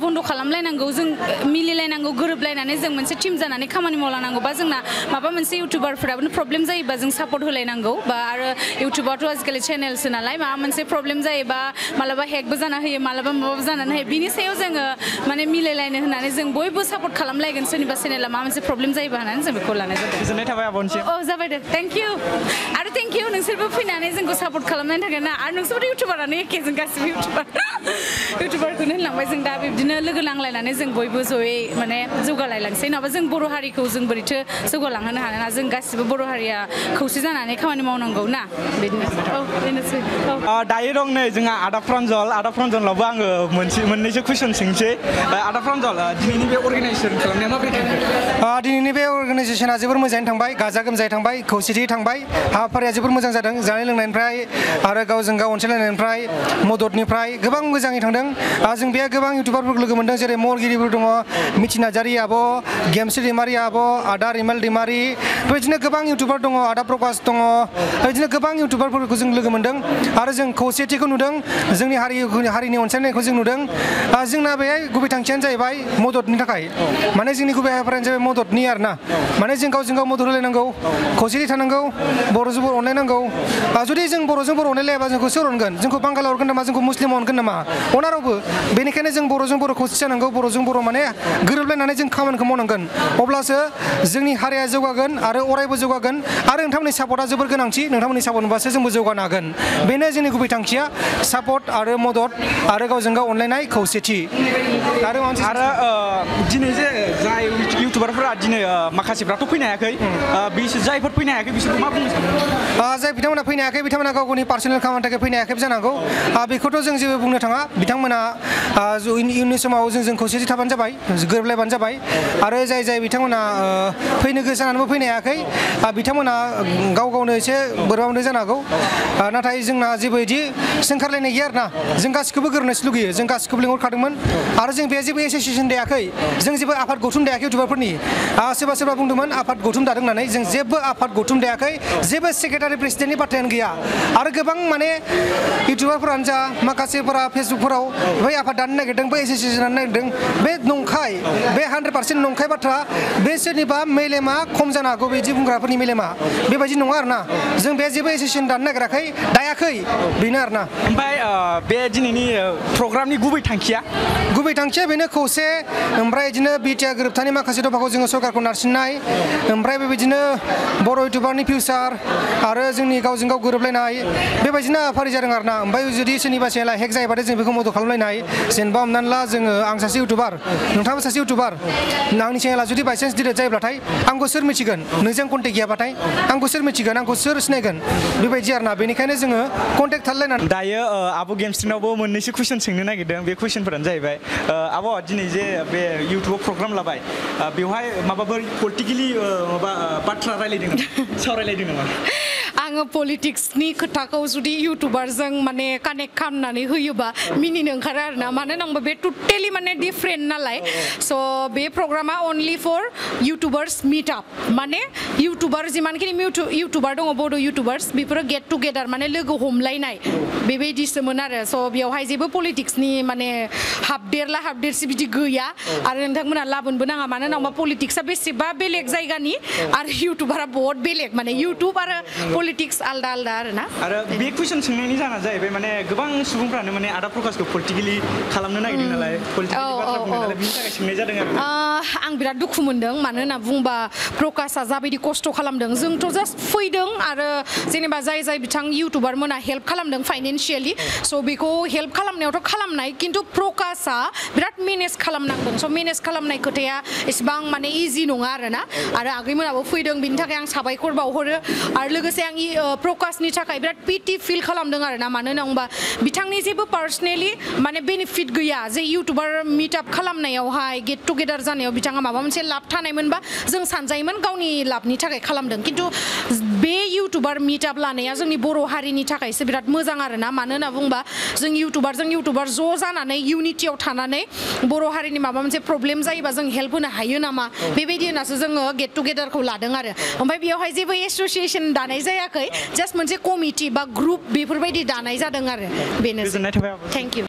बन्द खालामलायनांगौ जों मिलिलायनांगौ गोरोबलायनानै जों मोनसे टिम जानानै खामानि मावलांनांगौ बा जोंना माबा मोनसे इउटुबारफोराबो प्रब्लेम जायोबा जों सापर्ट होलायनांगौ बा आरो इउटुबाथ' आजिखालि चेनेलसो नालाय माबा मोनसे प्रब्लेम जायोबा मालाबा हेकबो जाना होयो मालाबा माबाबो जानानै होयो बिनि सायाव जोङो माने मिलायलायनो होननानै जों बयबो सापर्ट खालामलायगोन सोरनिबा चेनेला माबा मोनसे प्रब्लेम जायोबा होननानै जों बेखौ लानाय जादों गोजोननाय थाबाय आब'निसिम औ जाबाय दे थेंक इउ आरो थेंक इउ नोंसोरबो फैनानै जोंखौ सापर्ट खालामनायनि थाखाय ना आरो नोंसोरबो इउटुबारानो एखे जों गासिबो इउटुबारखौनो होनलांबाय जों दा बिदिनो लोगो नांलायनानै जों बयबो जयै माने जौगालायलांसै नङाबा जों बर' हारिखौ जों बोरैथो जौगालांहोनो हानो ना जों गासिबो बर' हारिया खौसे जानानै खामानि मावनांगौ ना बिदिनो औ बेनोसै दायो दं नै जोंहा आदा फ्रन्जलावबो आङो मोननैसो कुइसन सोंसै आदा फ्रन्जल दिनैनि बे अर्गानाइजेसन खालामनाया माबोरै थांखो दिनैनि बे अर्गानाइजेसना जोबोर मोजाङै थांबाय गाजा गोमजायै थांबाय खौसेथि थांबाय हाबाफारिया जोबोर मोजां जादों जानाय लोंनायनिफ्राय आरो गावजों गाव अनसायलायनायनिफ्राय मददनिफ्राय गोबां मोजाङै थांदों जों बेयाव गोबां इउटुबारफोरखौ लोगो मोन्दों जेरै महरगिरिफोर दङ मिथि नार्जारि आब' गेमस्रि दैमारि आब' आदा रिमाल दैमारि बेबायदिनो गोबां इउटुबार दङ आदा प्रकाश दङ बेबायदिनो गोबां इउटुबारफोरखौ जों लोगो मोन्दों आरो जों खौसेथिखौ नुदों जोंनि हारिनि अनसायनायखौ जों नुदों जोंना बेहाय गुबै थांखियानो जाहैबाय मददनि थाखाय माने जोंनि गुबै हाबाफारियानो जाहैबाय मददनि आरोना माने जों गावजों गाव मदद होलायनांगौ खौसेथि थानांगौ बर'जों बर' अनलायनांगौ जुदि जों बर'जों बर' अनलायलायाबा जोंखौ सोर अनगोन जोंखौ बांगाला अनगोन नामा जोंखौ मुस्लिम अनगोन नामा अना रावबो बेनिखायनो जों बर'जों बर' खौसे जानांगौ बर'जों बर' माने गोरोबलायनानै जों खामानिखौ मावनांगोन अब्लासो जोंनि हारिया जौगागोन आरो अरायबो जौगागोन आरो नोंथांमोननि सापर्टआ जोबोर गोनांथि नोंथांमोननि सापर्ट मोनबासो जोंबो जौगानो हागोन बेनो जोंनि गुबै थांखिया सापर्ट आरो मदद आरो गावजों गाव अनलायनाय खौसेथि आरो दिनै जे जाय इउटुबारफोरा दिनै माखासेफ्राथ' फैनो हायाखै जायफोर फैनो हायाखै बिसोरखौ मा बुंनो सानो जाय बिथांमोना फैनो हायाखै बिथांमोना गाव गावनि पार्सनेल खामानिनि थाखाय फैनो हायाखै जानांगौ बेखौथ' जों जेबो बुंनो थाङा बिथांमोना इयुननि समाव जों खौसेथि थाबानो जाबाय गोरोबलायबानो जाबाय आरो जाय बिथांमोना फैनो गोसो जानानैबो फैनो हायाखै बिथांमोना गाव गावनो एसे बोरैबा मोनदों जानो हागौ नाथाय जोंना जेबो बिदि सोंखारलायनाय गैया आरोना जों गासिखौबो गोरोबनायसो लुगैयो जों गासिखौबो लिंहरखादोंमोन आरो जों बे जेबो एस'सियेसन दायाखै जों जेबो आफाद गौथुम दायाखै इउटुबारफोरनि सोरबा बुंदोंमोन आफाद गौथुम दादों होननानै जों जेबो आफाद गौथुम दायाखै जेबो सेक्रेटारि प्रेसिडेन्टनि बाथ्रायानो गैया आरो गोबां माने इउटुबारफोरानो जा माखासेफोरा फेसबुकफोराव बै आफाद दानो नागिरदों बै एस'सियेसन दानो नागिरदों बे नंखाय बे 100% नंखाय बाथ्रा बे सोरनिबा मेलेमा खम जानो हागौ बिदि बुंग्राफोरनि मेलेमा बेबायदि नङा आरोना जों बे जेबो एस'सियेसन दानो नागिराखै दायाखै बेनो आरोना ओमफ्राय बे दिनैनि प्रग्रामनि गुबै थांखिया बेनो खौसे ओमफ्राय बिदिनो बिटिआर गोरोबथानि माखासे दफाखौ जोङो सरकारखौ नारसिननाय ओमफ्राय बेबायदिनो बर' इउटुबारनि फिउचार आरो जोंनि गावजों गाव गोरोबलायनाय बेबायदिनो हाबाफारि जादों आरोना ओमफ्राय जुदि सोरनिबा चेनेला हेक जायोबाथाय जों बेखौ मदद खालामलायनाय जेनेबा हमनानै ला जोङो आं सासे इउटुबार नोंथाङाबो सासे इउटुबार आंनि चेनेला जुदि बायसान्स डिलेट जायोब्लाथाय आंखौ सोर मिथिगोन नोंजों कन्टेक्ट गैयाबाथाय आंखौ सोर मिथिगोन आंखौ सोर सिनायगोन बेबायदि आरोना बेनिखायनो जोङो कन्टेक्ट थालायनानै दायो आब' गेमस्ट्रिनावबो मोननैसो कुइसन सोंनो नागिरदों बे कुइसनफोरानो जाहैबाय आब' दिनै जे बे इउटुबाव प्रग्राम लाबाय बेवहाय माबाफोर पलिटिकेलि माबा बाथ्रा रायलायदों नामा सावरायलायदों नामा आङो पलिटिक्सनि खोथाखौ जुदि इउटुबारजों माने कानेक्ट खालामनानै होयोबा मिनिनो ओंखारो आरोना मानो होनबा बे टटेलि माने डिफरेन्ट नालाय स' बे प्रग्रामा अनलि फर इउटुबार्स मिट आप माने इउटुबार जिमानखिनि इउटुबार दङ बड' इउटुबार्स बेफोरो गेट टुगेदार माने लोगो हमलायनाय बेबायदिसोमोन आरो स' बेवहाय जेबो पलिटिक्सनि माने हाबदेरसि बिदि गैया आरो नोंथांमोना लाबोनोबो नाङा मानो होनबा पलिटिक्सआ बेसेबा बेलेग जायगानि आरो इउटुबारा बहुत बेलेग माने इउटुब आरो पलिटिक्स आलदा आरोना आरो बे कुइसन सोंनायनि जाहोना जाहैबाय माने गोबां सुबुंफ्रानो माने आदा प्रकाशखौ पलिटिकेलि खालामनो नागिरदों नालाय पलिटिकेलि बाथ्रा बुंनो नालाय बिनि थाखाय सोंनाय जादों आरो आं बिराद दुखु मोनदों मानो होनना बुंबा प्रकाशआ जाबायदि खस्थ' खालामदों जोंथ' जास्ट फैदों आरो जेनेबा जाय बिथां इउटुबार मोना हेल्प खालामदों फाइनेन्सियेलि स' बेखौ हेल्प खालामनायावथ' खालामनाय खिन्थु प्रकाशआ बिराद मेनेज खालामनांदों स' मेनेज खालामनाय खोथाया एसेबां माने इजि नङा आरोना आरो आगैमोनाबो फैदों बिनि थाखाय आं साबायखर बावहरो आरो लोगोसे आं प्रकाशनि थाखाय बिराद पिटि फिल खालामदों आरो ना मानो होनोबा बिथांनि जेबो पार्सनेलि माने बेनिफिट गैया जे इउटुबार मिटआप खालामनायावहाय गेट टुगेदार जानायाव बिथाङा माबा मोनसे लाब थानायमोनबा जों सानजायोमोन गावनि लाबनि थाखाय खालामदों खिन्थु बे इउटुबार मिटआप लानाया जोंनि बर' हारिनि थाखायसो बिराद मोजां आरो ना मानो होनना बुंबा जों इउटुबारजों इउटुबार ज' जानानै इउनिटियाव थानानै बर' हारिनि माबा मोनसे प्रब्लेम जायोबा जों हेल्प होनो हायो नामा बेबायदि होनासो जोङो गेट टुगेदारखौ लादों आरो ओमफ्राय बेयावहाय जेबो एस'सिएसन दानाय जायाखै जास्ट मोनसे कमिटि बा ग्रुप बेफोरबायदि दानाय जादों आरो बेनोसै थेंक इउ